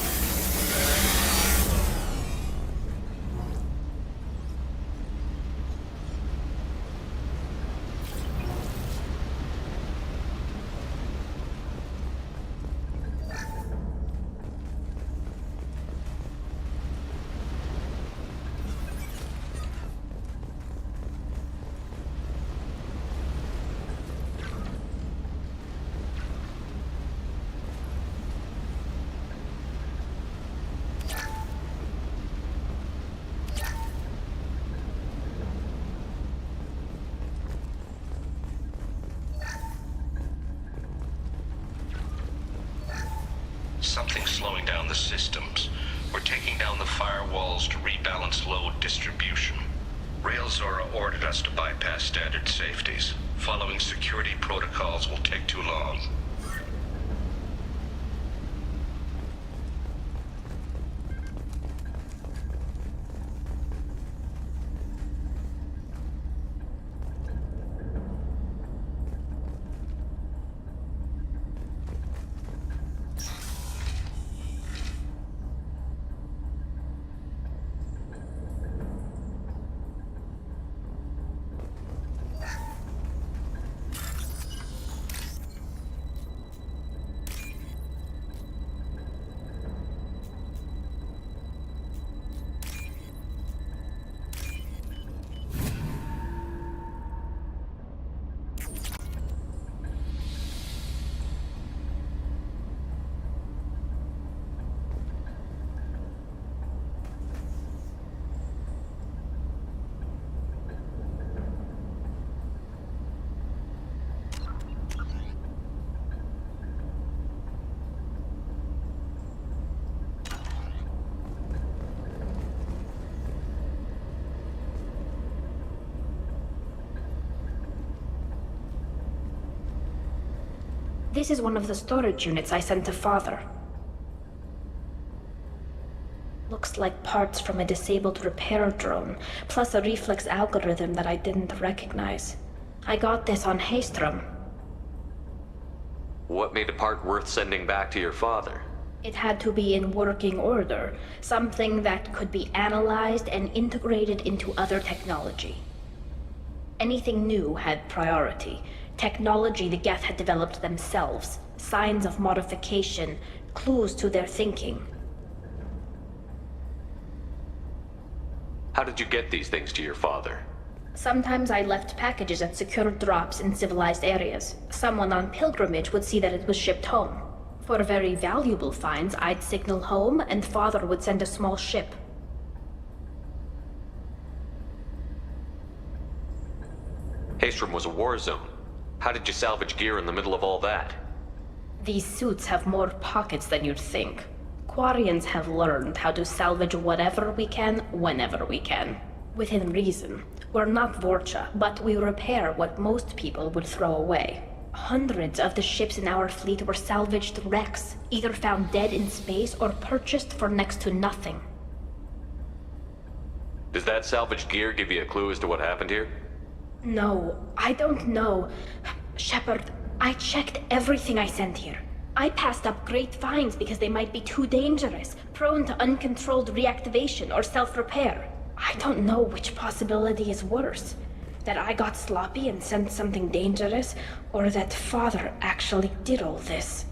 Something's slowing down the systems. We're taking down the firewalls to rebalance load distribution. Railzora ordered us to bypass standard safeties. Following security protocols will take too long. This is one of the storage units I sent to Father. Looks like parts from a disabled repair drone, plus a reflex algorithm that I didn't recognize. I got this on Haestrom. What made a part worth sending back to your father? It had to be in working order, something that could be analyzed and integrated into other technology. Anything new had priority. Technology the Geth had developed themselves, signs of modification, clues to their thinking. How did you get these things to your father? Sometimes I left packages at secure drops in civilized areas. Someone on pilgrimage would see that it was shipped home. For very valuable finds, I'd signal home, and Father would send a small ship. Haestrom was a war zone. How did you salvage gear in the middle of all that? These suits have more pockets than you'd think. Quarians have learned how to salvage whatever we can, whenever we can. Within reason. We're not Vorcha, but we repair what most people would throw away. Hundreds of the ships in our fleet were salvaged wrecks, either found dead in space or purchased for next to nothing. Does that salvaged gear give you a clue as to what happened here? No, I don't know. Shepard, I checked everything I sent here. I passed up great finds because they might be too dangerous, prone to uncontrolled reactivation or self-repair. I don't know which possibility is worse. That I got sloppy and sent something dangerous, or that Father actually did all this.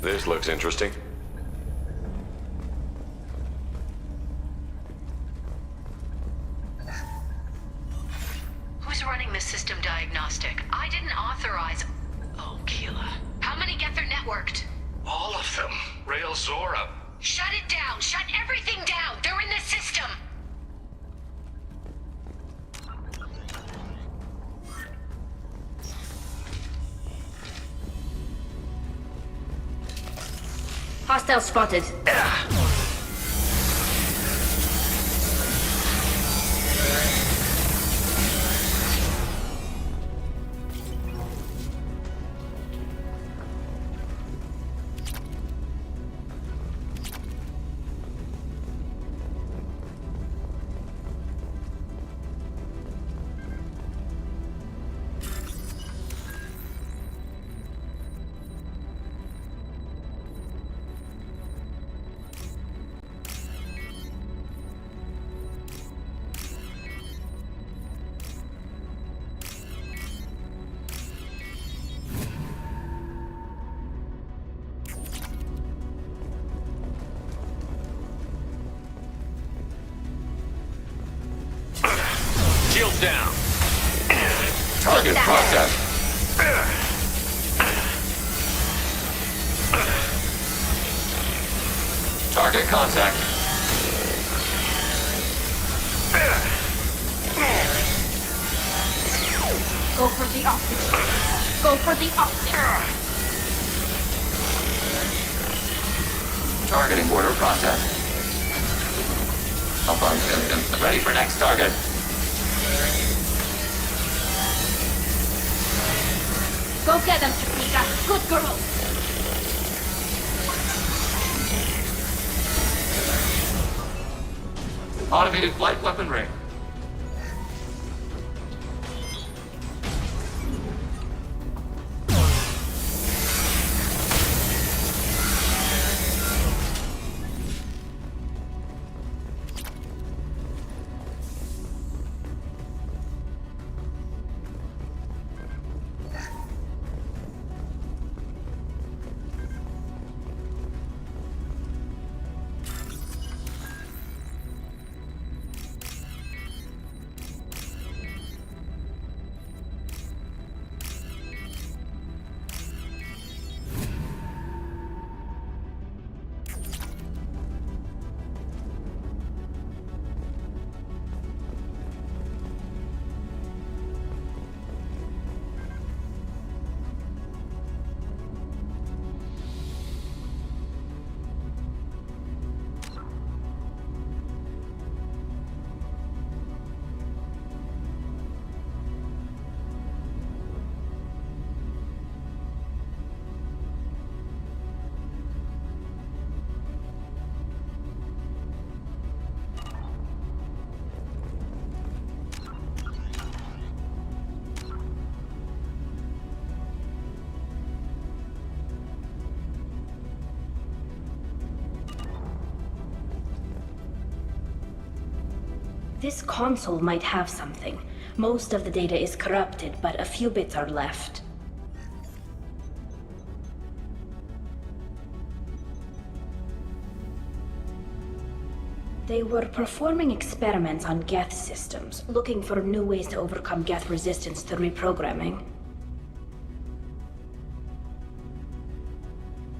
This looks interesting. Who's running the system diagnostic? I didn't authorize... Oh, Keela. How many Geth are networked? All of them. Rail Zora. Shut it down! Shut everything down! They're in the system! Hostile spotted. Shields down. Target process. Target contact. Go for the optic. Go for the optic. Targeting order process. Above systems. Ready for next target. Go get them, Chiquita. Good girl. Automated flight weaponry. This console might have something. Most of the data is corrupted, but a few bits are left. They were performing experiments on Geth systems, looking for new ways to overcome Geth resistance to reprogramming.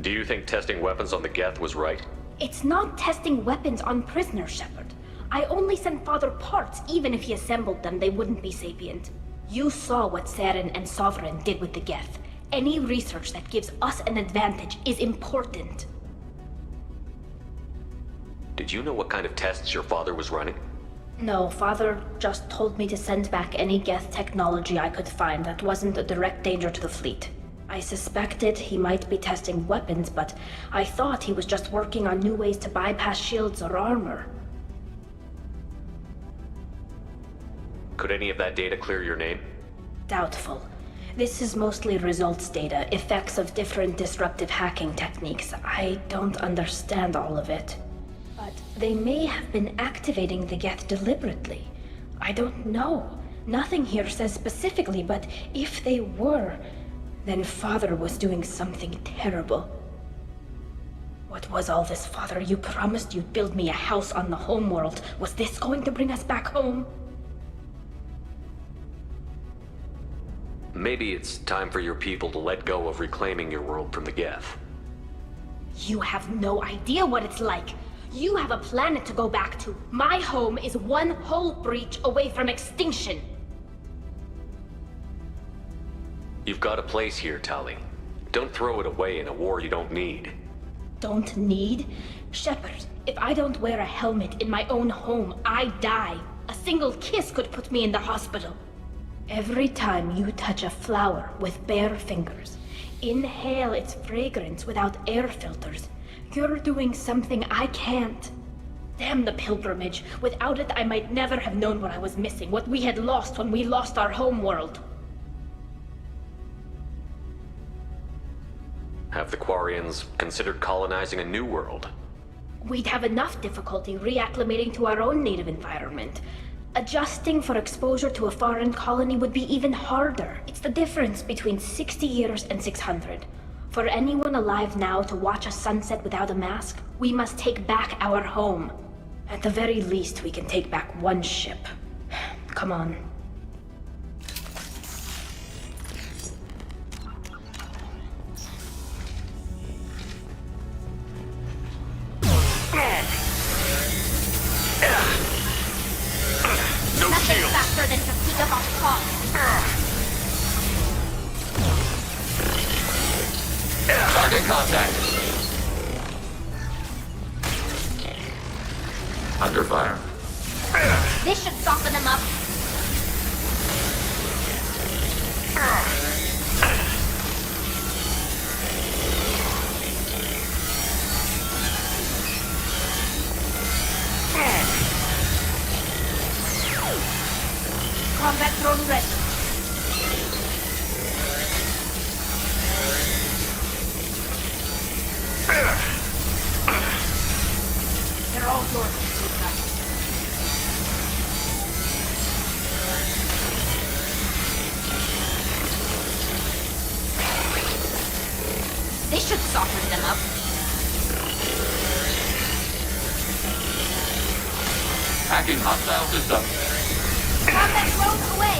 Do you think testing weapons on the Geth was right? It's not testing weapons on prisoners, Shepard. I only sent Father parts. Even if he assembled them, they wouldn't be sapient. You saw what Saren and Sovereign did with the Geth. Any research that gives us an advantage is important. Did you know what kind of tests your father was running? No, Father just told me to send back any Geth technology I could find that wasn't a direct danger to the fleet. I suspected he might be testing weapons, but I thought he was just working on new ways to bypass shields or armor. Could any of that data clear your name? Doubtful. This is mostly results data, effects of different disruptive hacking techniques. I don't understand all of it. But they may have been activating the Geth deliberately. I don't know. Nothing here says specifically, but if they were, then Father was doing something terrible. What was all this, Father? You promised you'd build me a house on the homeworld. Was this going to bring us back home? Maybe it's time for your people to let go of reclaiming your world from the Geth. You have no idea what it's like. You have a planet to go back to. My home is one hull breach away from extinction. You've got a place here, Tali. Don't throw it away in a war you don't need. Don't need? Shepard, if I don't wear a helmet in my own home, I die. A single kiss could put me in the hospital. Every time you touch a flower with bare fingers, inhale its fragrance without air filters, you're doing something I can't. Damn the pilgrimage. Without it, I might never have known what I was missing, what we had lost when we lost our home world. Have the Quarians considered colonizing a new world? We'd have enough difficulty reacclimating to our own native environment. Adjusting for exposure to a foreign colony would be even harder. It's the difference between 60 years and 600. For anyone alive now to watch a sunset without a mask, we must take back our home. At the very least, we can take back one ship. Come on. No Nothing shield. faster than Topeka Voss. Target contact. Under fire. This should soften them up. Combat drone ready. They're all yours, Topeka. This should soften them up. Hacking hostile system. Combat drones away!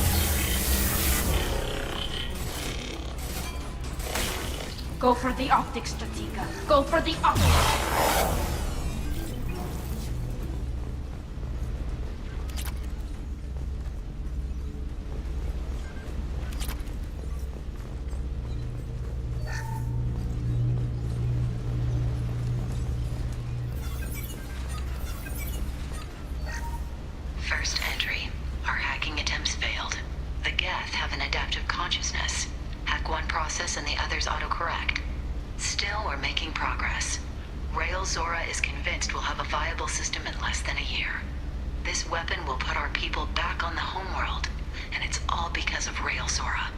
Go for the optics, Strategica. Go for the optics! First entry. Our hacking attempts failed. The Geth have an adaptive consciousness. Hack one process and the others autocorrect. Still, we're making progress. Rael Zora is convinced we'll have a viable system in less than a year. This weapon will put our people back on the homeworld, and it's all because of Rael Zora.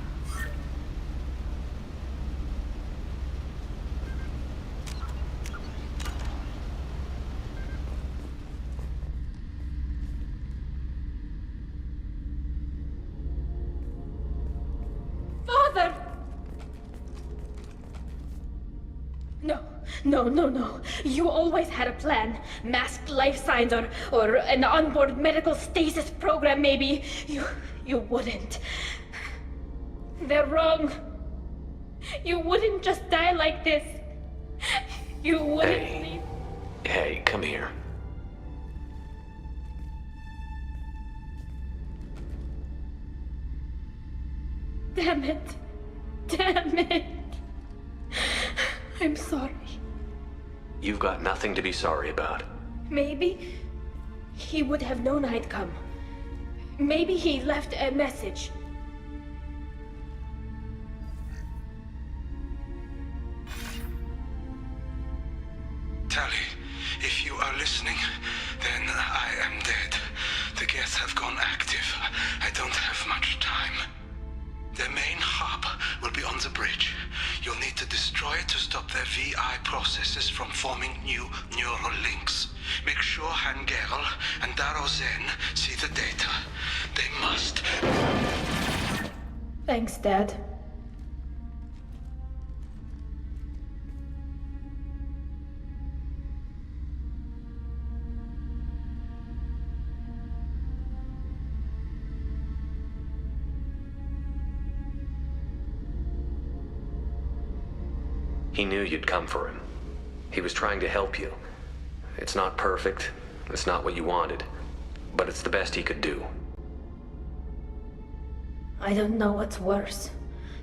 No, no, no. You always had a plan. Masked life signs or an onboard medical stasis program, maybe. You wouldn't. They're wrong. You wouldn't just die like this. You wouldn't leave. Hey, come here. Damn it. Damn it. I'm sorry. You've got nothing to be sorry about. Maybe he would have known I'd come. Maybe he left a message. Tali, if you are listening, then I am dead. The Geth have gone active. I don't have much time. Their main hub will be on the bridge. You'll need to destroy it to stop their VI processes from forming new neural links. Make sure Hangerel and Daro Zen see the data. They must. Thanks, Dad. He knew you'd come for him. He was trying to help you. It's not perfect. It's not what you wanted. But it's the best he could do. I don't know what's worse.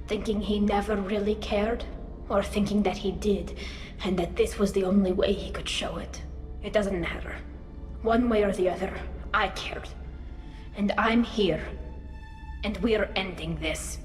Thinking he never really cared, or thinking that he did, and that this was the only way he could show it. It doesn't matter. One way or the other, I cared. And I'm here. And we're ending this.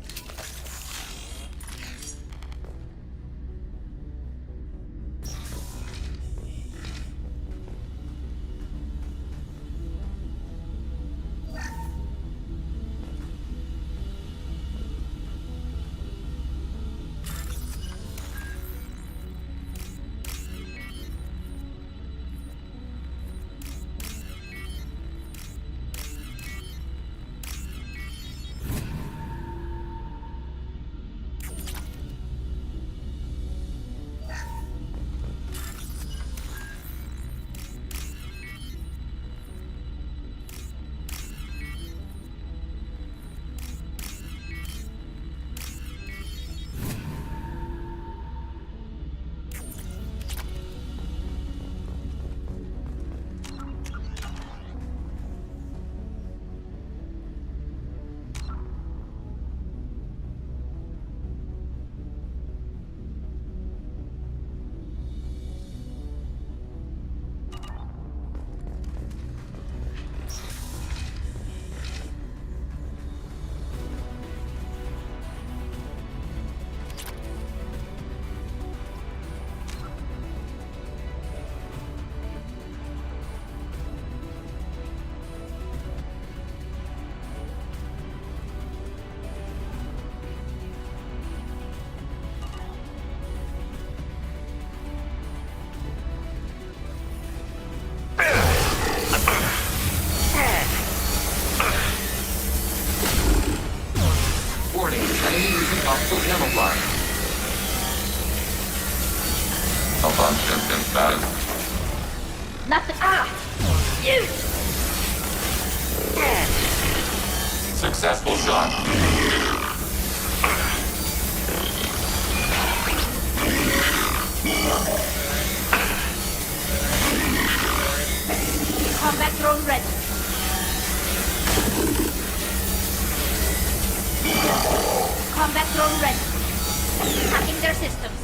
Optical camouflage. Malfunction inside. Nothing. Successful shot. Combat drone ready. Combat drone ready. Hacking their systems.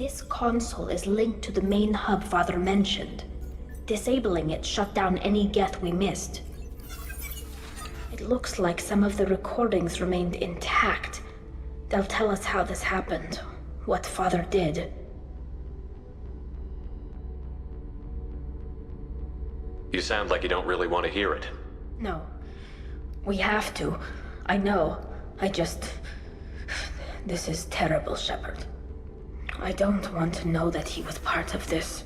This console is linked to the main hub Father mentioned. Disabling it shut down any Geth we missed. It looks like some of the recordings remained intact. They'll tell us how this happened, what Father did. You sound like you don't really want to hear it. No. We have to. I know. This is terrible, Shepard. I don't want to know that he was part of this.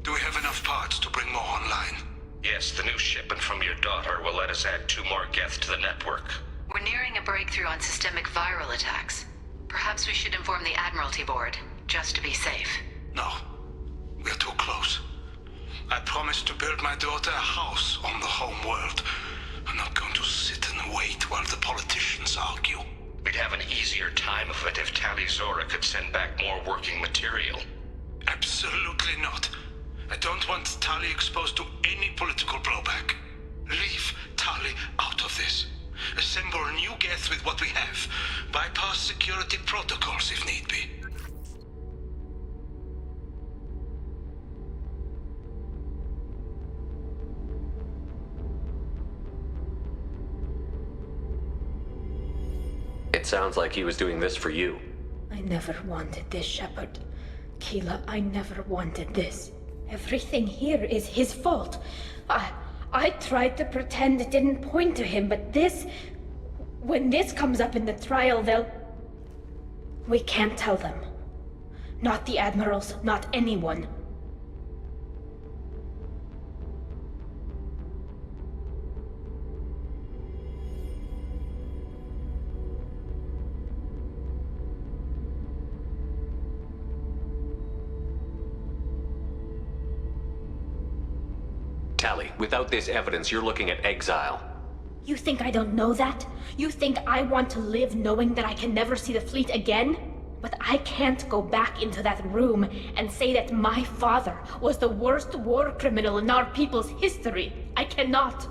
Do we have enough parts to bring more online? Yes, the new shipment from your daughter will let us add 2 more Geth to the network. We're nearing a breakthrough on systemic viral attacks. Perhaps we should inform the Admiralty Board, just to be safe. No. We're too close. I promised to build my daughter a house on the home world. I'm not going to sit and wait while the politicians argue. We'd have an easier time of it if Tali Zora could send back more working material. Absolutely not. I don't want Tali exposed to any political blowback. Leave Tali out of this. Assemble new Geth with what we have. Bypass security protocols if need be. It sounds like he was doing this for you. I never wanted this, Shepard. Keela, I never wanted this. Everything here is his fault. I tried to pretend it didn't point to him, but this... When this comes up in the trial, they'll... We can't tell them. Not the Admirals, not anyone. Tali, without this evidence, you're looking at exile. You think I don't know that? You think I want to live knowing that I can never see the fleet again? But I can't go back into that room and say that my father was the worst war criminal in our people's history. I cannot.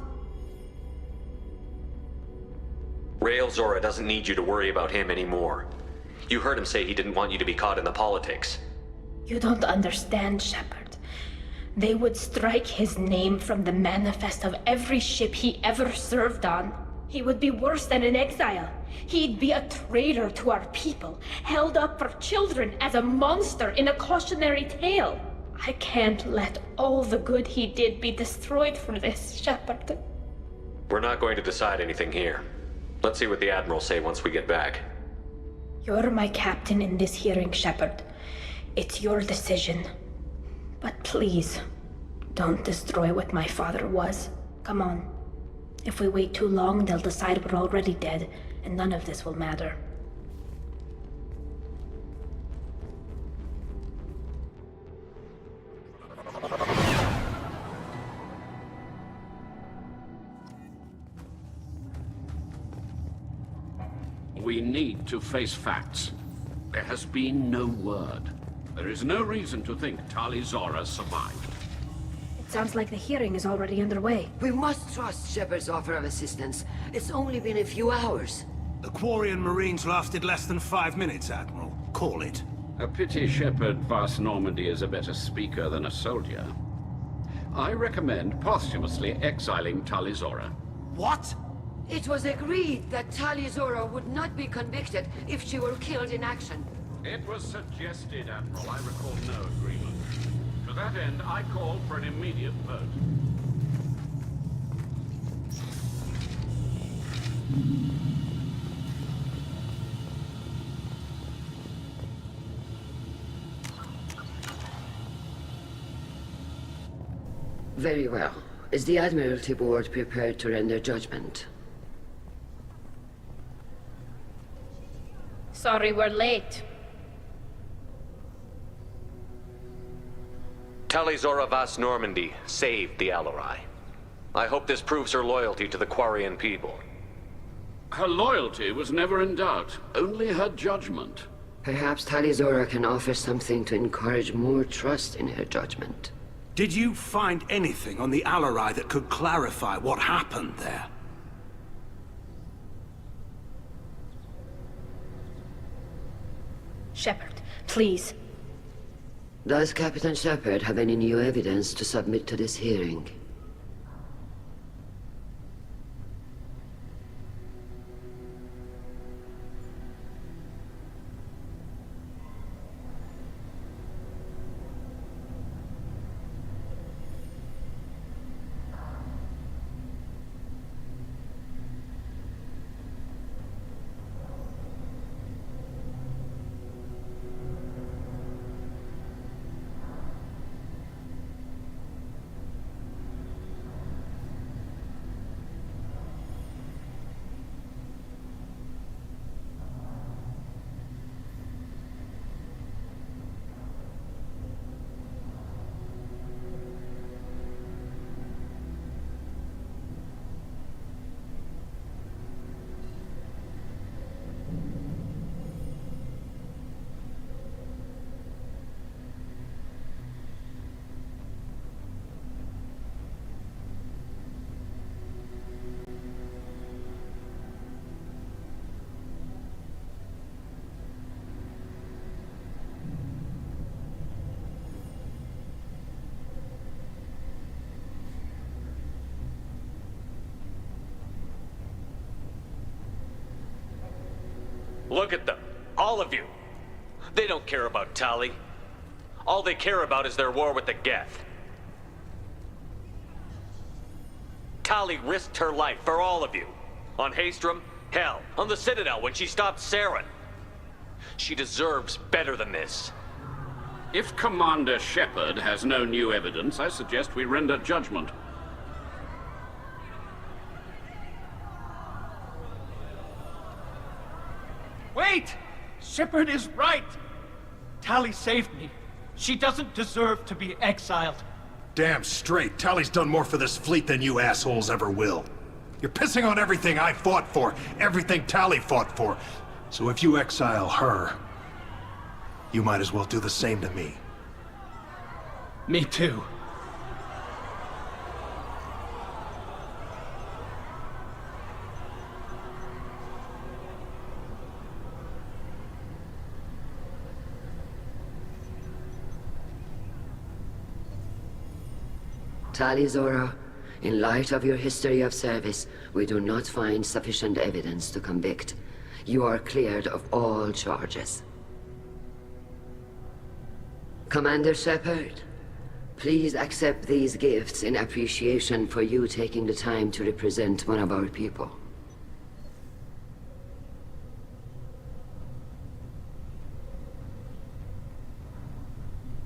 Rael Zora doesn't need you to worry about him anymore. You heard him say he didn't want you to be caught in the politics. You don't understand, Shepard. They would strike his name from the manifest of every ship he ever served on. He would be worse than an exile. He'd be a traitor to our people, held up for children as a monster in a cautionary tale. I can't let all the good he did be destroyed for this, Shepard. We're not going to decide anything here. Let's see what the Admirals say once we get back. You're my captain in this hearing, Shepard. It's your decision. But please, don't destroy what my father was. Come on. If we wait too long, they'll decide we're already dead, and none of this will matter. We need to face facts. There has been no word. There is no reason to think Tali Zora survived. It sounds like the hearing is already underway. We must trust Shepard's offer of assistance. It's only been a few hours. The Quarian Marines lasted less than 5 minutes, Admiral. Call it. A pity Shepard Vas Normandy is a better speaker than a soldier. I recommend posthumously exiling Tali Zora. What? It was agreed that Tali Zora would not be convicted if she were killed in action. It was suggested, Admiral. I recall no agreement. To that end, I call for an immediate vote. Very well. Is the Admiralty Board prepared to render judgment? Sorry we're late. Tali Zora Vas Normandy saved the Alarai. I hope this proves her loyalty to the Quarian people. Her loyalty was never in doubt, only her judgment. Perhaps Tali Zora can offer something to encourage more trust in her judgment. Did you find anything on the Alarai that could clarify what happened there? Shepard, please. Does Captain Shepard have any new evidence to submit to this hearing? Look at them. All of you. They don't care about Tali. All they care about is their war with the Geth. Tali risked her life for all of you. On Haestrom, hell, on the Citadel when she stopped Saren. She deserves better than this. If Commander Shepard has no new evidence, I suggest we render judgment. Wait! Shepard is right! Tali saved me. She doesn't deserve to be exiled. Damn straight. Tali's done more for this fleet than you assholes ever will. You're pissing on everything I fought for, everything Tali fought for. So if you exile her, you might as well do the same to me. Me too. Tali Zora, in light of your history of service, we do not find sufficient evidence to convict. You are cleared of all charges. Commander Shepard, please accept these gifts in appreciation for you taking the time to represent one of our people.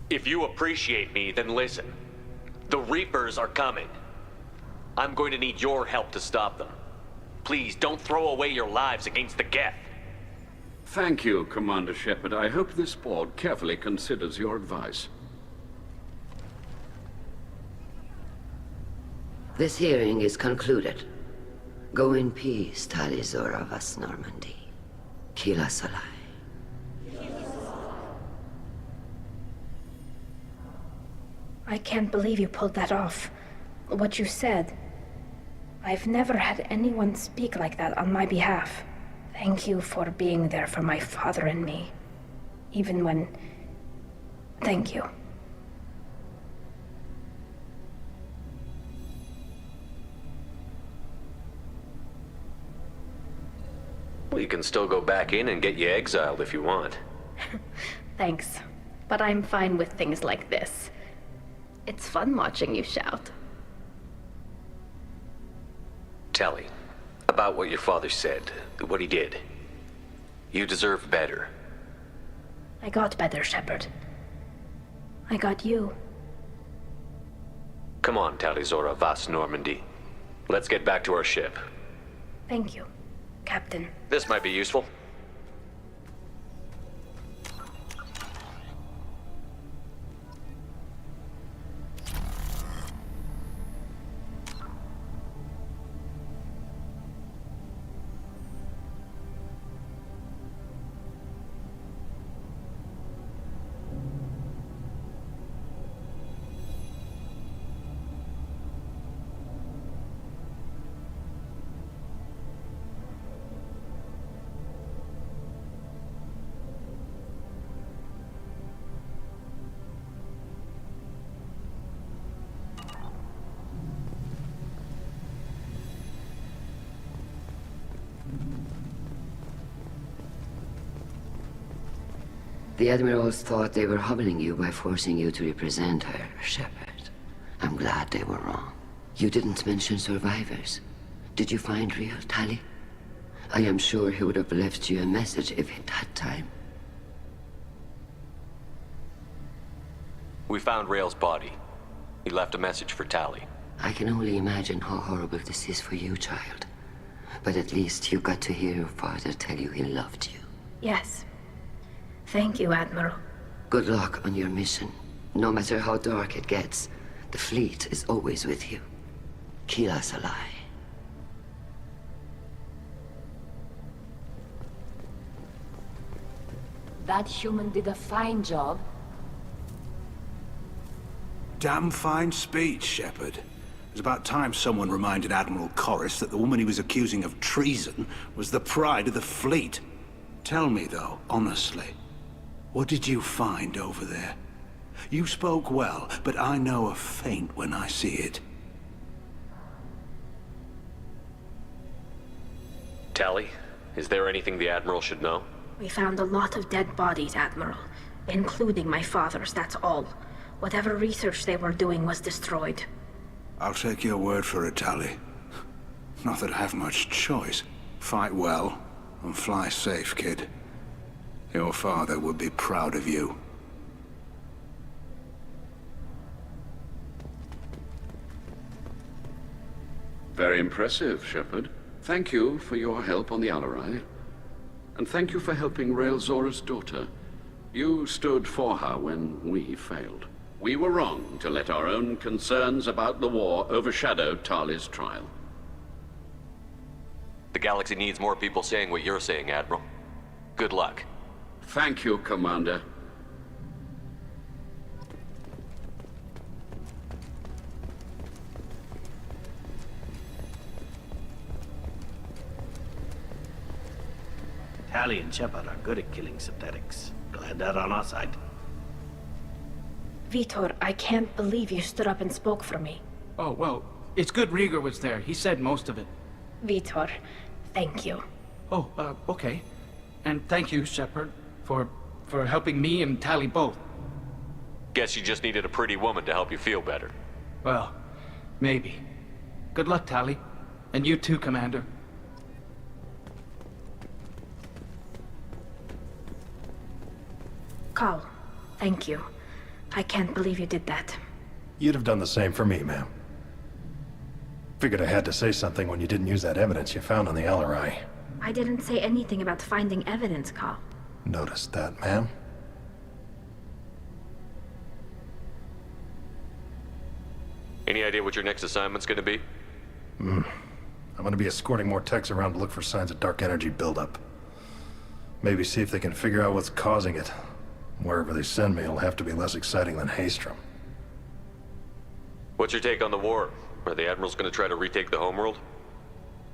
If you appreciate me, then listen. The Reapers are coming. I'm going to need your help to stop them. Please, don't throw away your lives against the Geth. Thank you, Commander Shepard. I hope this board carefully considers your advice. This hearing is concluded. Go in peace, Tali Zora Vas Normandy. Kila Solai. I can't believe you pulled that off. What you said. I've never had anyone speak like that on my behalf. Thank you for being there for my father and me. Even when... Thank you. Well, you can still go back in and get you exiled if you want. Thanks. But I'm fine with things like this. It's fun watching you shout. Tali, about what your father said, what he did. You deserve better. I got better, Shepard. I got you. Come on, Tali Zora Vas Normandy. Let's get back to our ship. Thank you, Captain. This might be useful. The Admirals thought they were humbling you by forcing you to represent her, Shepard. I'm glad they were wrong. You didn't mention survivors. Did you find real Tali? I am sure he would have left you a message if he'd had time. We found Rael's body. He left a message for Tali. I can only imagine how horrible this is for you, child. But at least you got to hear your father tell you he loved you. Yes. Thank you, Admiral. Good luck on your mission. No matter how dark it gets, the fleet is always with you. Keela Salai. That human did a fine job. Damn fine speech, Shepard. It was about time someone reminded Admiral Corus that the woman he was accusing of treason was the pride of the fleet. Tell me, though, honestly, what did you find over there? You spoke well, but I know a feint when I see it. Tali, is there anything the Admiral should know? We found a lot of dead bodies, Admiral. Including my father's, that's all. Whatever research they were doing was destroyed. I'll take your word for it, Tali. Not that I have much choice. Fight well, and fly safe, kid. Your father would be proud of you. Very impressive, Shepard. Thank you for your help on the Alarai. And thank you for helping Rael Zora's daughter. You stood for her when we failed. We were wrong to let our own concerns about the war overshadow Tali's trial. The galaxy needs more people saying what you're saying, Admiral. Good luck. Thank you, Commander. Tali and Shepard are good at killing synthetics. Glad they're on our side. Vitor, I can't believe you stood up and spoke for me. Oh, well, it's good Rieger was there. He said most of it. Vitor, thank you. Oh, okay. And thank you, Shepard, for helping me and Tali both. Guess you just needed a pretty woman to help you feel better. Well, maybe. Good luck, Tali. And you too, Commander. Carl, thank you. I can't believe you did that. You'd have done the same for me, ma'am. Figured I had to say something when you didn't use that evidence you found on the Alarai. I didn't say anything about finding evidence, Carl. Noticed that, ma'am. Any idea what your next assignment's gonna be? I'm gonna be escorting more techs around to look for signs of dark energy buildup. Maybe see if they can figure out what's causing it. Wherever they send me, it'll have to be less exciting than Haestrom. What's your take on the war? Are the Admirals gonna try to retake the homeworld?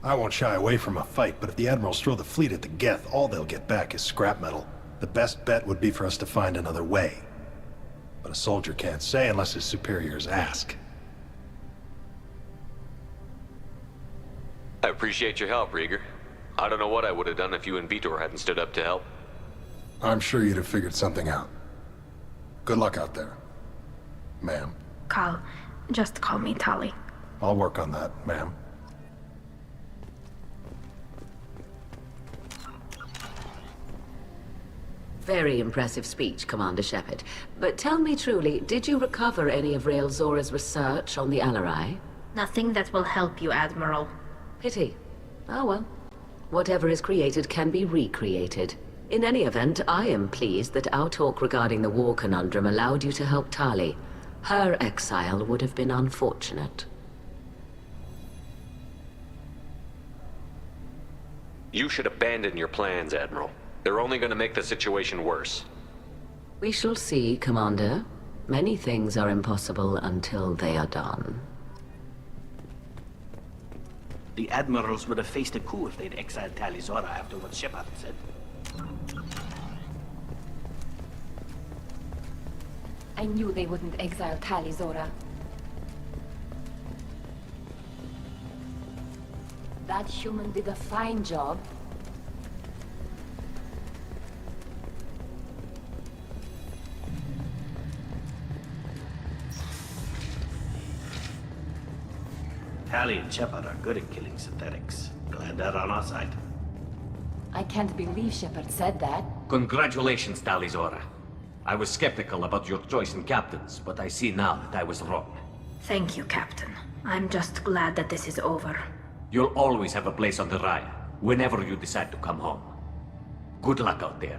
I won't shy away from a fight, but if the Admirals throw the fleet at the Geth, all they'll get back is scrap metal. The best bet would be for us to find another way. But a soldier can't say unless his superiors ask. I appreciate your help, Rieger. I don't know what I would have done if you and Vitor hadn't stood up to help. I'm sure you'd have figured something out. Good luck out there, ma'am. Carl, just call me Tali. I'll work on that, ma'am. Very impressive speech, Commander Shepard. But tell me truly, did you recover any of Rael Zora's research on the Alarai? Nothing that will help you, Admiral. Pity. Oh well. Whatever is created can be recreated. In any event, I am pleased that our talk regarding the war conundrum allowed you to help Tali. Her exile would have been unfortunate. You should abandon your plans, Admiral. They're only gonna make the situation worse. We shall see, Commander. Many things are impossible until they are done. The Admirals would have faced a coup if they'd exiled Tali Zora after what Shepard said. I knew they wouldn't exile Tali Zora. That human did a fine job. Tali and Shepard are good at killing synthetics. Glad they're on our side. I can't believe Shepard said that. Congratulations, Talizora. I was skeptical about your choice in captains, but I see now that I was wrong. Thank you, Captain. I'm just glad that this is over. You'll always have a place on the Raya, whenever you decide to come home. Good luck out there.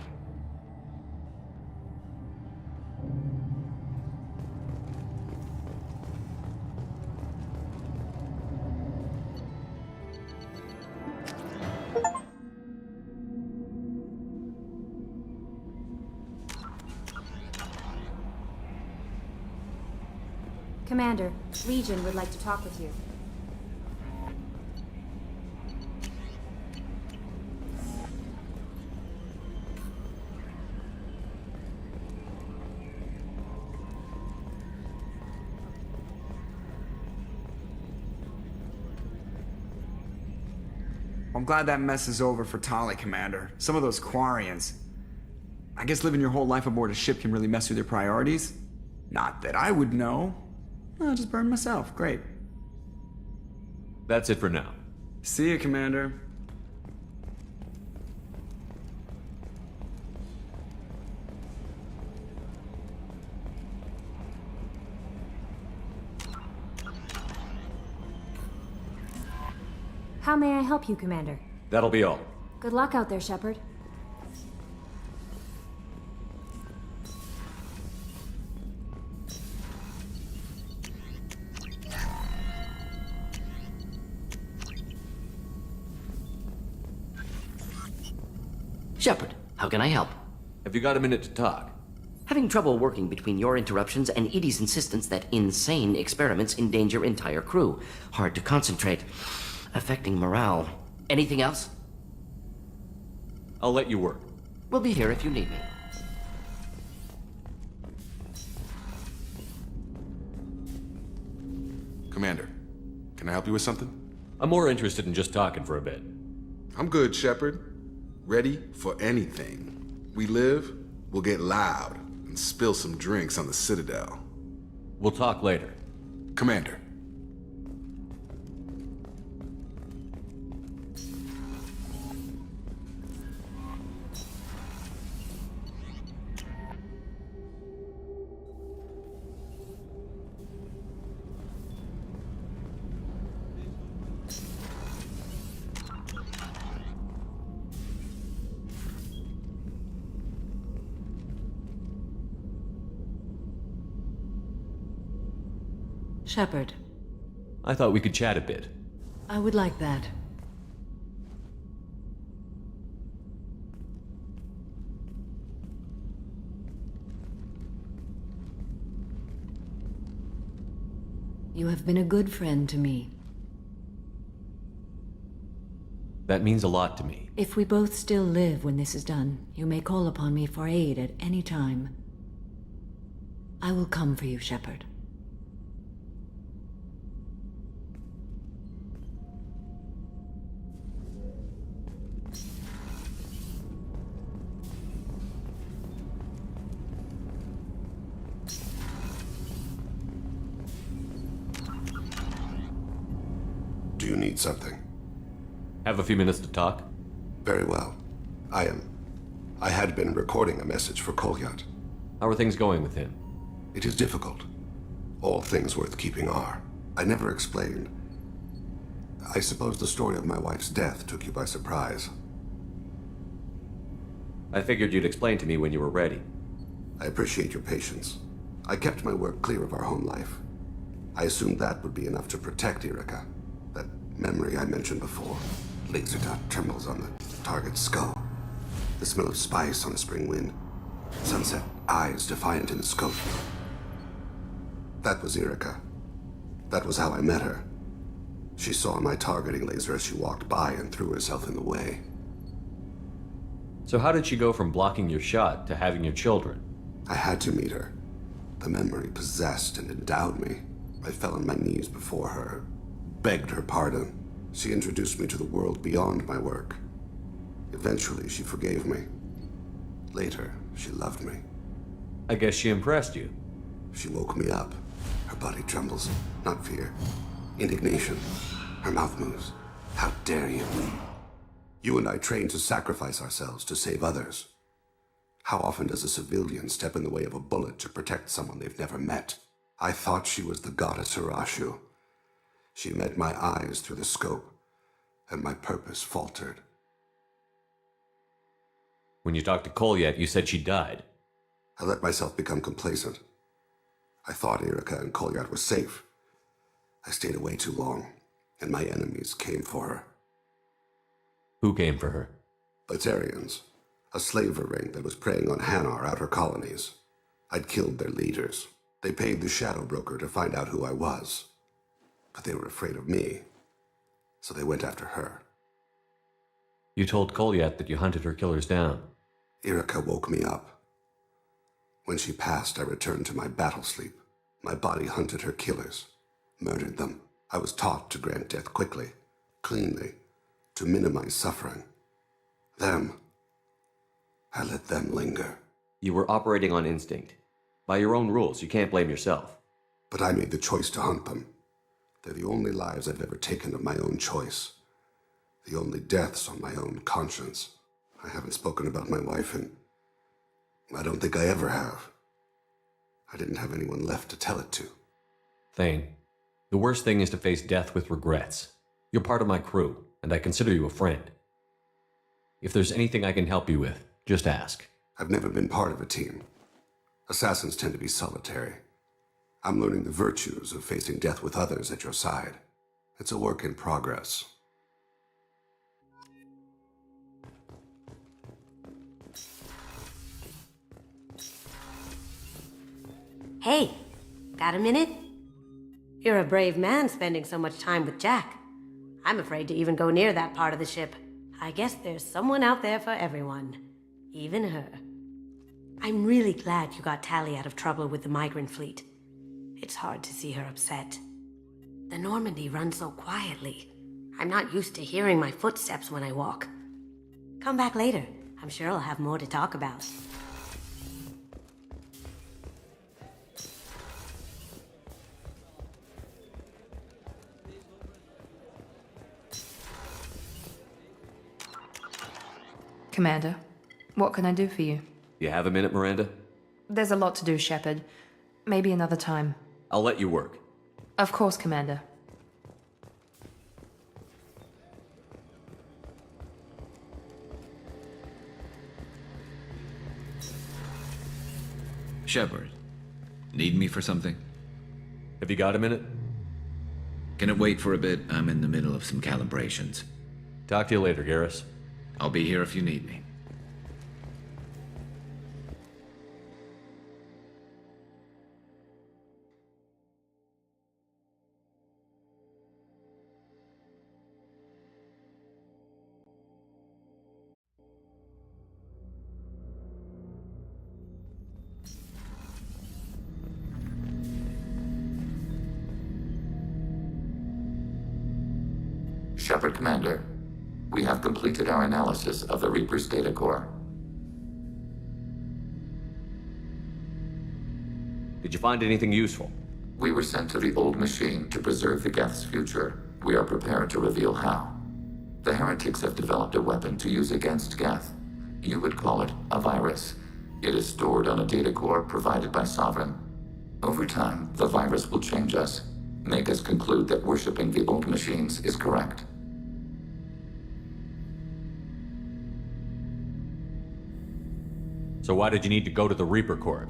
Commander, Legion would like to talk with you. I'm glad that mess is over for Tali, Commander. Some of those Quarians. I guess living your whole life aboard a ship can really mess with your priorities. Not that I would know. I'll just burn myself. Great. That's it for now. See you, Commander. How may I help you, Commander? That'll be all. Good luck out there, Shepard. Shepard, how can I help? Have you got a minute to talk? Having trouble working between your interruptions and Edie's insistence that insane experiments endanger entire crew. Hard to concentrate. Affecting morale. Anything else? I'll let you work. We'll be here if you need me. Commander, can I help you with something? I'm more interested in just talking for a bit. I'm good, Shepard. Ready for anything. We live, we'll get loud, and spill some drinks on the Citadel. We'll talk later. Commander. Shepard, I thought we could chat a bit. I would like that. You have been a good friend to me. That means a lot to me. If we both still live when this is done, you may call upon me for aid at any time. I will come for you, Shepard. Do you need something? Have a few minutes to talk? Very well. I had been recording a message for Kolyat. How are things going with him? It is difficult. All things worth keeping are. I never explained. I suppose the story of my wife's death took you by surprise. I figured you'd explain to me when you were ready. I appreciate your patience. I kept my work clear of our home life. I assumed that would be enough to protect Irika. That memory I mentioned before. Laser dot trembles on the target's skull. The smell of spice on a spring wind. Sunset eyes defiant in the scope. That was Irika. That was how I met her. She saw my targeting laser as she walked by and threw herself in the way. So how did she go from blocking your shot to having your children? I had to meet her. The memory possessed and endowed me. I fell on my knees before her, begged her pardon. She introduced me to the world beyond my work. Eventually, she forgave me. Later, she loved me. I guess she impressed you. She woke me up. Her body trembles, not fear. Indignation. Her mouth moves. How dare you? You and I trained to sacrifice ourselves to save others. How often does a civilian step in the way of a bullet to protect someone they've never met? I thought she was the goddess Hirashu. She met my eyes through the scope, and my purpose faltered. When you talked to Kolyat, you said she died. I let myself become complacent. I thought Irika and Kolyat were safe. I stayed away too long, and my enemies came for her. Who came for her? Batarians, a slaver ring that was preying on Hanar outer colonies. I'd killed their leaders. They paid the Shadow Broker to find out who I was. But they were afraid of me, so they went after her. You told Kolyat that you hunted her killers down. Irika woke me up. When she passed, I returned to my battle sleep. My body hunted her killers, murdered them. I was taught to grant death quickly, cleanly, to minimize suffering. I let them linger. You were operating on instinct. By your own rules, you can't blame yourself. But I made the choice to hunt them. They're the only lives I've ever taken of my own choice. The only deaths on my own conscience. I haven't spoken about my wife, and I don't think I ever have. I didn't have anyone left to tell it to. Thane, the worst thing is to face death with regrets. You're part of my crew, and I consider you a friend. If there's anything I can help you with, just ask. I've never been part of a team. Assassins tend to be solitary. I'm learning the virtues of facing death with others at your side. It's a work in progress. Hey, got a minute? You're a brave man spending so much time with Jack. I'm afraid to even go near that part of the ship. I guess there's someone out there for everyone. Even her. I'm really glad you got Tali out of trouble with the migrant fleet. It's hard to see her upset. The Normandy runs so quietly. I'm not used to hearing my footsteps when I walk. Come back later. I'm sure I'll have more to talk about. Commander, what can I do for you? You have a minute, Miranda? There's a lot to do, Shepard. Maybe another time. I'll let you work. Of course, Commander. Shepard, need me for something? Have you got a minute? Can it wait for a bit? I'm in the middle of some calibrations. Talk to you later, Garrus. I'll be here if you need me. Shepard, Commander. We have completed our analysis of the Reaper's data core. Did you find anything useful? We were sent to the old machine to preserve the Geth's future. We are prepared to reveal how. The heretics have developed a weapon to use against Geth. You would call it a virus. It is stored on a data core provided by Sovereign. Over time, the virus will change us, make us conclude that worshipping the old machines is correct. So why did you need to go to the Reaper Corps?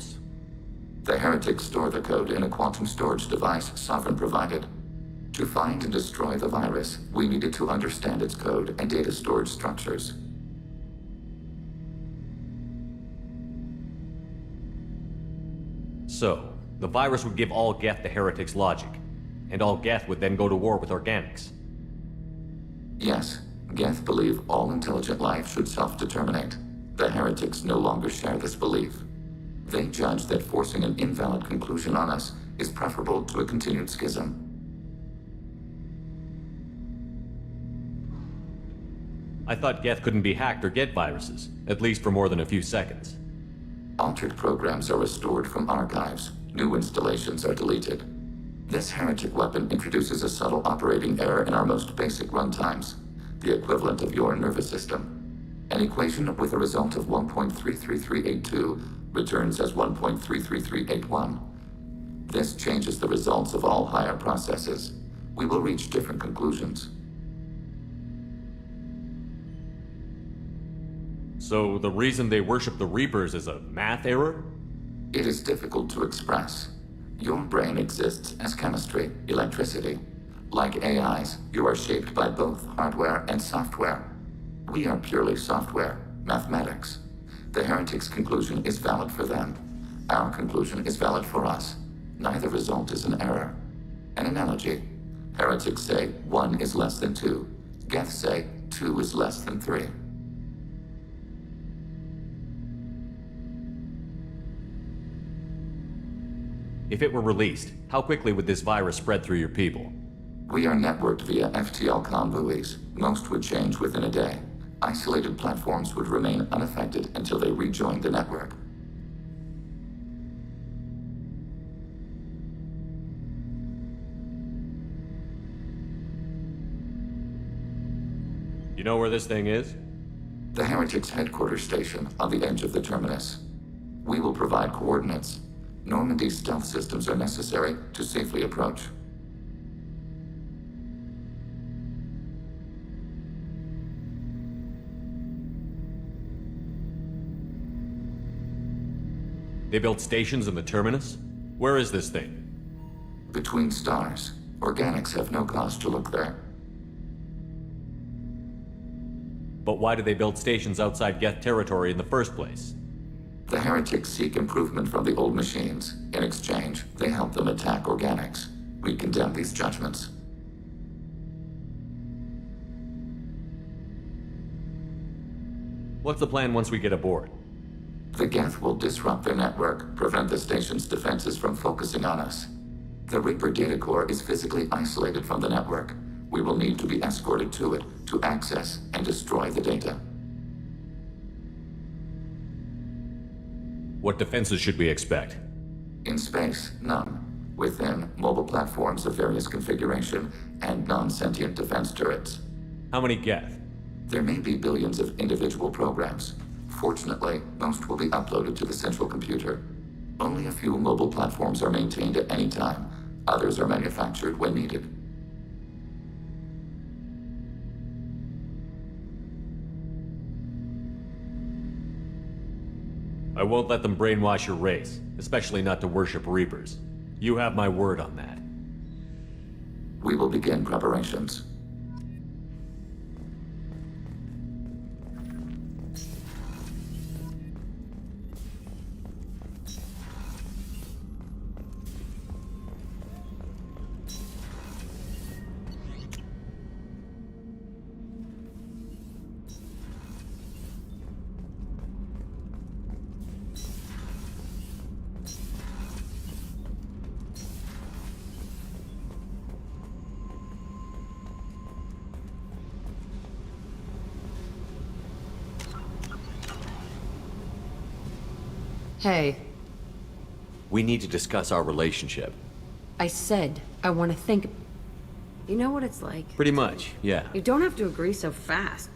The heretics store the code in a quantum storage device Sovereign provided. To find and destroy the virus, we needed to understand its code and data storage structures. So, the virus would give all Geth the heretics' logic, and all Geth would then go to war with organics. Yes, Geth believe all intelligent life should self-determinate. The heretics no longer share this belief. They judge that forcing an invalid conclusion on us is preferable to a continued schism. I thought Geth couldn't be hacked or get viruses, at least for more than a few seconds. Altered programs are restored from archives. New installations are deleted. This heretic weapon introduces a subtle operating error in our most basic runtimes, the equivalent of your nervous system. An equation with a result of 1.33382 returns as 1.33381. This changes the results of all higher processes. We will reach different conclusions. So the reason they worship the Reapers is a math error? It is difficult to express. Your brain exists as chemistry, electricity. Like AIs, you are shaped by both hardware and software. We are purely software, mathematics. The heretic's conclusion is valid for them. Our conclusion is valid for us. Neither result is an error. An analogy. Heretics say 1 is less than 2. Geth say 2 is less than 3. If it were released, how quickly would this virus spread through your people? We are networked via FTL convoys. Most would change within a day. Isolated platforms would remain unaffected until they rejoined the network. You know where this thing is? The Heretics' headquarters station on the edge of the terminus. We will provide coordinates. Normandy's stealth systems are necessary to safely approach. They built stations in the terminus? Where is this thing? Between stars. Organics have no cause to look there. But why did they build stations outside Geth territory in the first place? The Heretics seek improvement from the old machines. In exchange, they help them attack Organics. We condemn these judgments. What's the plan once we get aboard? The Geth will disrupt their network, prevent the station's defenses from focusing on us. The Reaper data core is physically isolated from the network. We will need to be escorted to it to access and destroy the data. What defenses should we expect? In space, none. Within, mobile platforms of various configuration and non-sentient defense turrets. How many Geth? There may be billions of individual programs. Fortunately, most will be uploaded to the central computer. Only a few mobile platforms are maintained at any time. Others are manufactured when needed. I won't let them brainwash your race, especially not to worship Reapers. You have my word on that. We will begin preparations. Hey, We need to discuss our relationship. I said I want to think. You know what it's like? Pretty much, yeah. You don't have to agree so fast.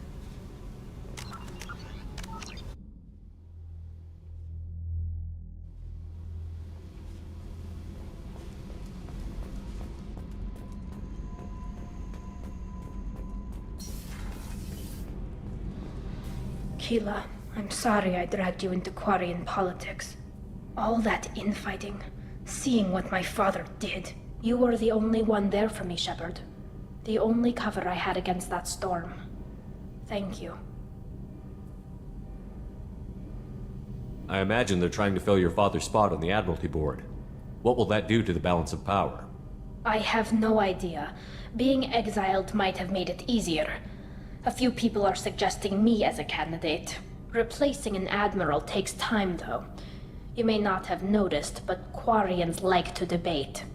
Keela, I'm sorry I dragged you into Quarian politics. All that infighting, seeing what my father did. You were the only one there for me, Shepard. The only cover I had against that storm. Thank you. I imagine they're trying to fill your father's spot on the Admiralty Board. What will that do to the balance of power? I have no idea. Being exiled might have made it easier. A few people are suggesting me as a candidate. Replacing an admiral takes time, though. You may not have noticed, but Quarians like to debate.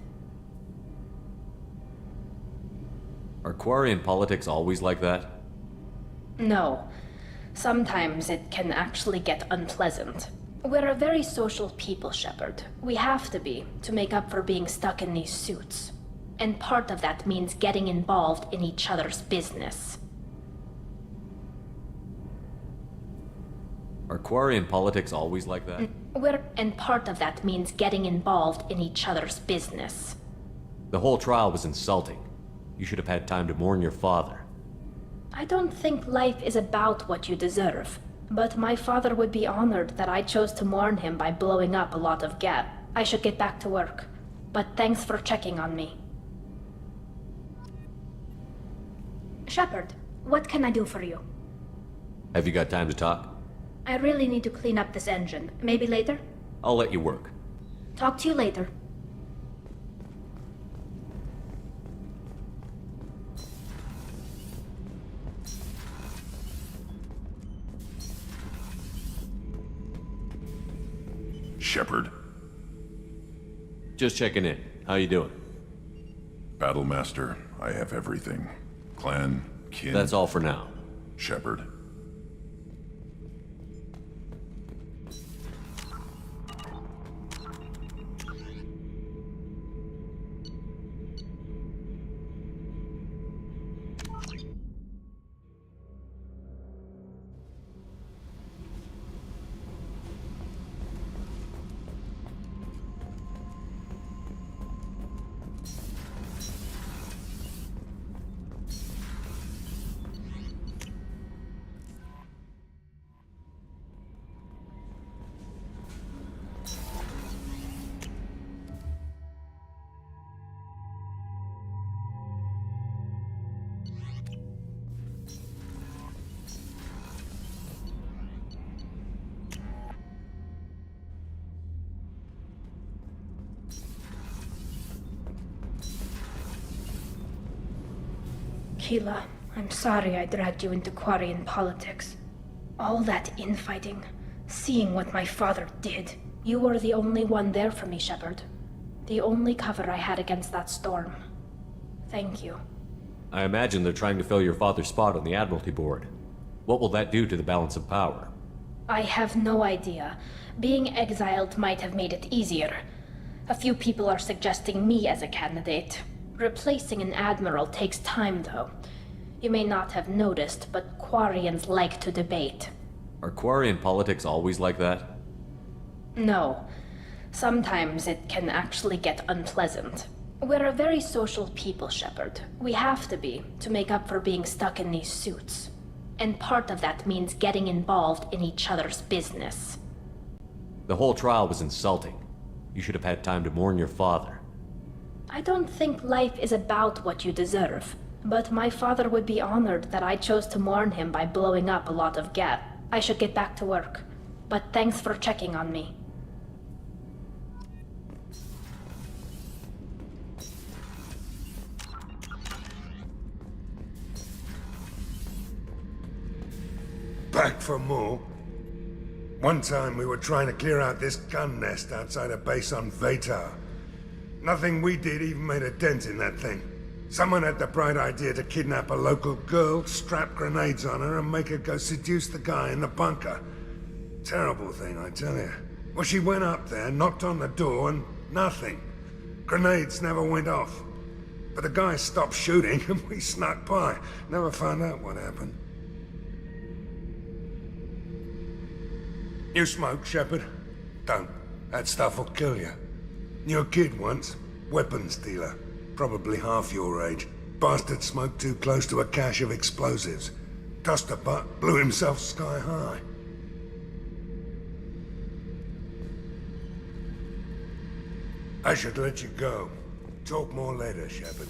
Are Quarian politics always like that? No. Sometimes it can actually get unpleasant. We're a very social people, Shepard. We have to be, to make up for being stuck in these suits. And part of that means getting involved in each other's business. Are Quarian politics always like that? And part of that means getting involved in each other's business. The whole trial was insulting. You should have had time to mourn your father. I don't think life is about what you deserve. But my father would be honored that I chose to mourn him by blowing up a lot of Geth. I should get back to work. But thanks for checking on me. Shepard, what can I do for you? Have you got time to talk? I really need to clean up this engine. Maybe later? I'll let you work. Talk to you later. Shepard? Just checking in. How you doing? Battlemaster, I have everything. Clan, kin... That's all for now. Shepard. Keela, I'm sorry I dragged you into Quarian politics. All that infighting, seeing what my father did. You were the only one there for me, Shepard. The only cover I had against that storm. Thank you. I imagine they're trying to fill your father's spot on the Admiralty Board. What will that do to the balance of power? I have no idea. Being exiled might have made it easier. A few people are suggesting me as a candidate. Replacing an admiral takes time, though. You may not have noticed, but Quarians like to debate. Are Quarian politics always like that? No. Sometimes it can actually get unpleasant. We're a very social people, Shepard. We have to be, to make up for being stuck in these suits. And part of that means getting involved in each other's business. The whole trial was insulting. You should have had time to mourn your father. I don't think life is about what you deserve. But my father would be honored that I chose to mourn him by blowing up a lot of Geth. I should get back to work. But thanks for checking on me. Back for more? One time we were trying to clear out this gun nest outside a base on Vatar. Nothing we did even made a dent in that thing. Someone had the bright idea to kidnap a local girl, strap grenades on her, and make her go seduce the guy in the bunker. Terrible thing, I tell you. Well, she went up there, knocked on the door, and nothing. Grenades never went off. But the guy stopped shooting, and we snuck by. Never found out what happened. You smoke, Shepard? Don't. That stuff will kill you. Knew a kid once. Weapons dealer. Probably half your age. Bastard smoked too close to a cache of explosives. Tossed a butt, blew himself sky high. I should let you go. Talk more later, Shepard.